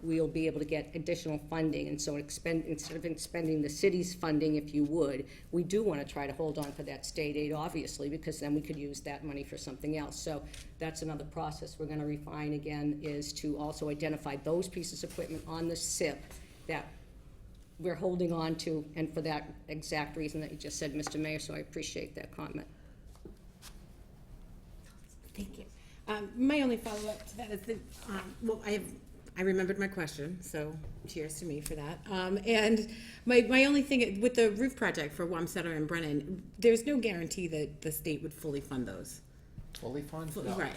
we'll be able to get additional funding. And so instead of expending the city's funding, if you would, we do want to try to hold on for that state aid, obviously, because then we could use that money for something else. So that's another process we're going to refine again, is to also identify those pieces of equipment on the SIP that we're holding on to, and for that exact reason that you just said, Mr. Mayor, so I appreciate that comment. Thank you. My only follow-up to that is that, I remembered my question, so cheers to me for that. And my only thing with the roof project for Wamsutta and Brennan, there's no guarantee that the state would fully fund those. Fully fund? No. Right.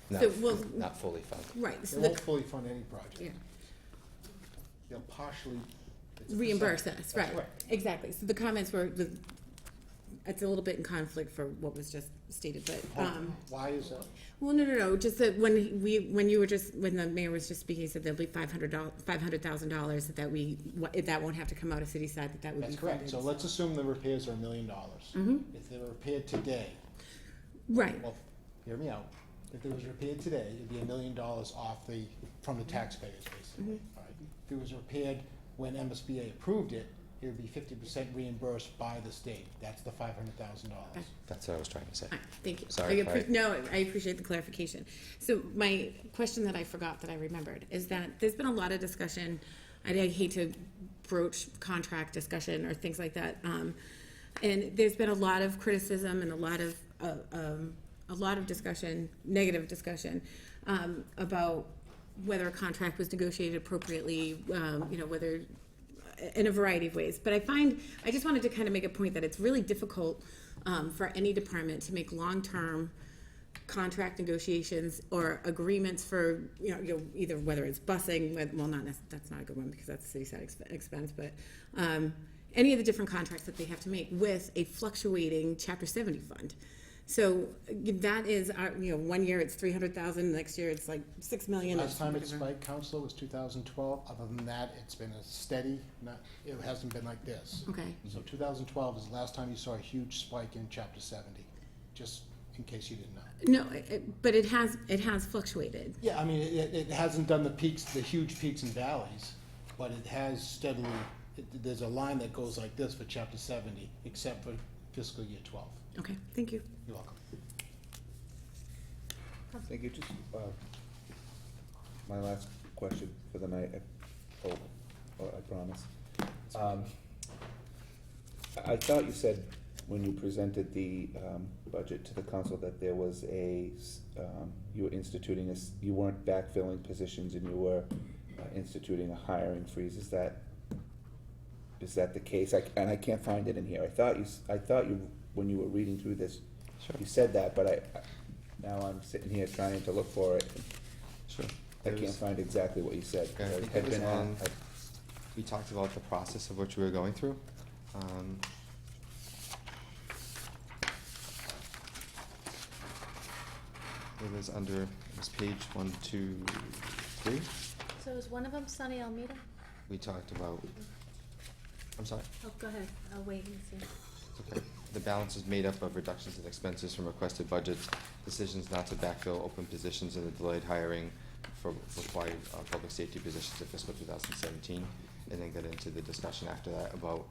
Not, So, well, not fully funded. right. So They won't fully fund any project. yeah. They'll partially. it's a Reimburse percent. us, That's right? correct. Exactly. So the comments were, it's a little bit in conflict for what was just stated, but Why is that? well, no. Just that when the mayor was just speaking, he said there'll be $500,000 that won't have to come out of city side, that would That's be correct. funded. So let's assume the repairs are $1 million. Mhm. If they were repaired today, Right. well, hear me out. If it was repaired today, it'd be $1 million off from the taxpayers, basically. All right. If it was repaired when MSBA approved it, it would be 50% reimbursed by the state. That's the $500,000. That's what I was trying to say. Thank you. Sorry, I appreciate the clarification. So my question that I forgot that I remembered is that there's been a lot of discussion I hate to broach contract discussion or things like that. And there's been a lot of criticism and a lot of discussion, negative discussion, about whether a contract was negotiated appropriately, whether in a variety of ways. But I just wanted to kind of make a point that it's really difficult for any department to make long-term contract negotiations or agreements for, either whether it's busing, that's not a good one because that's city side expense, but any of the different contracts that they have to make with a fluctuating Chapter 70 fund. So that is, 1 year it's 300,000, next year it's like 6 million. Last time it spiked, Counselor, was 2012. Other than that, it's been a steady, it hasn't been like this. Okay. So 2012 is the last time you saw a huge spike in Chapter 70, just in case you didn't know. No, but it has fluctuated. Yeah, I mean, it hasn't done the huge peaks and valleys, but it has steadily, there's a line that goes like this for Chapter 70, except for fiscal year 12. Okay, thank you. You're welcome. Thank you. Just, my last question for the night, I hope, or I promise. I thought you said when you presented the budget to the council that there was you were instituting you weren't backfilling positions and you were instituting a hiring freeze. Is that the case? And I can't find it in here. I thought you when you were reading through this, Sure. you said that, but now I'm sitting here trying to look for it. Sure. I can't find exactly what you said. Okay, I think it was on, we talked about the process of what we were going through. It was page 1, 2, 3. So is one of them Sunny Almeida? We talked about, I'm sorry? Oh, go ahead, I'll wait and see. Okay. The balance is made up of reductions in expenses from requested budgets, decisions not to backfill open positions, and the delayed hiring for required public safety positions in fiscal 2017, and then get into the discussion after that about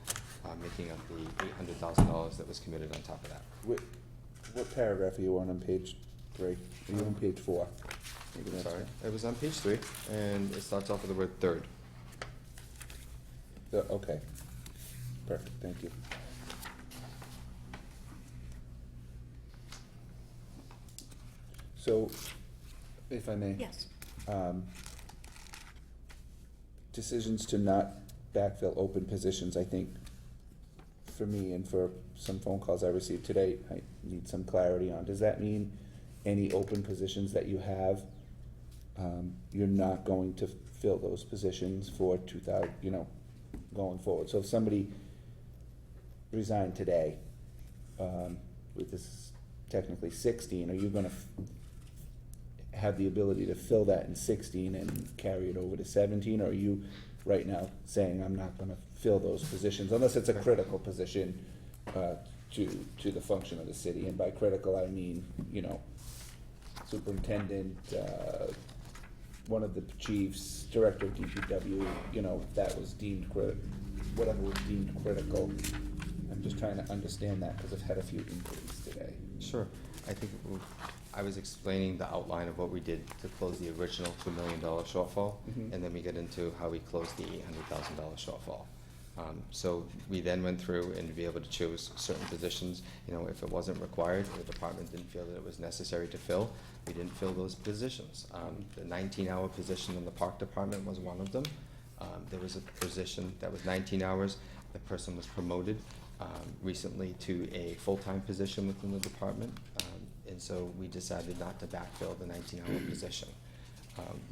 making up the $800,000 that was committed on top of that. What paragraph are you on page 3? Are you on page 4? Maybe that's Sorry, it was on page 3, and it starts off with the word third. Okay. Perfect, thank you. So, if I may. Yes. Decisions to not backfill open positions, I think, for me and for some phone calls I received today, I need some clarity on. Does that mean any open positions that you have, you're not going to fill those positions for 2000, going forward? So if somebody resigned today, with this technically 16, are you gonna have the ability to fill that in 16 and carry it over to 17, or are you right now saying I'm not gonna fill those positions unless it's a critical position to the function of the city? And by critical I mean, superintendent, one of the chiefs, director of DPW, that was deemed whatever was deemed critical. I'm just trying to understand that because I've had a few inquiries today. Sure. I think I was explaining the outline of what we did to close the original $2 million shortfall, and then we get into how we closed the $800,000 shortfall. So we then went through and to be able to choose certain positions. If it wasn't required, the department didn't feel that it was necessary to fill, we didn't fill those positions. The 19-hour position in the park department was one of them. There was a position that was 19 hours. The person was promoted recently to a full-time position within the department, and so we decided not to backfill the 19-hour position.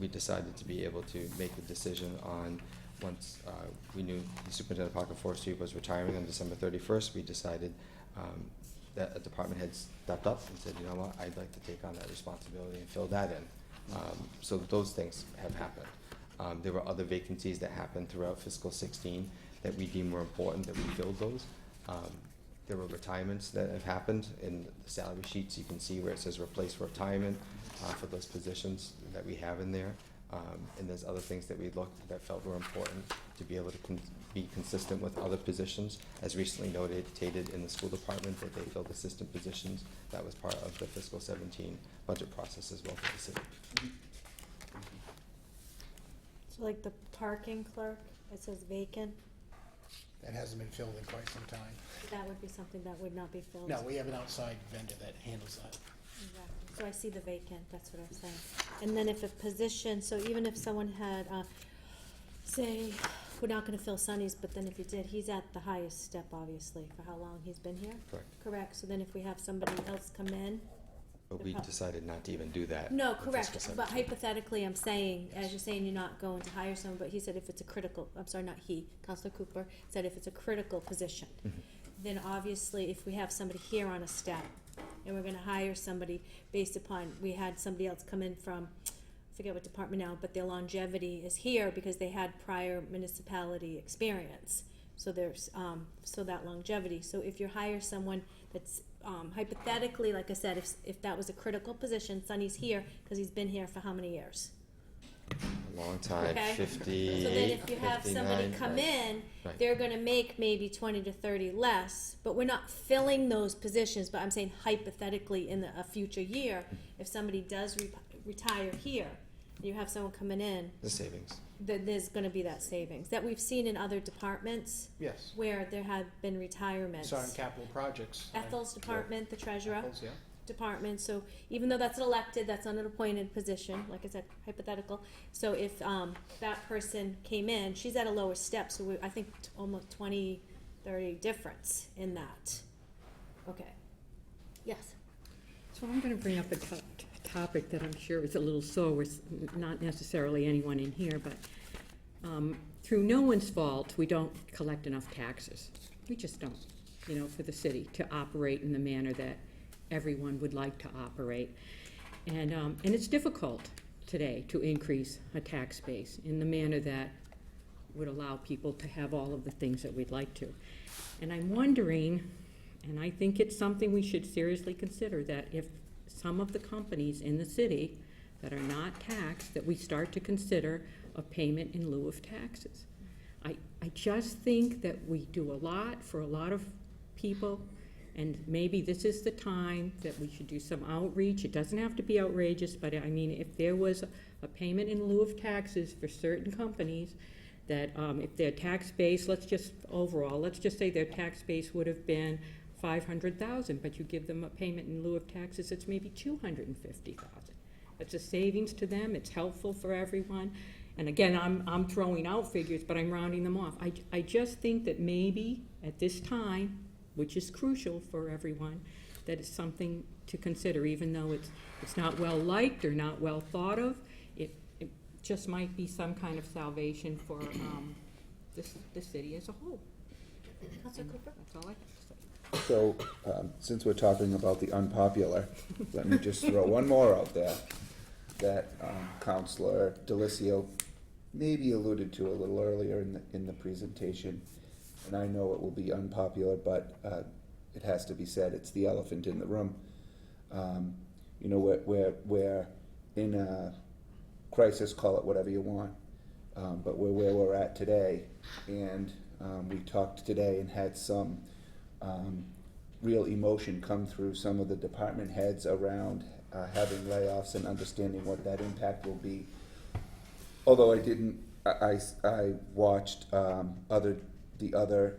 We decided to be able to make a decision on, once we knew the superintendent of park and forestry was retiring on December 31st, we decided that a department head stepped up and said, you know what, I'd like to take on that responsibility and fill that in. So those things have happened. There were other vacancies that happened throughout fiscal 16 that we deemed were important, that we filled those. There were retirements that have happened in the salary sheets. You can see where it says replace retirement for those positions that we have in there. And there's other things that we looked that felt were important to be able to be consistent with other positions. As recently notated in the school department that they filled assistant positions. That was part of the fiscal 17 budget process as well for the city. So like the parking clerk, it says vacant, That hasn't been filled in quite some time. that would be something that would not be filled. No, we have an outside vendor that handles that. Exactly. So I see the vacant, that's what I'm saying. And then if a position, so even if someone had, say, we're not gonna fill Sonny's, but then if he did, he's at the highest step, obviously, for how long he's been here? Correct. Correct, so then if we have somebody else come in, But we decided not to even do that. no, with correct, fiscal but 17. hypothetically, I'm saying, as you're saying, you're not going to hire someone, but he said if it's a critical, I'm sorry, not he, Counselor Cooper, said if it's a critical position, then obviously, if we have somebody here on a step, and we're gonna hire somebody based upon, we had somebody else come in from, I forget what department now, but their longevity is here because they had prior municipality experience. So there's, so that longevity, so if you hire someone that's, hypothetically, like I said, if that was a critical position, Sonny's here, cause he's been here for how many years? A long time, Okay. 58, So then if you have somebody 59, come right. in, Right. they're gonna make maybe 20 to 30 less, but we're not filling those positions, but I'm saying hypothetically in a future year, if somebody does retire here, and you have someone coming in, The savings. then there's gonna be that savings, that we've seen in other departments, Yes. where there have been retirements. Saw in capital projects. Ethel's department, the treasurer Ethel's, yeah. department, so even though that's an elected, that's not an appointed position, like I said, hypothetical. So if, that person came in, she's at a lower step, so I think almost 20, 30 difference in that. Okay. Yes. So I'm gonna bring up a topic that I'm sure is a little sore with not necessarily anyone in here, but through no one's fault, we don't collect enough taxes. We just don't, you know, for the city to operate in the manner that everyone would like to operate. And it's difficult today to increase a tax base in the manner that would allow people to have all of the things that we'd like to. And I'm wondering, and I think it's something we should seriously consider, that if some of the companies in the city that are not taxed, that we start to consider a payment in lieu of taxes. I just think that we do a lot for a lot of people, and maybe this is the time that we should do some outreach. It doesn't have to be outrageous, but I mean, if there was a payment in lieu of taxes for certain companies, that if their tax base, let's just say their tax base would have been 500,000, but you give them a payment in lieu of taxes, it's maybe 250,000. It's a savings to them, it's helpful for everyone. And again, I'm throwing out figures, but I'm rounding them off. I just think that maybe at this time, which is crucial for everyone, that it's something to consider, even though it's not well liked or not well thought of. It just might be some kind of salvation for the city as a whole. Counselor Cooper? That's all I have to say. So, since we're talking about the unpopular, let me just throw one more out there that Counselor Delicio maybe alluded to a little earlier in the presentation. And I know it will be unpopular, but it has to be said, it's the elephant in the room. You know, we're in a crisis, call it whatever you want, but we're where we're at today. And we talked today and had some real emotion come through some of the department heads around having layoffs and understanding what that impact will be. Although I watched the other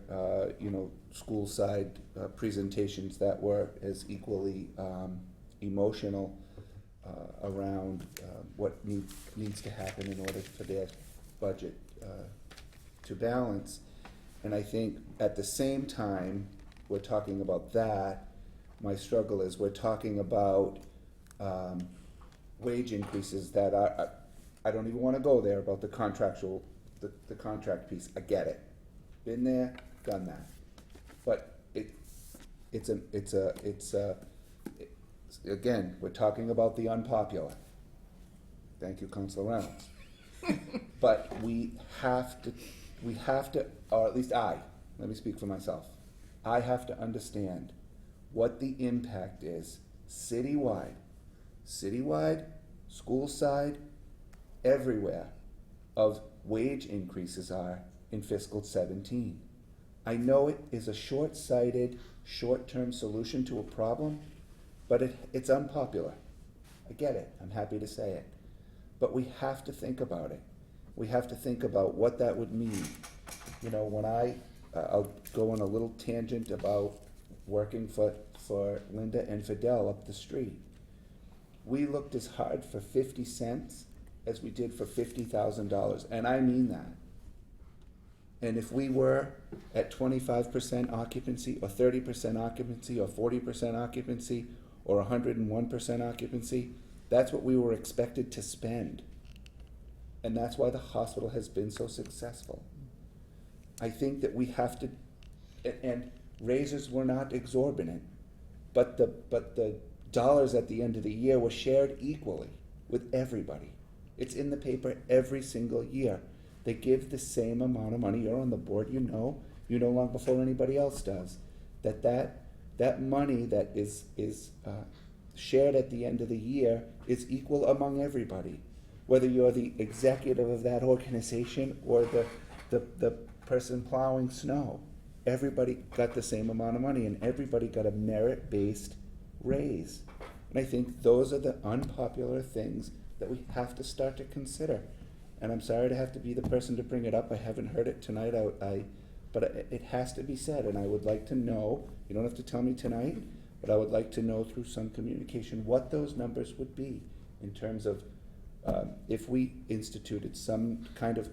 school side presentations that were as equally emotional around what needs to happen in order for their budget to balance. And I think at the same time we're talking about that, my struggle is we're talking about wage increases that are, I don't even want to go there about the contractual, the contract piece. I get it. Been there, done that. But again, we're talking about the unpopular. Thank you, Councilor Reynolds. But we have to, or at least let me speak for myself. I have to understand what the impact is citywide, school side, everywhere, of wage increases are in fiscal 17. I know it is a short-sighted, short-term solution to a problem, but it's unpopular. I get it, I'm happy to say it. But we have to think about it. We have to think about what that would mean. You know, when I'll go on a little tangent about working for Linda and Fidel up the street. We looked as hard for 50 cents as we did for $50,000, and I mean that. And if we were at 25% occupancy, or 30% occupancy, or 40% occupancy, or 101% occupancy, that's what we were expected to spend. And that's why the hospital has been so successful. I think that we have to, and raises were not exorbitant, but the dollars at the end of the year were shared equally with everybody. It's in the paper every single year. They give the same amount of money. You're on the board, you know long before anybody else does, that money that is shared at the end of the year is equal among everybody. Whether you're the executive of that organization or the person plowing snow, everybody got the same amount of money, and everybody got a merit-based raise. And I think those are the unpopular things that we have to start to consider. And I'm sorry to have to be the person to bring it up. I haven't heard it tonight, but it has to be said, and I would like to know, you don't have to tell me tonight, but I would like to know through some communication what those numbers would be in terms of if we instituted some kind of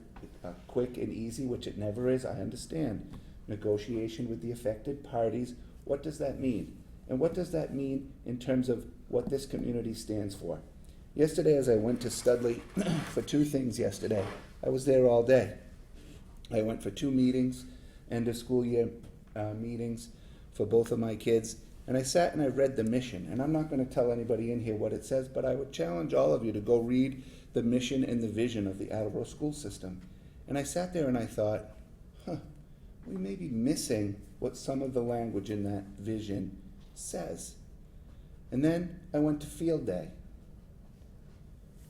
quick and easy, which it never is, I understand, negotiation with the affected parties. What does that mean? And what does that mean in terms of what this community stands for? Yesterday, as I went to Studley for two things yesterday, I was there all day. I went for 2 meetings, end of school year meetings for both of my kids, and I sat and I read the mission. And I'm not going to tell anybody in here what it says, but I would challenge all of you to go read the mission and the vision of the Attleboro school system. And I sat there and I thought, we may be missing what some of the language in that vision says. And then I went to field day.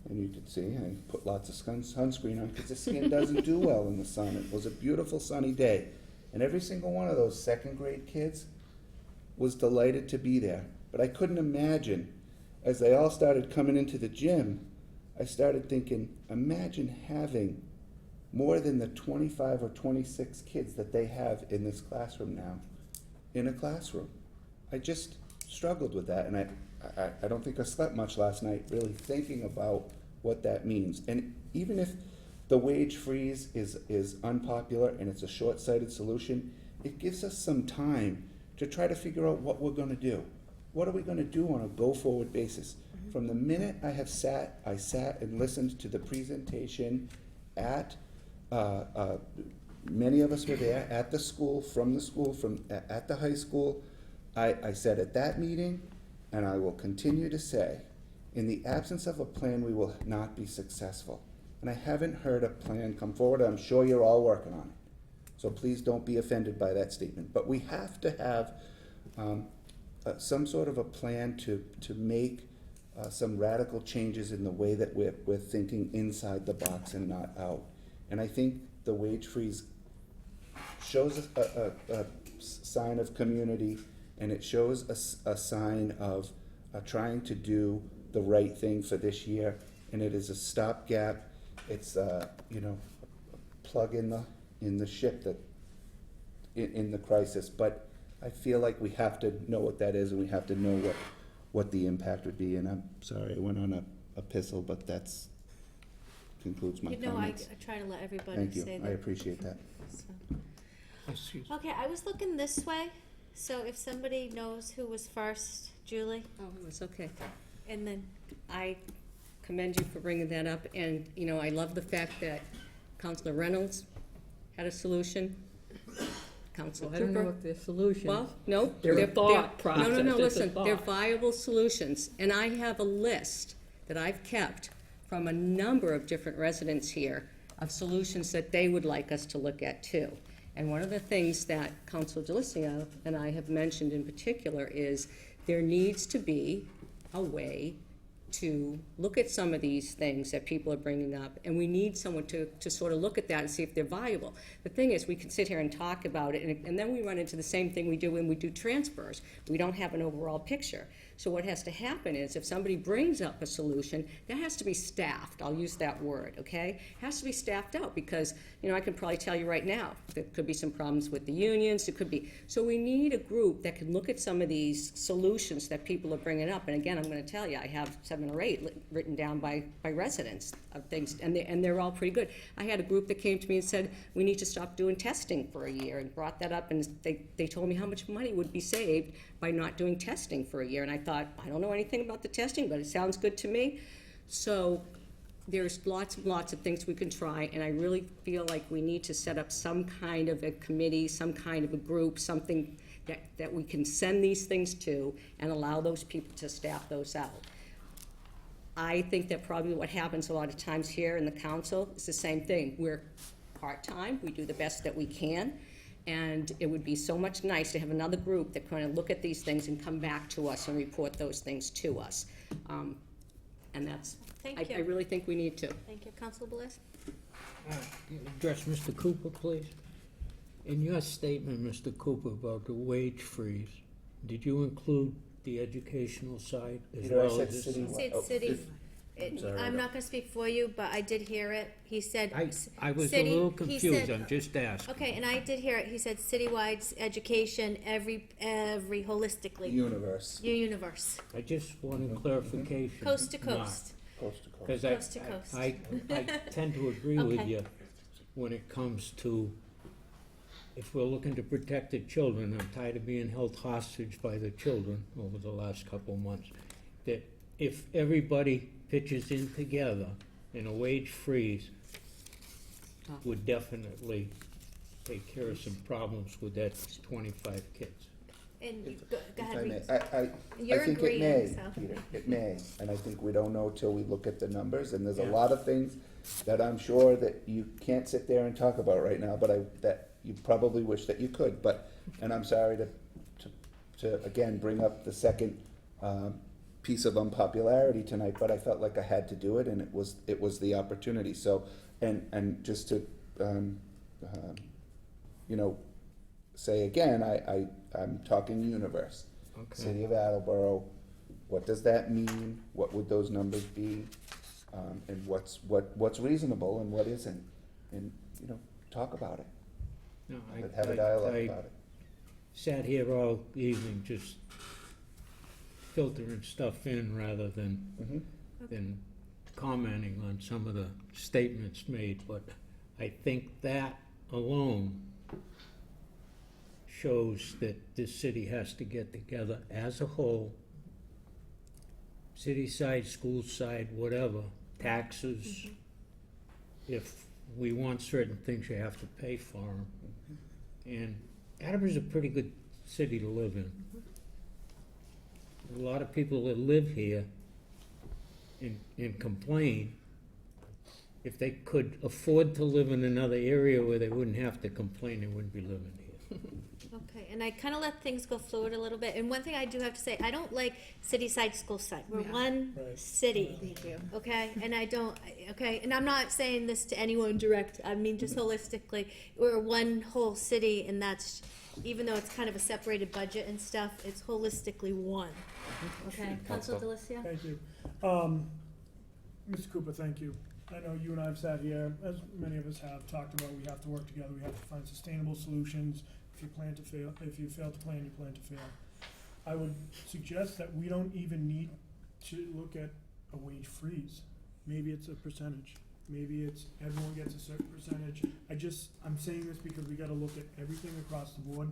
And you could see, I put lots of sunscreen on because the skin doesn't do well in the sun. It was a beautiful sunny day. And every single one of those second grade kids was delighted to be there. But I couldn't imagine, as they all started coming into the gym, I started thinking, imagine having more than the 25 or 26 kids that they have in this classroom now, in a classroom. I just struggled with that, and I don't think I slept much last night really thinking about what that means. And even if the wage freeze is unpopular and it's a short-sighted solution, it gives us some time to try to figure out what we're gonna do. What are we gonna do on a go-forward basis? From the minute I sat and listened to the presentation at, many of us were there, at the school, at the high school. I said at that meeting, and I will continue to say, in the absence of a plan, we will not be successful. And I haven't heard a plan come forward. I'm sure you're all working on it. So please don't be offended by that statement. But we have to have some sort of a plan to make some radical changes in the way that we're thinking inside the box and not out. And I think the wage freeze shows a sign of community, and it shows a sign of trying to do the right thing for this year, and it is a stopgap. It's a plug in the ship that in the crisis. But I feel like we have to know what that is, and we have to know what the impact would be. And I'm sorry I went on a epistle, but that's concludes my comments. I try to let everybody Thank you. say that. I appreciate that. So. Okay, I was looking this way, so if somebody knows who was first, Julie? Oh, it was okay. And then, I commend you for bringing that up, and, I love the fact that Councilor Reynolds had a solution. Councilor I don't know Cooper. if they're solutions. Well, no. They're a thought process. No, It's a listen, they're thought. viable solutions, and I have a list that I've kept from a number of different residents here of solutions that they would like us to look at too. And one of the things that Councilor Delicio and I have mentioned in particular is there needs to be a way to look at some of these things that people are bringing up, and we need someone to sort of look at that and see if they're viable. The thing is, we can sit here and talk about it, and then we run into the same thing we do when we do transfers. We don't have an overall picture. So what has to happen is if somebody brings up a solution, that has to be staffed. I'll use that word, okay? Has to be staffed out because, I can probably tell you right now, there could be some problems with the unions, it could be. So we need a group that can look at some of these solutions that people are bringing up. And again, I'm gonna tell you, I have 7 or 8 written down by residents of things, and they're all pretty good. I had a group that came to me and said, we need to stop doing testing for a year, and brought that up, and they told me how much money would be saved by not doing testing for a year. And I thought, I don't know anything about the testing, but it sounds good to me. So there's lots and lots of things we can try, and I really feel like we need to set up some kind of a committee, some kind of a group, something that we can send these things to and allow those people to staff those out. I think that probably what happens a lot of times here in the council is the same thing. We're part-time, we do the best that we can, and it would be so much nice to have another group that kind of look at these things and come back to us and report those things to us. And that's, Thank you. I really think we need to. Thank you, Councilor Bliss. Address Mr. Cooper, please. In your statement, Mr. Cooper, about the wage freeze, did you include the educational side as Peter, I well said as? city. He said Oh, city. sorry. I'm not gonna speak for you, but I did hear it. He said. I was a city- little he confused, said- I'm just asking. Okay, and I did hear it. He said citywide education, every holistically. Universe. Universe. I just wanted clarification. Coast to not- coast. Coast to coast. Because Coast to coast. I tend to agree with Okay. you when it comes to, if we're looking to protect the children, I'm tired of being held hostage by the children over the last couple of months, that if everybody pitches in together in a wage freeze, would definitely take care of some problems with that 25 kids. And If- go If ahead. I may, Reed. I You're think it agreeing, may, so. Peter, it may, and I think we don't know till we look at the numbers, and there's a Yeah. lot of things that I'm sure that you can't sit there and talk about right now, but that you probably wish that you could, and I'm sorry to again, bring up the second, piece of unpopularity tonight, but I felt like I had to do it, and it was the opportunity, so, and just to, say again, I'm talking universe. Okay. City of Attleboro, what does that mean? What would those numbers be? And what's reasonable and what isn't? And, talk about it. No, But have a dialogue I about it. sat here all evening just filtering stuff in rather than commenting on some of the statements made, but I think that alone shows that this city has to get together as a whole, city side, school side, whatever, taxes. If we want certain things, you have to pay for them. And Attleboro's a pretty good city to live in. A lot of people that live here and complain, if they could afford to live in another area where they wouldn't have to complain, they wouldn't be living here. Okay, and I kind of let things go fluid a little bit. And one thing I do have to say, I don't like city side, school side. We're one Right. city. Okay, and I don't. Okay, and I'm not saying this to anyone direct. I mean just holistically. We're one whole city, and that's even though it's kind of a separated budget and stuff. It's holistically one. Okay, Council Delicia. Thank you. Mr. Cooper, thank you. I know you and I have sat here, as many of us have, talked about we have to work together, we have to find sustainable solutions. If you plan to fail, if you fail to plan, you plan to fail. I would suggest that we don't even need to look at a wage freeze. Maybe it's a percentage. Maybe it's everyone gets a certain percentage. I'm saying this because we gotta look at everything across the board.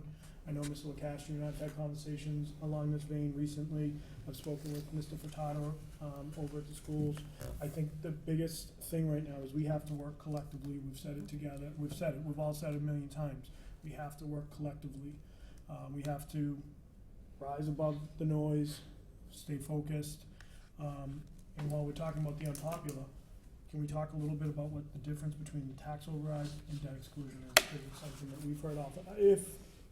I know Mr. LaCastro and I have had conversations along this vein recently. I've spoken with Mr. Furtado, over at the schools. I think the biggest thing right now is we have to work collectively. We've said it together. We've all said it a million times. We have to work collectively. We have to rise above the noise, stay focused. And while we're talking about the unpopular, can we talk a little bit about what the difference between the tax override and debt exclusion is? Because it's something that we've heard often.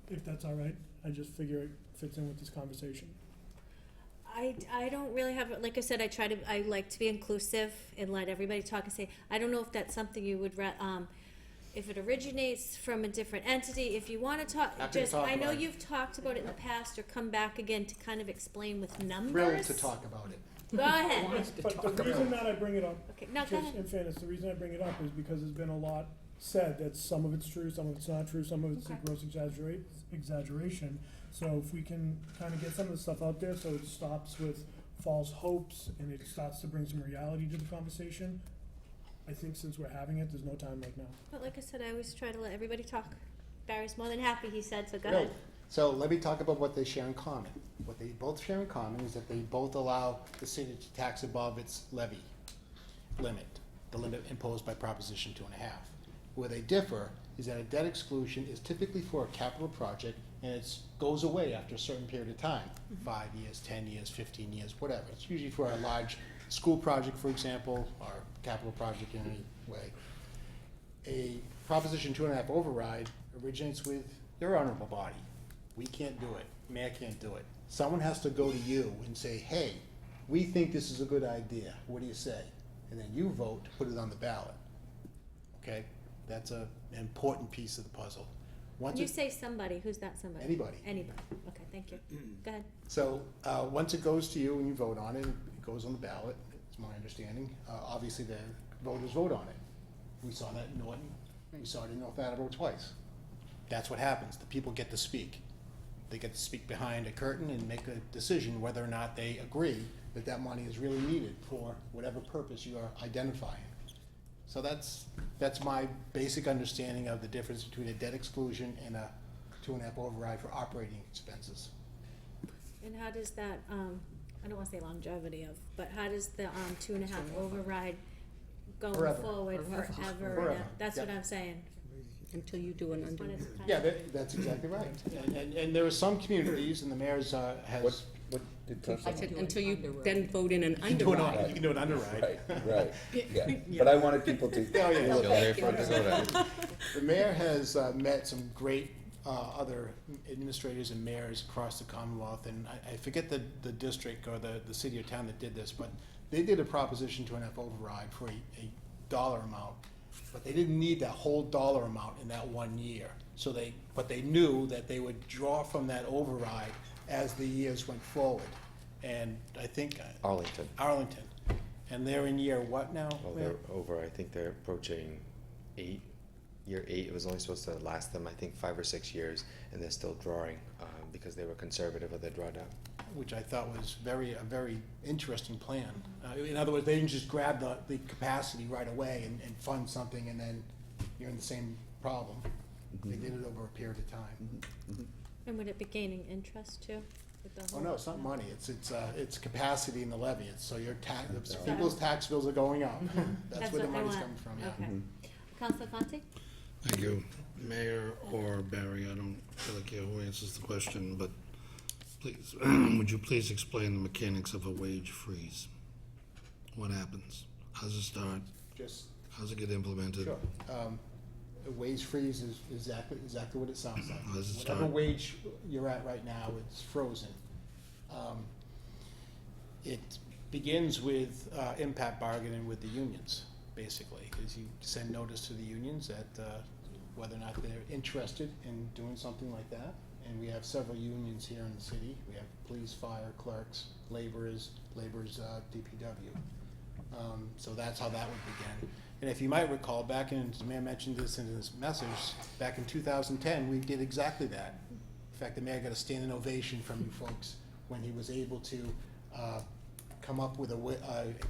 If that's all right, I just figure it fits in with this conversation. I don't really have, like I said, I like to be inclusive and let everybody talk and say, I don't know if that's something you would, if it originates from a different entity, if you wanna talk, Happy to just, talk I know about it. you've talked about it in the past, or come back again to kind of explain with numbers. Thrilled to talk about it. Go ahead. But the reason that I bring it up, Okay, no, go just ahead. in fairness, the reason I bring it up is because there's been a lot said that some of it's true, some of it's not true, some of it's a Okay. gross exaggeration. So if we can kind of get some of the stuff out there, so it stops with false hopes and it starts to bring some reality to the conversation, I think since we're having it, there's no time like now. But like I said, I always try to let everybody talk. Barry's more than happy, he said, so go Great. ahead. So let me talk about what they share in common. What they both share in common is that they both allow the city to tax above its levy limit, the limit imposed by Proposition 2.5. Where they differ is that a debt exclusion is typically for a capital project and it goes away after a certain period of time, 5 years, 10 years, 15 years, whatever. It's usually for a large school project, for example, or capital project in any way. A Proposition 2.5 override originates with your honorable body. We can't do it. Mayor can't do it. Someone has to go to you and say, hey, we think this is a good idea. What do you say? And then you vote to put it on the ballot. Okay? That's an important piece of the puzzle. When Once you it- say somebody, who's that somebody? Anybody. Anybody, okay, thank you. Go ahead. So, once it goes to you and you vote on it, it goes on the ballot, it's my understanding. Obviously, the voters vote on it. We saw that in Norton. We saw it in North Attleboro twice. That's what happens. The people get to speak. They get to speak behind a curtain and make a decision whether or not they agree that that money is really needed for whatever purpose you are identifying. So that's my basic understanding of the difference between a debt exclusion and a 2.5 override for operating expenses. And how does that, I don't wanna say longevity of, but how does the 2.5 override going Forever. forward forever? Forever. That's what Yep. I'm saying. Until you do an Just wanted to kind Yeah, of- that's exactly right. And there are some communities, and the mayor's has. What did I Counselor? said, until you then vote in an You can do an underride. you can do an underride. Right, yeah, but I wanted people to. Oh, yeah. Feel very front to go down. The mayor has met some great other administrators and mayors across the Commonwealth, and I forget the district or the city or town that did this, but they did a Proposition 2.5 override for a dollar amount, but they didn't need that whole dollar amount in that 1 year. But they knew that they would draw from that override as the years went forward. And I think Arlington. And they're in year what now? Well, Mayor? they're over, I think they're approaching year 8. It was only supposed to last them, I think, 5 or 6 years, and they're still drawing, because they were conservative with their drawdown. Which I thought was a very interesting plan. In other words, they didn't just grab the capacity right away and fund something and then you're in the same problem. They did it over a period of time. And would it be gaining interest too? With the Oh, whole- no, it's not money, it's capacity in the levy, so your people's tax bills are going up. That's where the what I money's want. coming from, yeah. Okay. Councilor Conti? Thank you. Mayor or Barry, I don't really care who answers the question, but please, would you please explain the mechanics of a wage freeze? What happens? How's it start? Just, How's it get implemented? sure. A wage freeze is exactly what it sounds like. How does it Whatever start? wage you're at right now, it's frozen. It begins with impact bargaining with the unions, basically, because you send notice to the unions that whether or not they're interested in doing something like that. And we have several unions here in the city. We have police, fire, clerks, laborers, DPW. So that's how that would begin. And if you might recall, the mayor mentioned this in his message, back in 2010, we did exactly that. In fact, the mayor got a standing ovation from you folks when he was able to come up with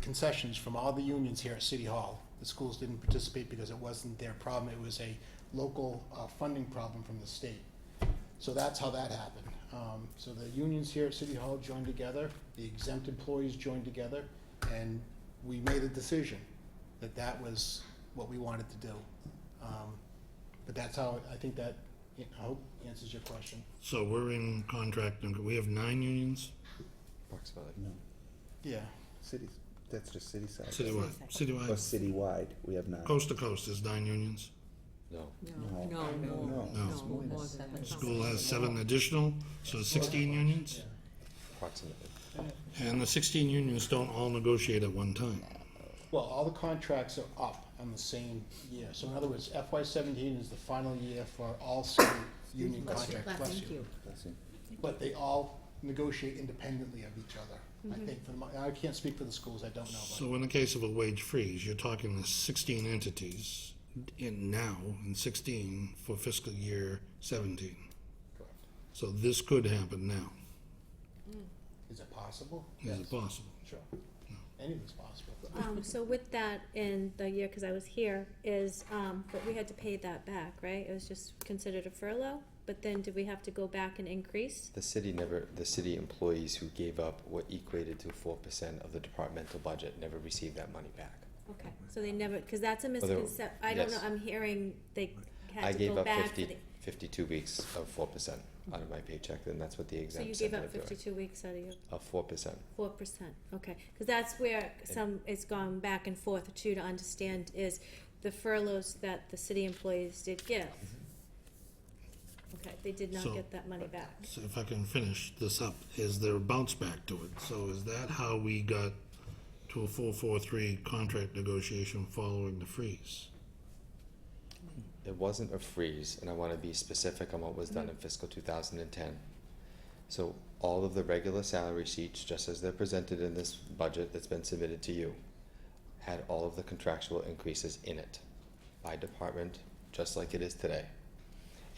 concessions from all the unions here at City Hall. The schools didn't participate because it wasn't their problem, it was a local funding problem from the state. So that's how that happened. So the unions here at City Hall joined together, the exempt employees joined together, and we made a decision that was what we wanted to do. But that's how, I think that, I hope answers your question. So we're in contract, and we have 9 unions, Approximately. No, Yeah. cities, that's just city side. citywide, Or citywide, citywide, we have 9. coast to coast, there's 9 unions. No. No. No, No. no, more than that. School has 7 additional, so 16 unions. Approximately. And the 16 unions don't all negotiate at one time. Well, all the contracts are up on the same year. So in other words, FY '17 is the final year for all city union contracts. Thank you. But they all negotiate independently of each other. I think, I can't speak for the schools, I don't know. So in the case of a wage freeze, you're talking the 16 entities in 16 for fiscal year 17. Correct. So this could happen now. Is it possible? Is it possible? Sure. Anything's possible. So with that in the year, because I was here, but we had to pay that back, right? It was just considered a furlough, but then did we have to go back and increase? The city employees who gave up what equated to 4% of the departmental budget never received that money back. Okay, so they never, because that's a they- misconception, I don't know, yes. I'm hearing they I had to gave go up back for the. 52 weeks of 4% out of my paycheck, and that's what the So exempt you said gave they up were doing. 52 weeks out of your Of 4%. 4%, okay, because that's where it's gone back and forth too, to understand is the furloughs that the city employees did give. Okay, they did not So- get that money back. So if I can finish this up, is there a bounce back to it? So is that how we got to a 443 contract negotiation following the freeze? It wasn't a freeze, and I want to be specific on what was done in fiscal 2010. So all of the regular salary sheets, just as they're presented in this budget that's been submitted to you, had all of the contractual increases in it by department, just like it is today.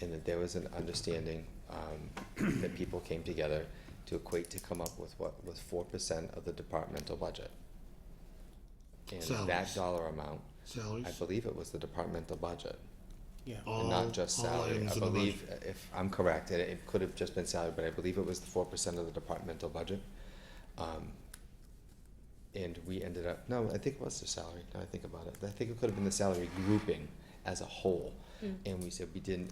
And that there was an understanding that people came together to equate to come up with what was 4% of the departmental budget. And that Salaries. dollar amount, Salaries? I believe it was the departmental budget. Yeah. And not just all salary. items I in the believe, if I'm correct, it could have just been salary, but I believe it was the 4% of the departmental budget. And we ended up, no, I think it was the salary, now I think about it. I think it could have been the salary grouping as a whole. And we said we didn't,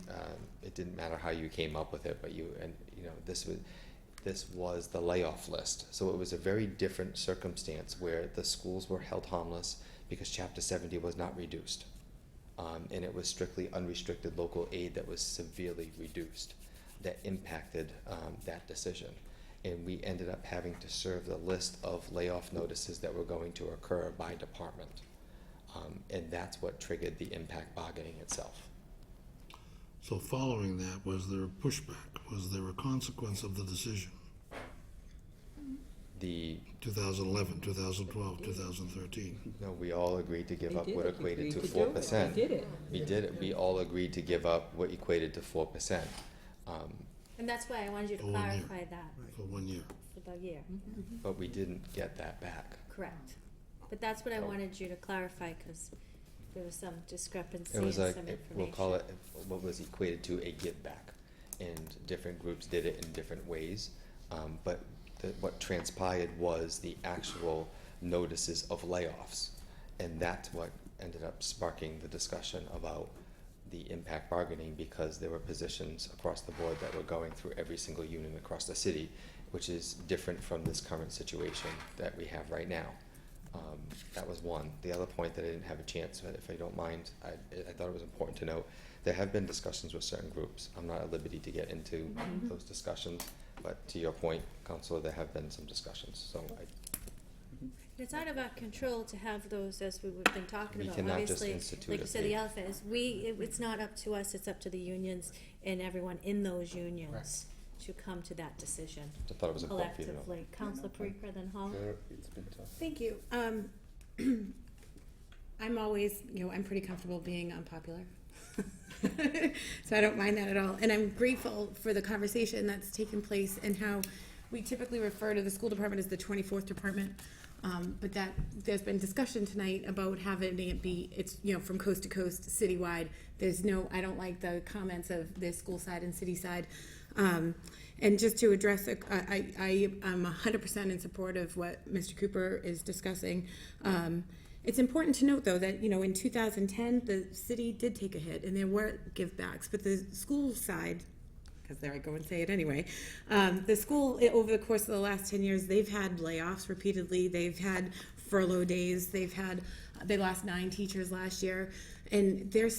it didn't matter how you came up with it, but this was the layoff list. So it was a very different circumstance where the schools were held harmless because Chapter 70 was not reduced. And it was strictly unrestricted local aid that was severely reduced that impacted that decision. And we ended up having to serve the list of layoff notices that were going to occur by department. And that's what triggered the impact bargaining itself. So following that, was there a pushback? Was there a consequence of the decision? The 2011, 2012, 2013. No, we all agreed to give They up did what it. equated to Agreed to do it. 4%. They did it. We did it. We all agreed to give up what equated to 4%. And that's why I wanted you to For 1 year. clarify that For 1 year. for the year. But we didn't get that back. Correct. But that's what I Oh. wanted you to clarify, because there was some discrepancy It and was some like, information. we'll call it what was equated to a give back. And different groups did it in different ways. But what transpired was the actual notices of layoffs. And that's what ended up sparking the discussion about the impact bargaining, because there were positions across the board that were going through every single union across the city, which is different from this current situation that we have right now. That was one. The other point that I didn't have a chance, if I don't mind, I thought it was important to note, there have been discussions with certain groups. I'm not at liberty to get into those discussions, but to your point, Counselor, there have been some discussions, so It's out of our control to have those, as we've been talking We about. cannot just Obviously, institute like a you said, the fee. elephant is it's not up to us, it's up to the unions and everyone in those unions to come to that decision I thought it was important for you to know. collectively. Counselor Parikh, then Holly? It's been tough. Thank you. I'm always, I'm pretty comfortable being unpopular. So I don't mind that at all. And I'm grateful for the conversation that's taken place and how we typically refer to the school department as the 24th department. But that there's been discussion tonight about having it be, it's, from coast to coast, citywide. I don't like the comments of the school side and city side. And just to address, I am 100% in support of what Mr. Cooper is discussing. It's important to note, though, that, in 2010, the city did take a hit, and there were give-backs, but the school side, because there I go and say it anyway, the school, over the course of the last 10 years, they've had layoffs repeatedly, they've had furlough days, they lost 9 teachers last year, and they're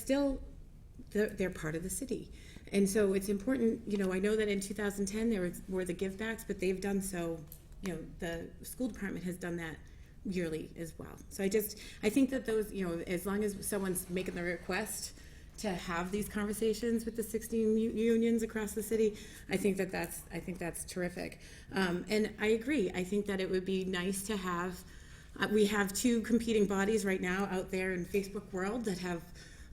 part of the city. And so it's important, I know that in 2010 there were the give-backs, but they've done so, the school department has done that yearly as well. So I think that those, as long as someone's making the request to have these conversations with the 16 unions across the city, I think that's terrific. And I agree. I think that it would be nice to have, we have two competing bodies right now out there in Facebook world that have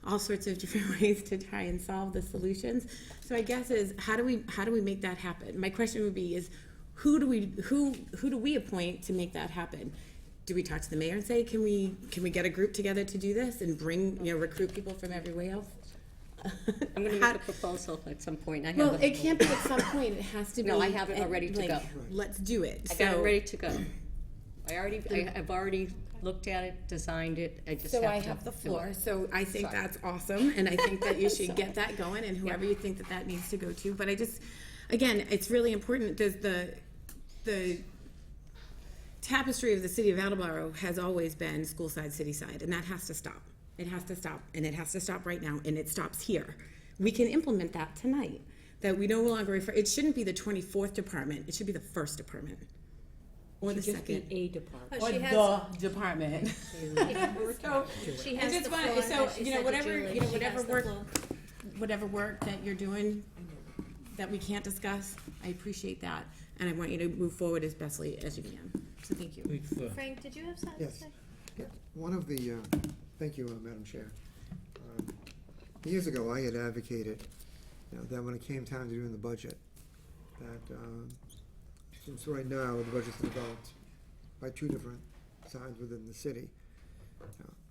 all sorts of different ways to try and solve the solutions. So I guess is how do we make that happen? My question would be is who do we appoint to make that happen? Do we talk to the mayor and say, can we get a group together to do this and bring, recruit people from everywhere else? I'm gonna make a proposal at some point. It can't be at some point, it has to be. No, I have it all ready to go. Let's do it. I got it ready to go. I've already looked at it, designed it, I just have to. So I have the floor, so I think that's awesome, and I think that you should get that going, and whoever you think that needs to go to, but again, it's really important, the tapestry of the city of Attleboro has always been school side, city side, and that has to stop. It has to stop, and it has to stop right now, and it stops here. We can implement that tonight, that we no longer refer, it shouldn't be the 24th department, it should be the first department. Or the second. A department. Or the department. So, She has it's the fine. floor, So, she said to Julie, she has the floor. whatever work that you're doing that we can't discuss, I appreciate that, and I want you to move forward as bestly as you can. So thank you. Frank, did you have something to Yes. say? Yeah, one of the, thank you, Madam Chair. Years ago, I had advocated, that when it came time to doing the budget, that, since right now, the budget's developed by two different sides within the city,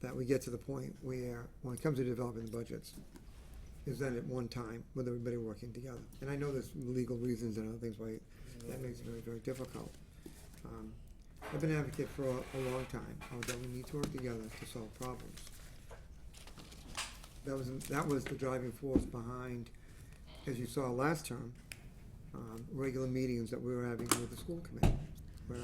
that we get to the point where, when it comes to developing the budgets, is done at one time with everybody working together. And I know there's legal reasons and other things why that makes it very, very difficult. I've been an advocate for a long time, that we need to work together to solve problems. That was the driving force behind, as you saw last term, regular meetings that we were having with the school committee, where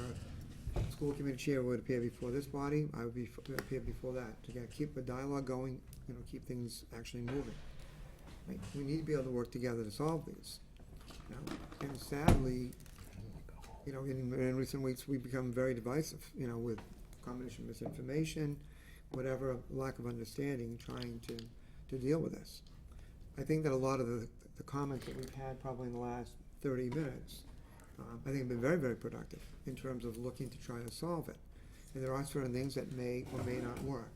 the school committee chair would appear before this body, I would appear before that, to keep the dialogue going, keep things actually moving. Right? We need to be able to work together to solve these. And sadly, in recent weeks, we've become very divisive, with combination of misinformation, whatever, lack of understanding, trying to deal with this. I think that a lot of the comments that we've had probably in the last 30 minutes, I think have been very, very productive in terms of looking to try to solve it. And there are certain things that may or may not work.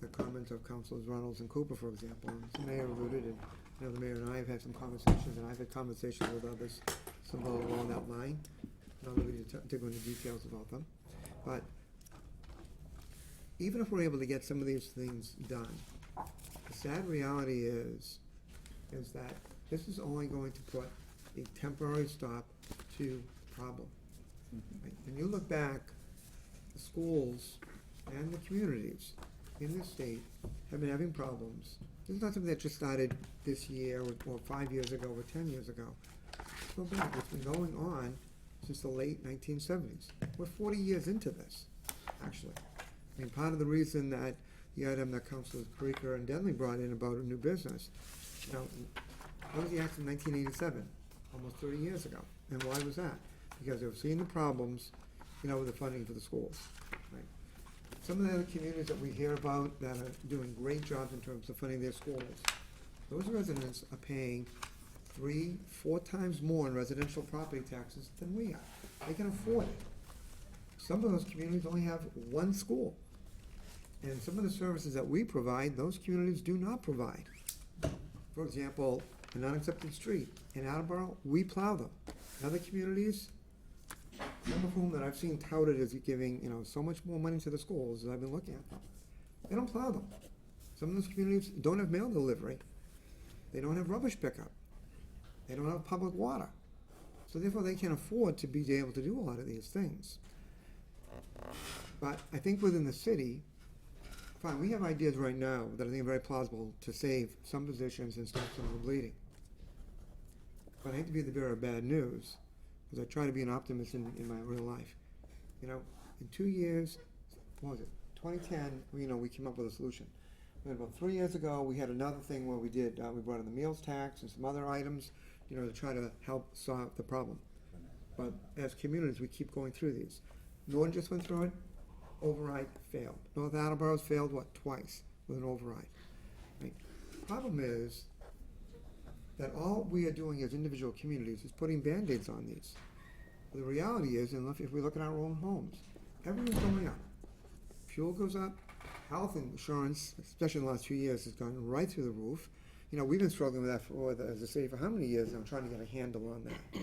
The comments of Councilors Reynolds and Cooper, for example, and the mayor alluded, and the mayor and I have had some conversations, and I've had conversations with others somewhere along that line. Not really to go into details about them. But even if we're able to get some of these things done, the sad reality is that this is only going to put a temporary stop to the problem. Right? When you look back, the schools and the communities in this state have been having problems. This is not something that just started this year or 5 years ago or 10 years ago. Go back, it's been going on since the late 1970s. We're 40 years into this, actually. I mean, part of the reason that the item that Councilors Parika and Denley brought in about a new business, that was the act of 1987, almost 30 years ago. And why was that? Because they were seeing the problems, with the funding for the schools. Right? Some of the other communities that we hear about that are doing great jobs in terms of funding their schools, those residents are paying 3-4 times more in residential property taxes than we are. They can afford it. Some of those communities only have one school. And some of the services that we provide, those communities do not provide. For example, an unaccepted street in Attleboro, we plow them. In other communities, some of whom that I've seen touted as giving, so much more money to the schools as I've been looking at them, they don't plow them. Some of those communities don't have mail delivery. They don't have rubbish pickup. They don't have public water. So therefore, they can't afford to be able to do a lot of these things. But I think within the city, fine, we have ideas right now that I think are very plausible to save some positions and stop some of the bleeding. But I hate to be the bearer of bad news, because I try to be an optimist in my real life. In 2 years, what was it, 2010, we came up with a solution. And about 3 years ago, we had another thing where we brought in the meals tax and some other items, to try to help solve the problem. But as communities, we keep going through these. Norton just went through it, override failed. North Attleboro's failed, what, twice with an override. Right? Problem is that all we are doing as individual communities is putting Band-Aids on these. The reality is, and if we look at our own homes, everything's going up. Fuel goes up, health insurance, especially in the last few years, has gone right through the roof. You know, we've been struggling with that as a city for how many years? I'm trying to get a handle on that.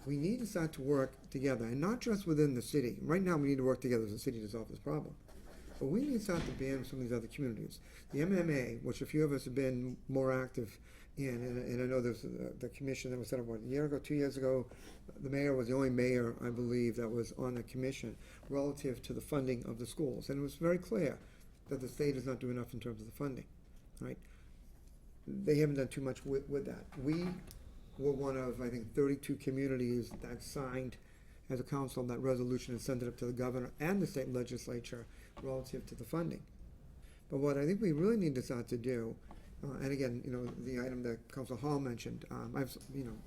We need to start to work together, and not just within the city. Right now, we need to work together as a city to solve this problem. But we need to start to ban some of these other communities. The MMA, which a few of us have been more active in, and I know there's the commission that was set up, what, a year ago, 2 years ago, the mayor was the only mayor, I believe, that was on the commission relative to the funding of the schools. And it was very clear that the state is not doing enough in terms of the funding, right? They haven't done too much with that. We were one of, I think, 32 communities that signed as a council that resolution and sent it up to the governor and the state legislature relative to the funding. But what I think we really need to start to do, and again, you know, the item that Council Hall mentioned,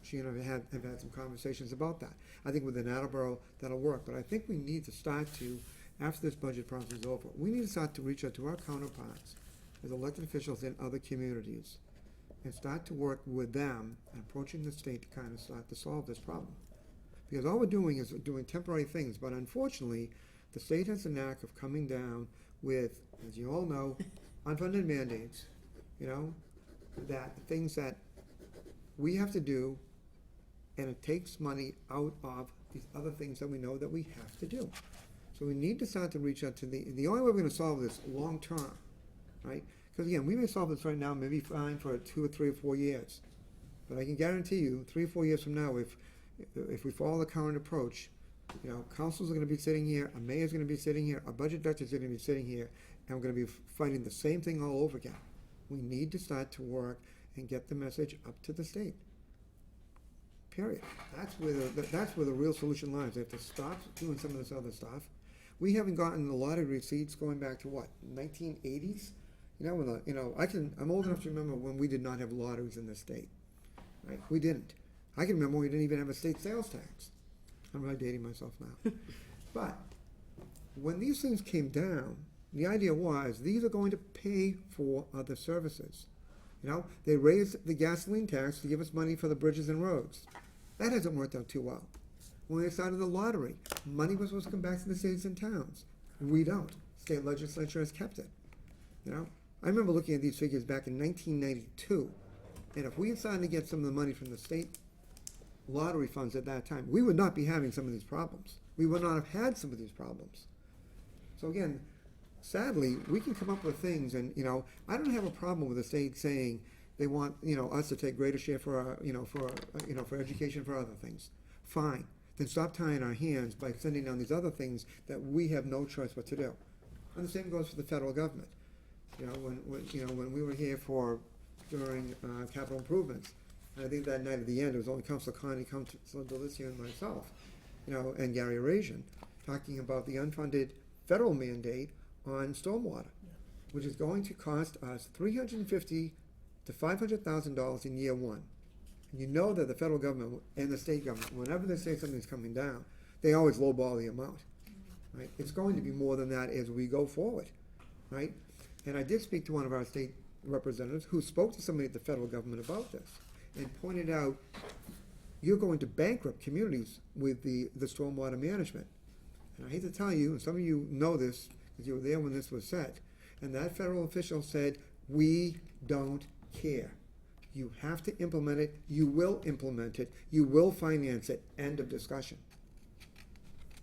she and I have had some conversations about that. I think within Attleboro that'll work, but I think we need to start to, after this budget process is over, we need to start to reach out to our counterparts as elected officials in other communities and start to work with them and approaching the state to kind of start to solve this problem. Because all we're doing is doing temporary things, but unfortunately, the state has a knack of coming down with, as you all know, unfunded mandates, you know, that things that we have to do, and it takes money out of these other things that we know that we have to do. So we need to start to reach out to the only way we're gonna solve this long term, right? Because again, we may solve this right now, maybe fine for 2 or 3 or 4 years. But I can guarantee you, 3 or 4 years from now, if we follow the current approach, you know, councils are gonna be sitting here, a mayor's gonna be sitting here, our budget directors are gonna be sitting here, and we're gonna be fighting the same thing all over again. We need to start to work and get the message up to the state. Period. That's where the real solution lies. They have to stop doing some of this other stuff. We haven't gotten a lot of receipts going back to what, 1980s? You know, I'm old enough to remember when we did not have lotteries in this state, right? We didn't. I can remember when we didn't even have a state sales tax. I'm really dating myself now. But when these things came down, the idea was these are going to pay for other services. You know, they raised the gasoline tax to give us money for the bridges and roads. That hasn't worked out too well. When they started the lottery, money was supposed to come back to the cities and towns. We don't. State legislature has kept it. You know, I remember looking at these figures back in 1992, and if we had started to get some of the money from the state lottery funds at that time, we would not be having some of these problems. We would not have had some of these problems. So again, sadly, we can come up with things, and you know, I don't have a problem with the state saying they want, you know, us to take greater share for our, for education, for other things. Fine. Then stop tying our hands by sending down these other things that we have no choice what to do. And the same goes for the federal government. You know, when we were here during capital improvements, and I think that night at the end, it was only Councilor Connie, Councilor Delicia, and myself, you know, and Gary Arasian, talking about the unfunded federal mandate on stormwater, which is going to cost us $350,000 to $500,000 in year one. And you know that the federal government and the state government, whenever they say something's coming down, they always lowball the amount, right? It's going to be more than that as we go forward, right? And I did speak to one of our state representatives who spoke to somebody at the federal government about this and pointed out, you're going to bankrupt communities with the stormwater management. And I hate to tell you, and some of you know this, because you were there when this was said, and that federal official said, we don't care. You have to implement it, you will implement it, you will finance it, end of discussion.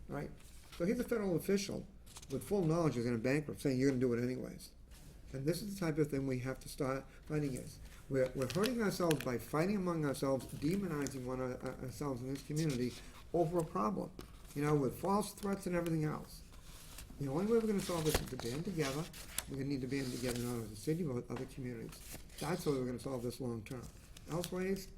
Right? So here's a federal official with full knowledge is gonna bankrupt, saying you're gonna do it anyways. And this is the type of thing we have to start fighting against. We're hurting ourselves by fighting among ourselves, demonizing ourselves in this community over a problem, you know, with false threats and everything else. The only way we're gonna solve this is to band together. We're gonna need to band together not only as a city, but with other communities. That's how we're gonna solve this long term. Elsewise,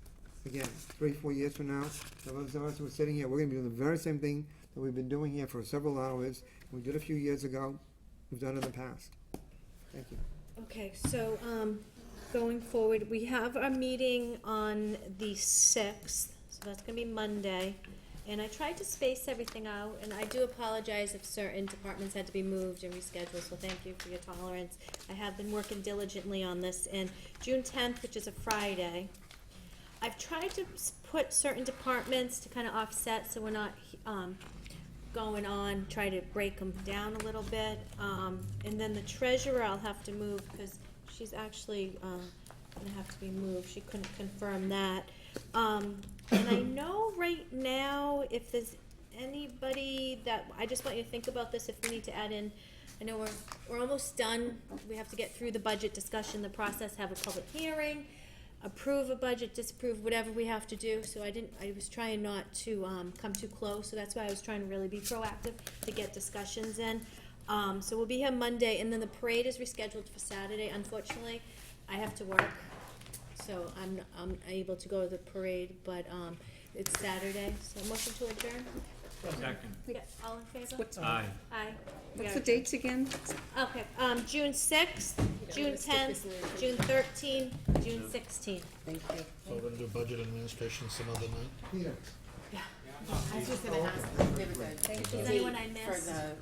again, 3, 4 years from now, those of us who are sitting here, we're gonna be doing the very same thing that we've been doing here for several hours. We did a few years ago, we've done it in the past. Thank you. Okay, so, going forward, we have our meeting on the 6th, so that's gonna be Monday. And I tried to space everything out, and I do apologize if certain departments had to be moved and rescheduled, so thank you for your tolerance. I have been working diligently on this, and June 10th, which is a Friday, I've tried to put certain departments to kind of offset, so we're not, going on, try to break them down a little bit. And then the treasurer I'll have to move, because she's actually, gonna have to be moved, she couldn't confirm that. And I know right now, if there's anybody that, I just want you to think about this, if we need to add in, I know we're almost done, we have to get through the budget discussion, the process, have a public hearing, approve a budget, disapprove, whatever we have to do, so I was trying not to, come too close, so that's why I was trying to really be proactive to get discussions in. So we'll be here Monday, and then the parade is rescheduled for Saturday, unfortunately, I have to work, so I'm able to go to the parade, but, it's Saturday, so motion to adjourn? Second. Yeah, all in favor? What's, Aye. Aye. what's the dates again? Okay, June 6th, June 10th, June 13th, June 16th. Thank you. So we're gonna do budget administration some other night? Yeah. I was just gonna ask, they were good. Is anyone I missed? For the